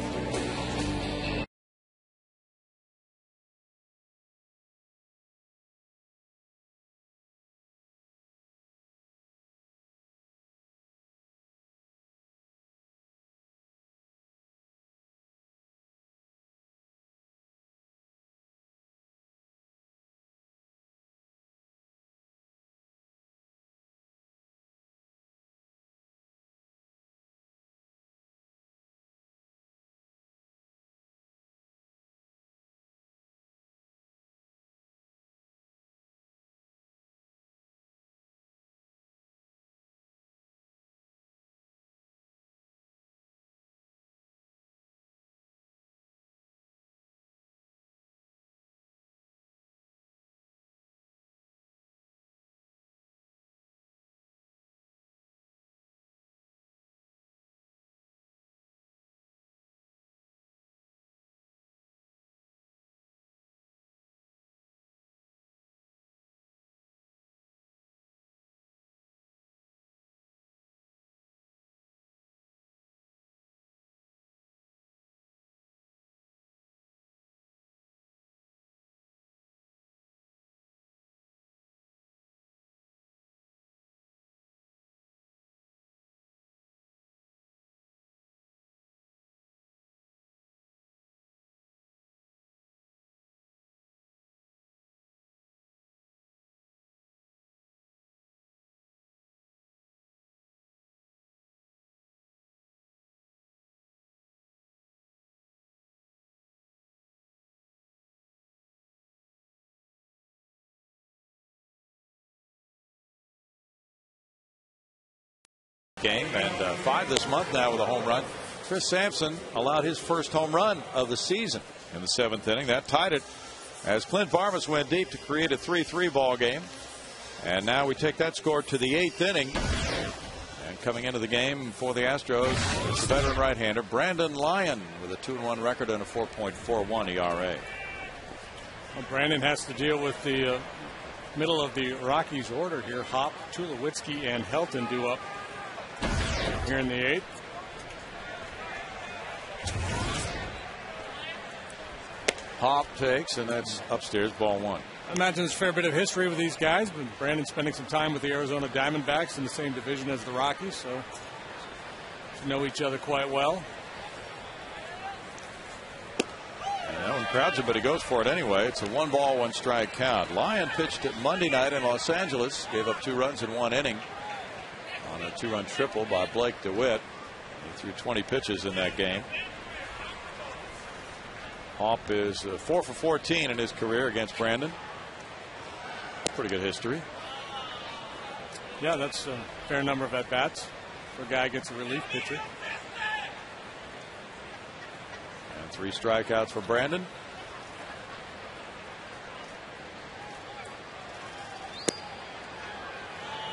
game, and 5 this month now with a home run. Chris Sampson allowed his first home run of the season in the 7th inning. That tied it as Clint Barmas went deep to create a 3-3 ball game. And now we take that score to the 8th inning. And coming into the game for the Astros is the veteran right-hander Brandon Lyon with a 2-1 record and a 4.41 ERA. Well, Brandon has to deal with the middle of the Rockies order here. Hop, Tulowitzki, and Helton due up here in the 8th. Hop takes, and that's upstairs, ball 1. I imagine there's a fair bit of history with these guys, but Brandon spending some time with the Arizona Diamondbacks in the same division as the Rockies, so know each other quite well. And that one crowds him, but he goes for it anyway. It's a 1-ball, 1-strike count. Lyon pitched it Monday night in Los Angeles, gave up 2 runs in 1 inning on a 2-run triple by Blake DeWitt. He threw 20 pitches in that game. Hop is 4 for 14 in his career against Brandon. Pretty good history. Yeah, that's a fair number of at-bats for a guy against a relief pitcher. And 3 strikeouts for Brandon.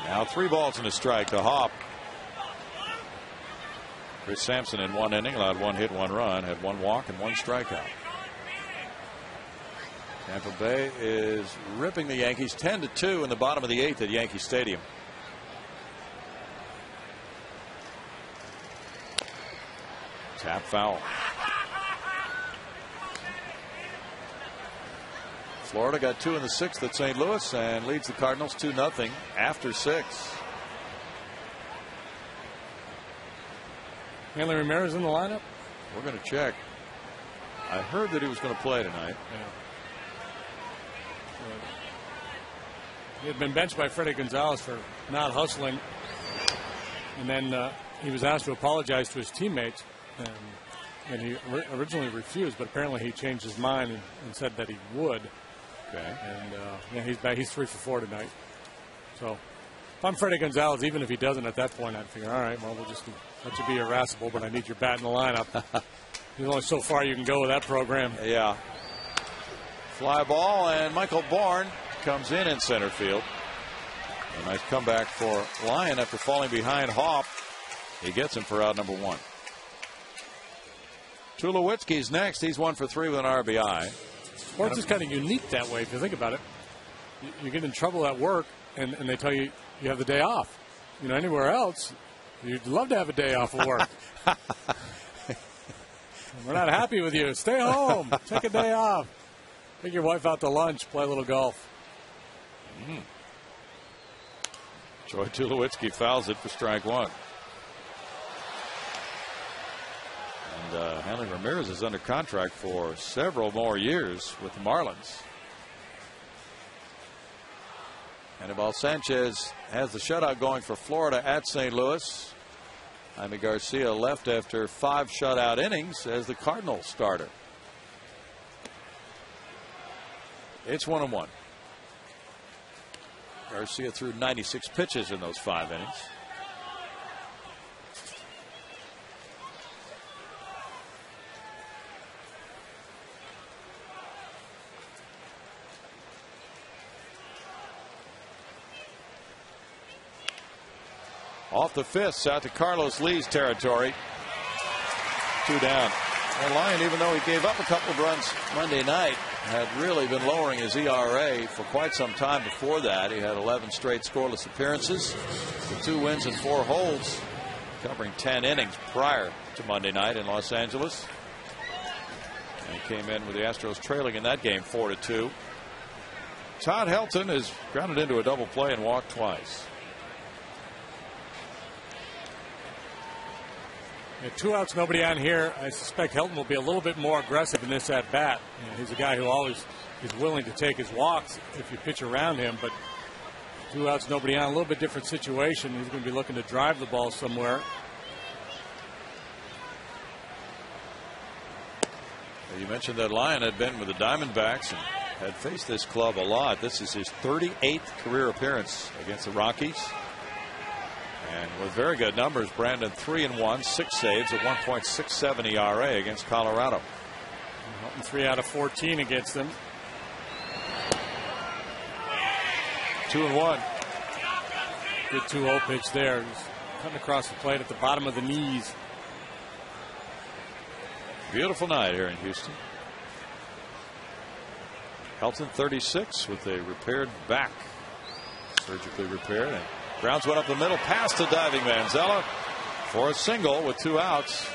Now 3 balls and a strike to Hop. Chris Sampson in 1 inning allowed 1 hit, 1 run, had 1 walk and 1 strikeout. Tampa Bay is ripping the Yankees 10-2 in the bottom of the 8th at Yankee Stadium. Tap foul. Florida got 2 in the 6th at St. Louis and leads the Cardinals 2-0 after 6. Hanley Ramirez in the lineup? We're going to check. I heard that he was going to play tonight. Yeah. He had been benched by Freddie Gonzalez for not hustling, and then he was asked to apologize to his teammates, and he originally refused, but apparently he changed his mind and said that he would. Okay. And yeah, he's back. He's 3 for 4 tonight. So if I'm Freddie Gonzalez, even if he doesn't at that point, I'd figure, all right, well, we'll just let you be irascible, but I need your bat in the lineup. There's only so far you can go with that program. Yeah. Fly ball, and Michael Bourne comes in center field. A nice comeback for Lyon after falling behind Hop. He gets him for out number 1. Tulowitzki's next. He's 1 for 3 with an RBI. Sports is kind of unique that way if you think about it. You get in trouble at work, and they tell you you have the day off. You know, anywhere else, you'd love to have a day off of work. We're not happy with you. Stay home. Take a day off. Take your wife out to lunch. Play a little golf. Troy Tulowitzki fouls it for strike 1. And Hanley Ramirez is under contract for several more years with the Marlins. Anibal Sanchez has the shutout going for Florida at St. Louis. Jaime Garcia left after 5 shutout innings as the Cardinals starter. It's 1-1. Garcia threw 96 pitches in those 5 innings. Off the fists out to Carlos Lee's territory. 2 down. And Lyon, even though he gave up a couple of runs Monday night, had really been lowering his ERA for quite some time before that. He had 11 straight scoreless appearances with 2 wins and 4 holds, covering 10 innings prior to Monday night in Los Angeles. And he came in with the Astros trailing in that game 4-2. Todd Helton is grounded into a double play and walked twice. Yeah, 2 outs, nobody on here. I suspect Helton will be a little bit more aggressive in this at bat. You know, he's a guy who always is willing to take his walks if you pitch around him. But 2 outs, nobody on. A little bit different situation. He's going to be looking to drive the ball somewhere. You mentioned that Lyon had been with the Diamondbacks and had faced this club a lot. This is his 38th career appearance against the Rockies. And with very good numbers, Brandon 3-1, 6 saves, a 1.67 ERA against Colorado. 3 out of 14 against them. 2-1. Good 2-0 pitch there. Just cutting across the plate at the bottom of the knees. Beautiful night here in Houston. Helton 36 with a repaired back. Surgically repaired. And grounds one up the middle past the diving Manzella for a single with 2 outs.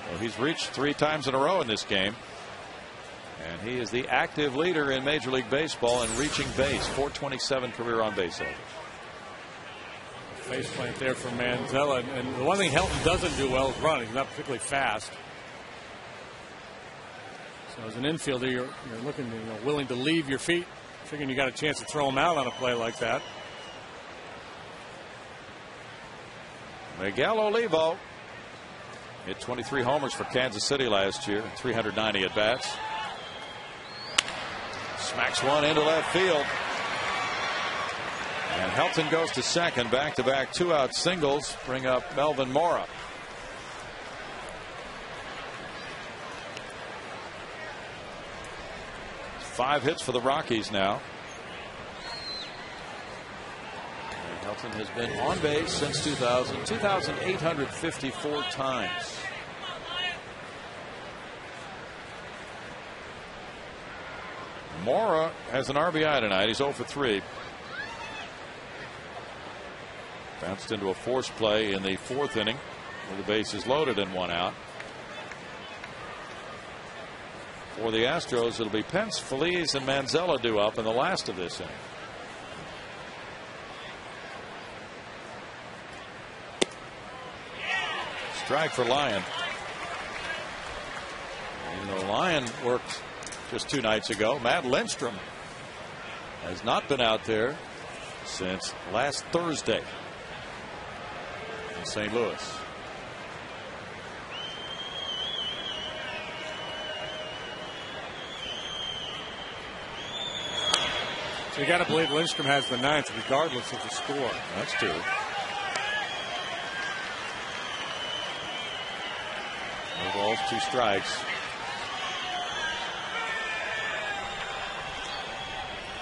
Well, he's reached 3 times in a row in this game. And he is the active leader in Major League Baseball in reaching base. 427 career on base holders. Face plant there for Manzella. And the one thing Helton doesn't do well is running. He's not particularly fast. So as an infielder, you're looking, willing to leave your feet, figuring you got a chance to throw him out on a play like that. Miguel Olivo hit 23 homers for Kansas City last year, 390 at bats. Smacks one into left field. And Helton goes to second. Back-to-back 2-out singles bring up Melvin Mora. Five hits for the Rockies now. And Helton has been on base since 2000, 2,854 times. Mora has an RBI tonight. He's 0 for 3. Bounced into a force play in the 4th inning where the base is loaded and 1 out. For the Astros, it'll be Pence, Feliz, and Manzella due up in the last of this inning. Strike for Lyon. Lyon worked just 2 nights ago. Matt Lindstrom has not been out there since last Thursday in St. Louis. So you got to believe Lindstrom has the 9th regardless of the score. That's true. No balls, 2 strikes.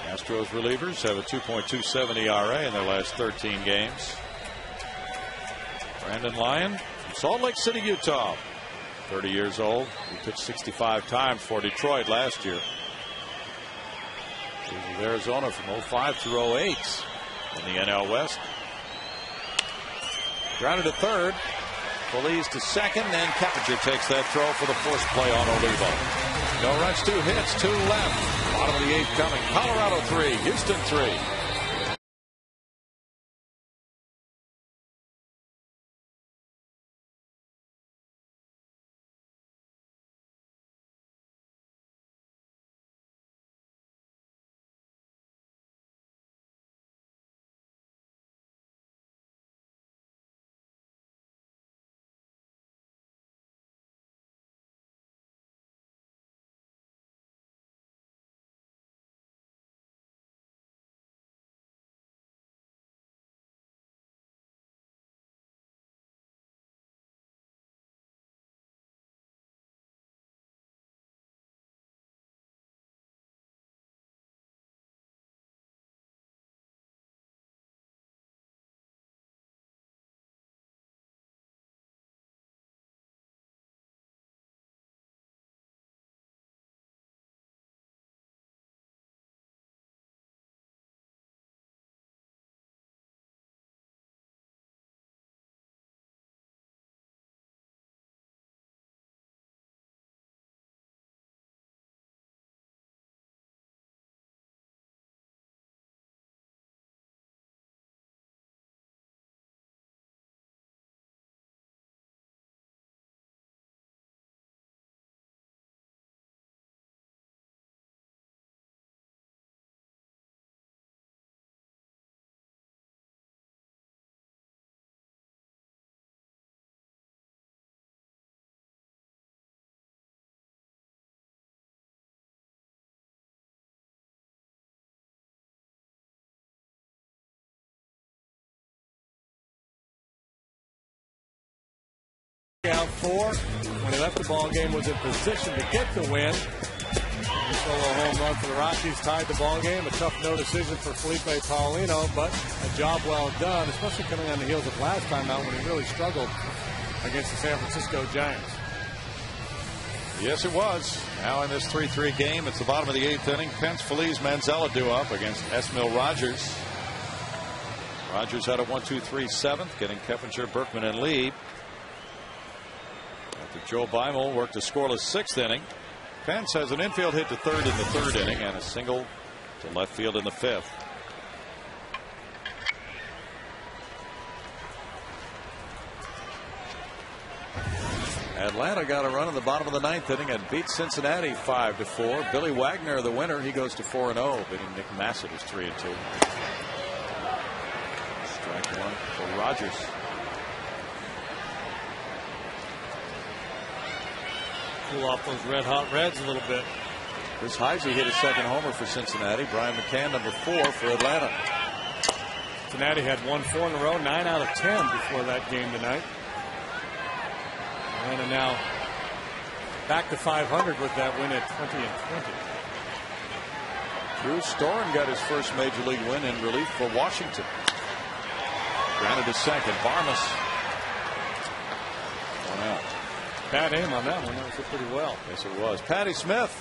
Astros relievers have a 2.27 ERA in their last 13 games. Brandon Lyon from Salt Lake City, Utah. 30 years old. He pitched 65 times for Detroit last year. He was with Arizona from 05 through 08 in the NL West. Grounded to third. Feliz to second, and Keppinger takes that throw for the force play on Olivo. No runs, 2 hits, 2 left. Bottom of the 8th coming. Colorado 3, Houston 3. Out 4 when he left the ball game, was in position to get the win. A solo home run for the Rockies tied the ball game. A tough no decision for Felipe Paulino, but a job well done, especially coming on the heels of last time out when he really struggled against the San Francisco Giants. Yes, it was. Now in this 3-3 game, it's the bottom of the 8th inning. Pence, Feliz, Manzella due up against Esmil Rogers. Rogers had a 1-2-3 7th, getting Keppinger, Berkman, and Lee. After Joe Beimel worked a scoreless 6th inning. Pence has an infield hit to third in the 3rd inning and a single to left field in the 5th. Atlanta got a run in the bottom of the 9th inning and beat Cincinnati 5-4. Billy Wagner, the winner, he goes to 4-0, beating Nick Massett, who's 3-2. Strike one for Rogers. Cool off those red-hot Reds a little bit. Chris Heisey hit his 2nd homer for Cincinnati. Brian McCann, number 4 for Atlanta. Cincinnati had won 4 in a row, 9 out of 10 before that game tonight. Atlanta now back to 500 with that win at 20-20. Drew Storen got his first major league win in relief for Washington. Grounded to second. Varmus. 1 out. Bad aim on that one. That was hit pretty well. Yes, it was. Patty Smith.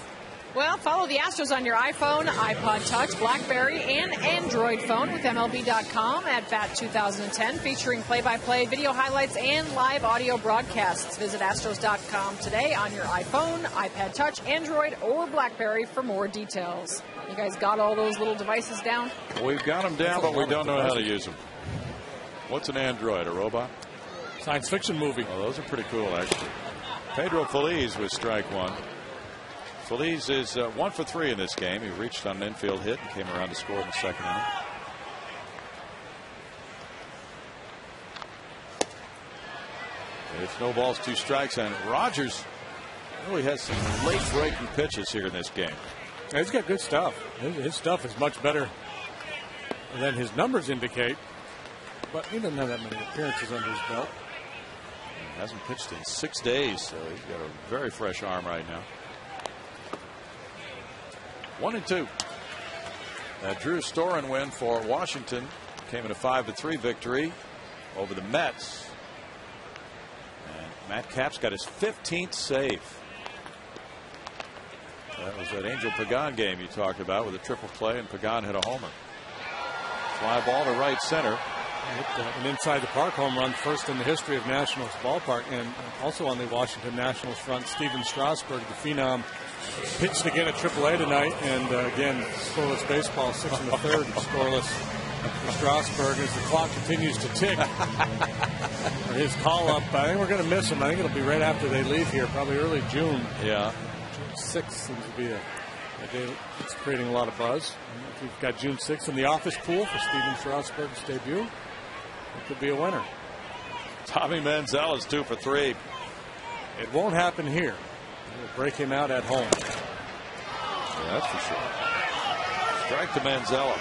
Well, follow the Astros on your iPhone, iPod Touch, BlackBerry, and Android phone with MLB.com at Bat 2010, featuring play-by-play video highlights and live audio broadcasts. Visit Astros.com today on your iPhone, iPad Touch, Android, or BlackBerry for more details. You guys got all those little devices down? We've got them down, but we don't know how to use them. What's an Android? A robot? Science fiction movie. Oh, those are pretty cool, actually. Pedro Feliz with strike one. Feliz is 1 for 3 in this game. He reached on an infield hit and came around to score in the 2nd inning. It's no balls, 2 strikes, and Rogers really has some late breaking pitches here in this game. Yeah, he's got good stuff. His stuff is much better than his numbers indicate, but he doesn't have that many appearances under his belt. He hasn't pitched in 6 days, so he's got a very fresh arm right now. 1-2. That Drew Storen win for Washington came in a 5-3 victory over the Mets. And Matt Capps got his 15th save. That was that Angel Pagan game you talked about with a triple play, and Pagan hit a homer. Fly ball to right center. An inside the park home run, first in the history of Nationals ballpark, and also on the Washington Nationals front, Steven Strasburg, the phenom, pitched again at AAA tonight, and again scoreless baseball, 6 in the 3rd, scoreless for Strasburg as the clock continues to tick. For his call up, I think we're going to miss him. I think it'll be right after they leave here, probably early June. Yeah, June 6th seems to be a day that's creating a lot of buzz. We've got June 6th in the office pool for Steven Strasburg's debut. It could be a winner. Tommy Manziel is 2 for 3. It won't happen here. We'll break him out at home. Yeah, that's for sure. Strike to Manziel.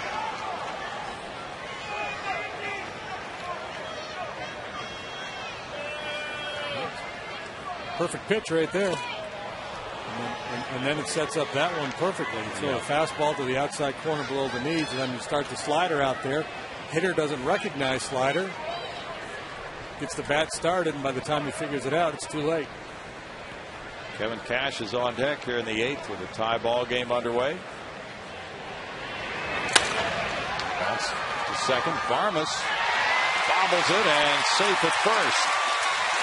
Perfect pitch right there. And then it sets up that one perfectly. You throw a fastball to the outside corner below the knees, and then you start the slider out there. Hitter doesn't recognize slider. Gets the bat started, and by the time he figures it out, it's too late. Kevin Cash is on deck here in the 8th with a tie ball game underway. Bounce to second. Varmus bobbles it and safe at first.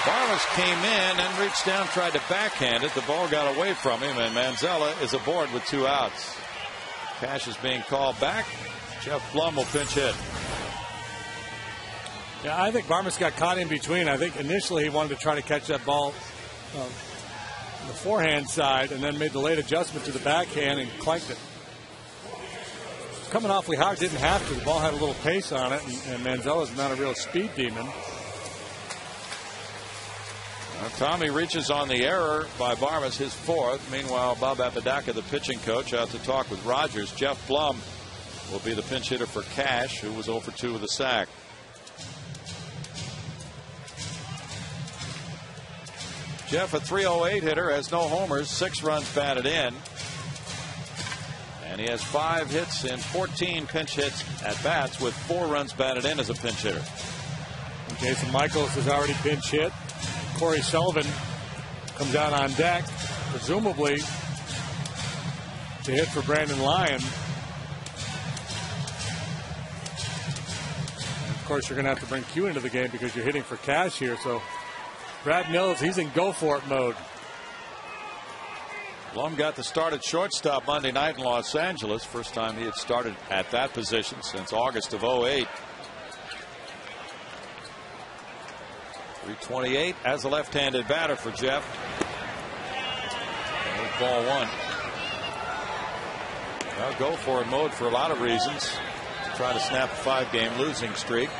Varmus came in and reached down, tried to backhand it. The ball got away from him, and Manzella is aboard with 2 outs. Cash is being called back. Jeff Blum will pinch hit. Yeah, I think Varmus got caught in between. I think initially he wanted to try to catch that ball on the forehand side, and then made the late adjustment to the backhand and clanked it. Coming awfully hard, didn't have to. The ball had a little pace on it, and Manzella's not a real speed demon. Tommy reaches on the error by Varmus, his 4th. Meanwhile, Bob Apodaca, the pitching coach, out to talk with Rogers. Jeff Blum will be the pinch hitter for Cash, who was 0 for 2 with a sack. Jeff, a 308 hitter, has no homers, 6 runs batted in. And he has 5 hits and 14 pinch hits at bats with 4 runs batted in as a pinch hitter. And Jason Michaels has already pinch hit. Corey Sullivan comes out on deck, presumably to hit for Brandon Lyon. And of course, you're going to have to bring Q into the game because you're hitting for cash here. So Brad Mills, he's in go for it mode. Blum got the start at shortstop Monday night in Los Angeles. First time he had started at that position since August of 08. 328 as a left-handed batter for Jeff. Ball 1. Well, go for it mode for a lot of reasons. To try to snap a 5-game losing streak.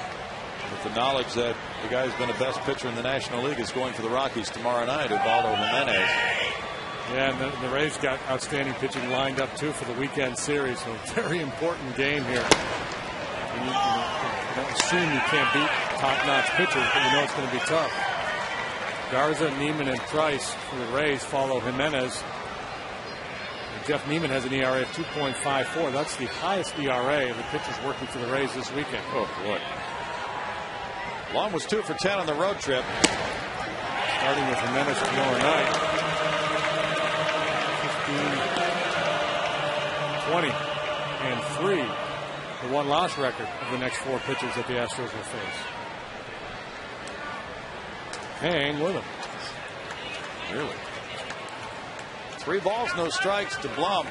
With the knowledge that the guy who's been the best pitcher in the National League is going for the Rockies tomorrow night, Ubaldo Jimenez. Yeah, and the Rays got outstanding pitching lined up too for the weekend series. So very important game here. You don't assume you can't beat top-notch pitchers, but you know it's going to be tough. Garza, Neiman, and Price for the Rays follow Jimenez. And Jeff Neiman has an ERA of 2.54. That's the highest ERA of the pitchers working for the Rays this weekend. Oh, boy. Long was 2 for 10 on the road trip. Starting with Jimenez tomorrow night. 15, 20, and 3. The 1-loss record of the next 4 pitchers that the Astros will face. Hang with him. Really? 3 balls, no strikes to Blum.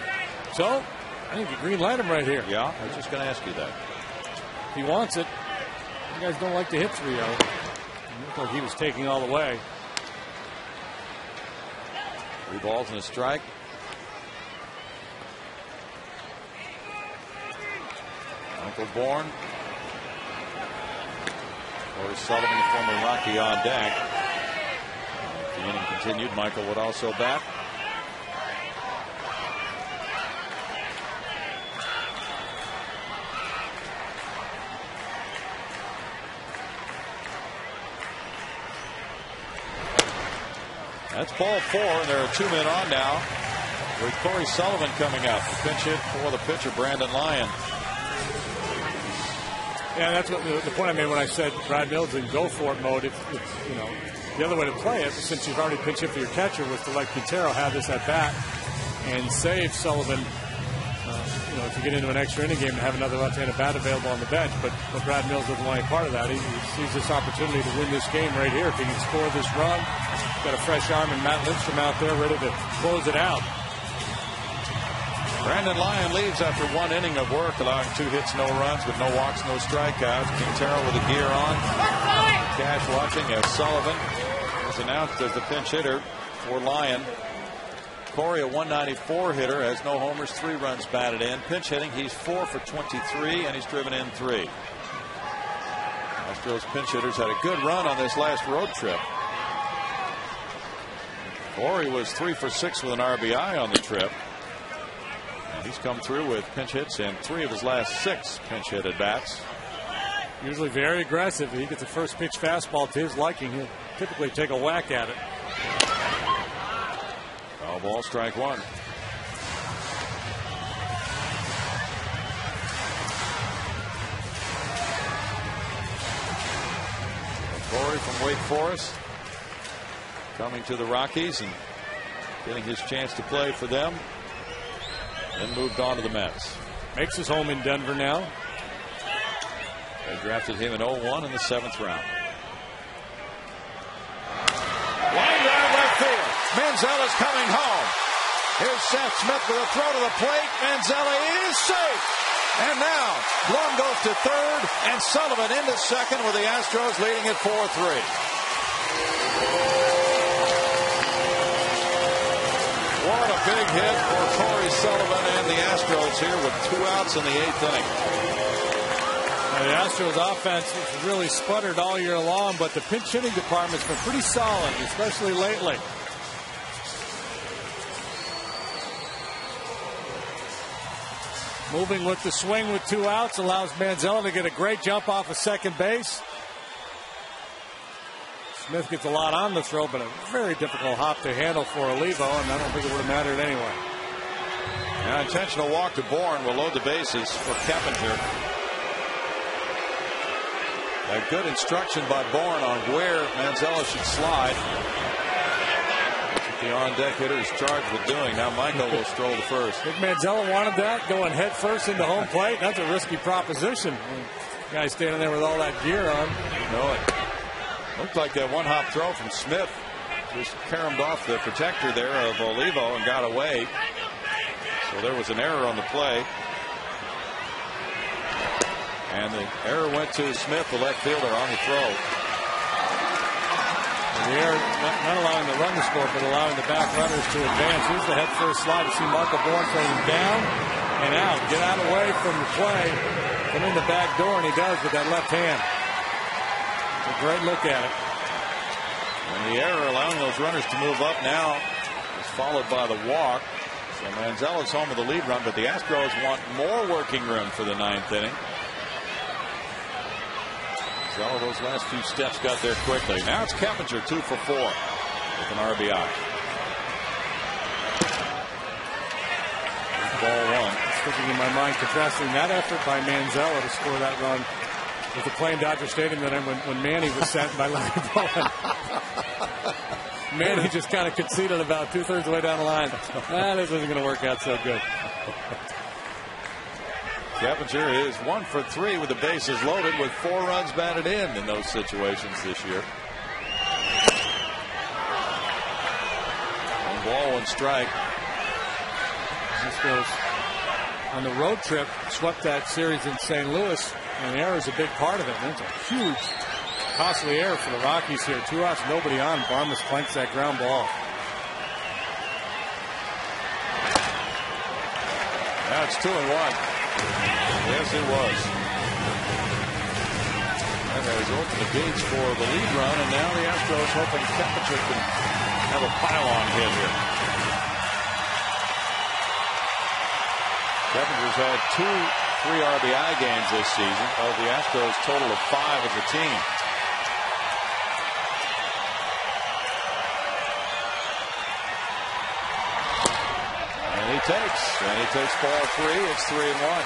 So, I think you green light him right here. Yeah, I was just going to ask you that. He wants it. You guys don't like to hit 3-0. It looked like he was taking all the way. 3 balls and a strike. Uncle Bourne. Corey Sullivan, the former Rocky, on deck. If the inning continued, Michael would also bat. That's ball 4, and there are 2 men on now with Corey Sullivan coming up. The pinch hit for the pitcher, Brandon Lyon. Yeah, that's what the point I made when I said Brad Mills in go for it mode. It's you know, the other way to play it, since you've already pinch hit for your catcher, was to let Quintero have this at bat and save Sullivan. You know, if you get into an extra inning game and have another left-handed bat available on the bench, but Brad Mills doesn't want any part of that. He sees this opportunity to win this game right here. If he can score this run, got a fresh arm and Matt Lindstrom out there ready to close it out. Brandon Lyon leaves after 1 inning of work, allowing 2 hits, no runs, with no walks, no strikeouts. Quintero with the gear on. Cash watching as Sullivan is announced as the pinch hitter for Lyon. Corey, a 194 hitter, has no homers, 3 runs batted in. Pinch hitting, he's 4 for 23, and he's driven in 3. Astros pinch hitters had a good run on this last road trip. Corey was 3 for 6 with an RBI on the trip. And he's come through with pinch hits in 3 of his last 6 pinch hit at bats. Usually very aggressive. If he gets a first pitch fastball to his liking, he'll typically take a whack at it. Foul ball, strike 1. Corey from Wake Forest coming to the Rockies and getting his chance to play for them. Then moved on to the Mets. Makes his home in Denver now. They drafted him in 01 in the 7th round. Line drive left field. Manzella is coming home. Here's Seth Smith with a throw to the plate. Manzella is safe. And now Blum goes to 3rd and Sullivan into 2nd with the Astros leading at 4-3. What a big hit for Corey Sullivan and the Astros here with 2 outs in the 8th inning. The Astros offense has really sputtered all year long, but the pinch hitting department's been pretty solid, especially lately. Moving with the swing with 2 outs allows Manzella to get a great jump off of second base. Smith gets a lot on the throw, but a very difficult hop to handle for Olivo, and I don't think it would have mattered anyway. Now, intentional walk to Bourne will load the bases for Keppinger. A good instruction by Bourne on where Manzella should slide. That's what the on-deck hitter is charged with doing. Now Michael will stroll to first. I think Manzella wanted that, going head first into home plate. That's a risky proposition. Guy standing there with all that gear on. You know it. Looked like that one-hop throw from Smith just caromed off the protector there of Olivo and got away. So there was an error on the play. And the error went to Smith, the left fielder, on the throw. And the error not allowing the run to score, but allowing the back runners to advance. Here's the head first slide. You see Michael Bourne throwing down and out. Get out away from the play. Come in the back door, and he does with that left hand. It's a great look at it. And the error allowing those runners to move up now is followed by the walk. So Manzella's home with the lead run, but the Astros want more working room for the ninth inning. Manzella, those last few steps got there quickly. Now it's Keppinger 2 for 4 with an RBI. Ball one. Sticking in my mind, contrasting that effort by Manzella to score that run with the Plain Dodger Stadium that when Manny was sent by Larry Bowen. Manny just kind of conceded about 2/3 of the way down the line. This isn't going to work out so good. Keppinger is 1 for 3 with the bases loaded with 4 runs batted in those situations this year. 1 ball, 1 strike. Astros on the road trip swept that series in St. Louis, and the error is a big part of it. And it's a huge, costly error for the Rockies here. 2 outs, nobody on. Barmas planks that ground ball. Now it's 2-1. Yes, it was. And there's opened the gates for the lead run, and now the Astros hoping Keppinger can have a pile-on hit here. Keppinger's had 2 3 RBI games this season of the Astros total of 5 as a team. And he takes ball 3. It's 3-1.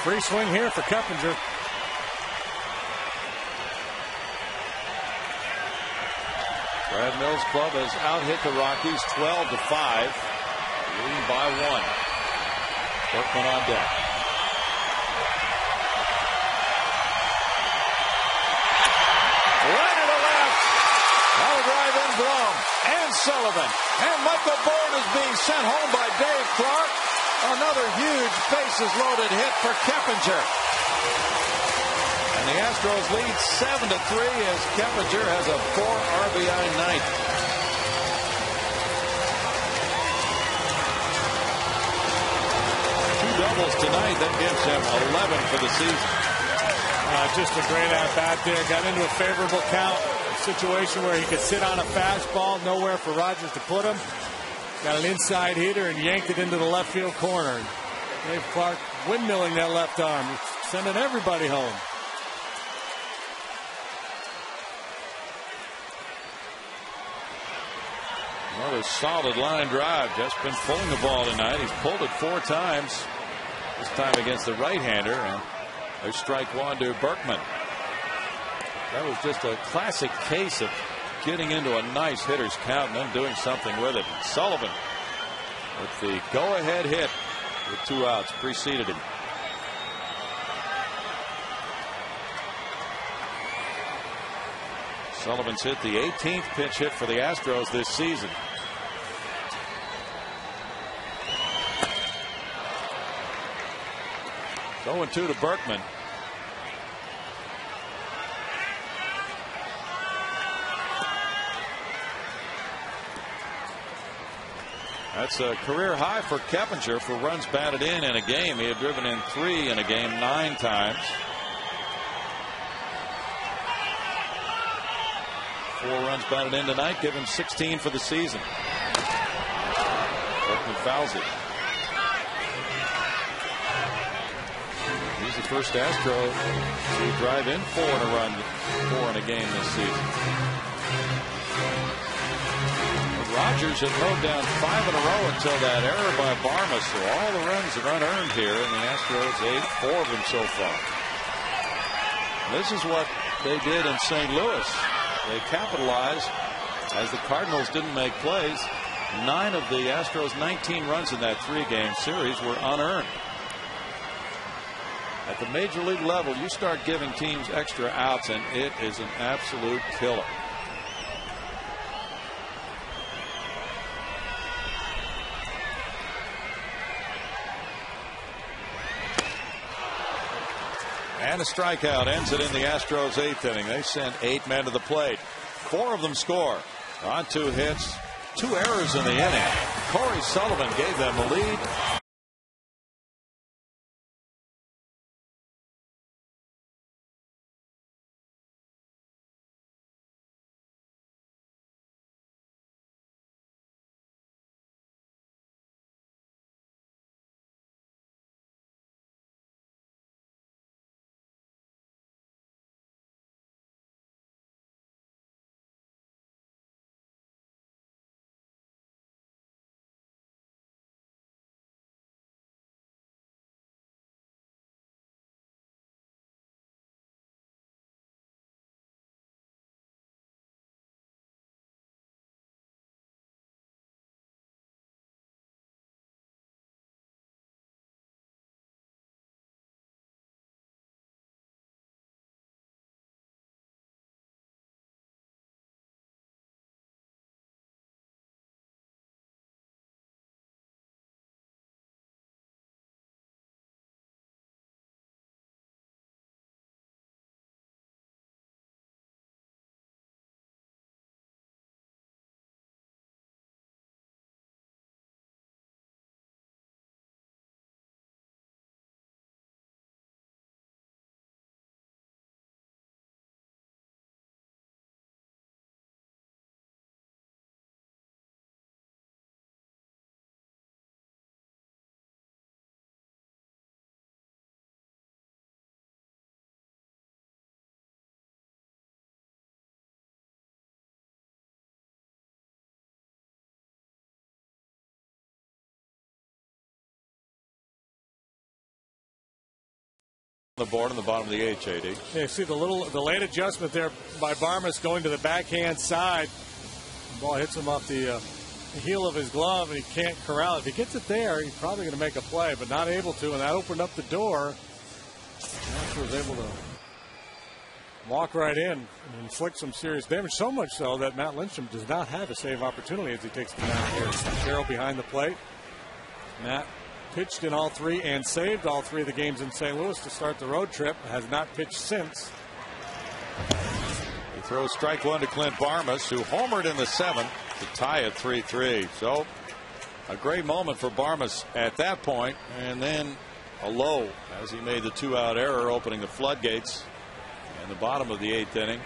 Free swing here for Keppinger. Brad Mills' club has out-hit the Rockies 12-5, leading by 1. Berkman on deck. Right to the left. That'll drive in Blum and Sullivan. And Michael Bourne is being sent home by Dave Clark. Another huge bases-loaded hit for Keppinger. And the Astros lead 7-3 as Keppinger has a 4 RBI night. Two doubles tonight. That gives him 11 for the season. Just a great at-bat there. Got into a favorable count. A situation where he could sit on a fastball. Nowhere for Rogers to put him. Got an inside hitter and yanked it into the left field corner. Dave Clark windmilling that left arm. Sending everybody home. Another solid line drive. Just been pulling the ball tonight. He's pulled it 4 times. This time against the right-hander. And there's strike 1 to Berkman. That was just a classic case of getting into a nice hitter's count and then doing something with it. Sullivan with the go-ahead hit with 2 outs preceded him. Sullivan's hit the 18th pinch hit for the Astros this season. So 0-2 to Berkman. That's a career high for Keppinger for runs batted in a game. He had driven in 3 in a game 9 times. 4 runs batted in tonight, give him 16 for the season. Berkman fouls it. He's the first Astro to drive in 4 in a game this season. Rogers had mowed down 5 in a row until that error by Barmas. So all the runs are unearned here, and the Astros 4 of them so far. This is what they did in St. Louis. They capitalized as the Cardinals didn't make plays. 9 of the Astros' 19 runs in that 3-game series were unearned. At the major league level, you start giving teams extra outs, and it is an absolute killer. And a strikeout ends it in the Astros' 8th inning. They sent 8 men to the plate. 4 of them score on 2 hits, 2 errors in the inning. Corey Sullivan gave them the lead. The board on the bottom of the eighth, JD. Yeah, see the late adjustment there by Barmas going to the backhand side. The ball hits him off the heel of his glove, and he can't corral it. If he gets it there, he's probably going to make a play, but not able to, and that opened up the door. Asher was able to walk right in and inflict some serious damage, so much so that Matt Lindstrom does not have a save opportunity as he takes the mound here. Sherrill behind the plate. Matt pitched in all 3 and saved all 3 of the games in St. Louis to start the road trip. Has not pitched since. He throws strike 1 to Clint Barmas, who homered in the 7th to tie at 3-3. So a great moment for Barmas at that point, and then a low as he made the 2-out error, opening the floodgates in the bottom of the 8th inning.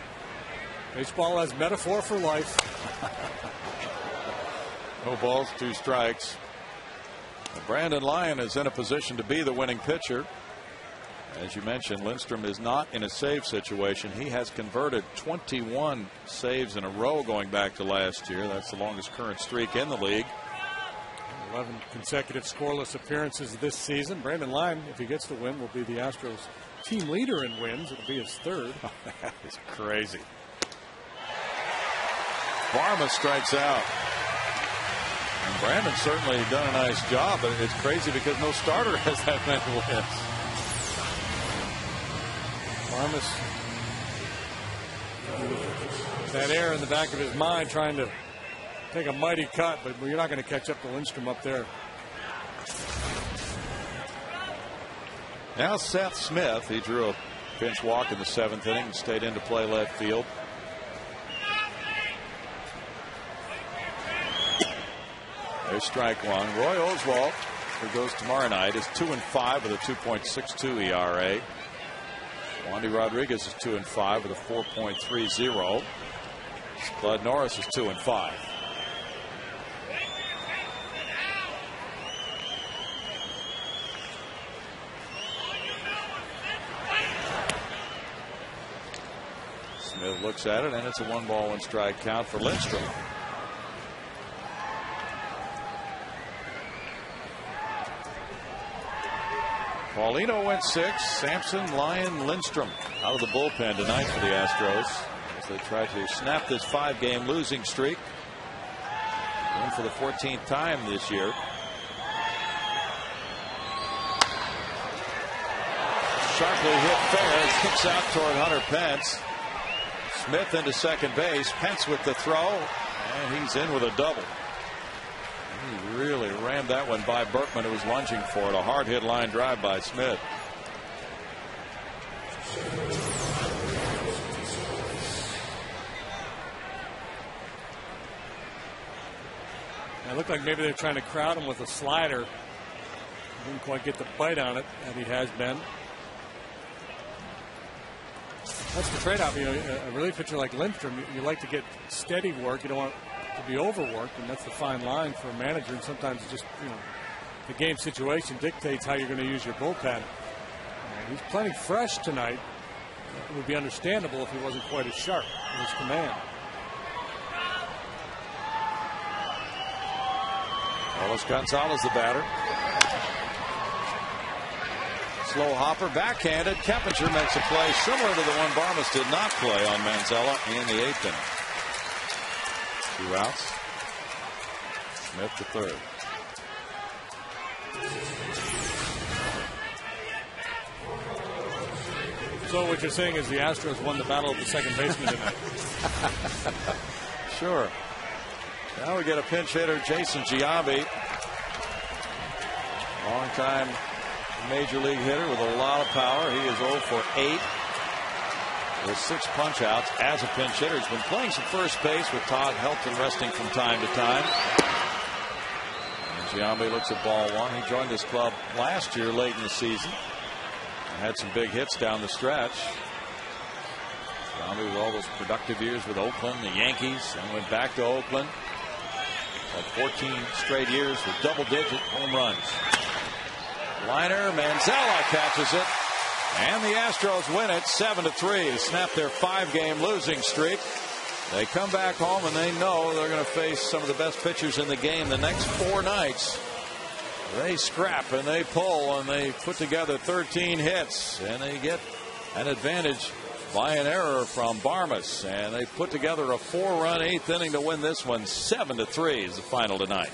Baseball has metaphor for life. No balls, 2 strikes. Brandon Lyon is in a position to be the winning pitcher. As you mentioned, Lindstrom is not in a save situation. He has converted 21 saves in a row going back to last year. That's the longest current streak in the league. 11 consecutive scoreless appearances this season. Brandon Lyon, if he gets the win, will be the Astros team leader in wins. It'll be his 3rd. That is crazy. Barmas strikes out. And Brandon's certainly done a nice job, but it's crazy because no starter has that many wins. Barmas, that air in the back of his mind, trying to take a mighty cut, but you're not going to catch up to Lindstrom up there. Now Seth Smith, he drew a pinch walk in the 7th inning and stayed in to play left field. There's strike 1. Roy Oswalt, who goes tomorrow night, is 2-5 with a 2.62 ERA. Wandy Rodriguez is 2-5 with a 4.30. Bud Norris is 2-5. Smith looks at it, and it's a 1-ball-1-strike count for Lindstrom. Paulino went 6. Sampson, Lyon, Lindstrom out of the bullpen tonight for the Astros as they try to snap this 5-game losing streak. Win for the 14th time this year. Sharply hit fair. Kicks out toward Hunter Pence. Smith into second base. Pence with the throw, and he's in with a double. He really rammed that one by Berkman, who was lunging for it. A hard hit line drive by Smith. It looked like maybe they're trying to crowd him with a slider. Didn't quite get the bite on it that he has been. That's the trade-off. You know, a relief pitcher like Lindstrom, you like to get steady work. You don't want to be overworked, and that's the fine line for a manager. And sometimes just, you know, the game situation dictates how you're going to use your bullpen. He's plenty fresh tonight. It would be understandable if he wasn't quite as sharp in his command. Carlos Gonzalez, the batter. Slow hopper, backhanded. Keppinger makes a play similar to the one Barmas did not play on Manzella in the 8th inning. 2 outs. Smith to third. So what you're saying is the Astros won the battle of the second baseman tonight. Sure. Now we get a pinch hitter, Jason Giambi. Long-time major league hitter with a lot of power. He is 0 for 8 with 6 punch outs as a pinch hitter. He's been playing some first base with Todd Helton resting from time to time. And Giambi looks at ball 1. He joined this club last year late in the season and had some big hits down the stretch. Giambi with all those productive years with Oakland, the Yankees, and went back to Oakland. Had 14 straight years with double-digit home runs. Liner, Manzella catches it, and the Astros win it 7-3 to snap their 5-game losing streak. They come back home and they know they're going to face some of the best pitchers in the game the next 4 nights. They scrap and they pull and they put together 13 hits, and they get an advantage by an error from Barmas, and they put together a 4-run 8th inning to win this one. 7-3 is the final tonight.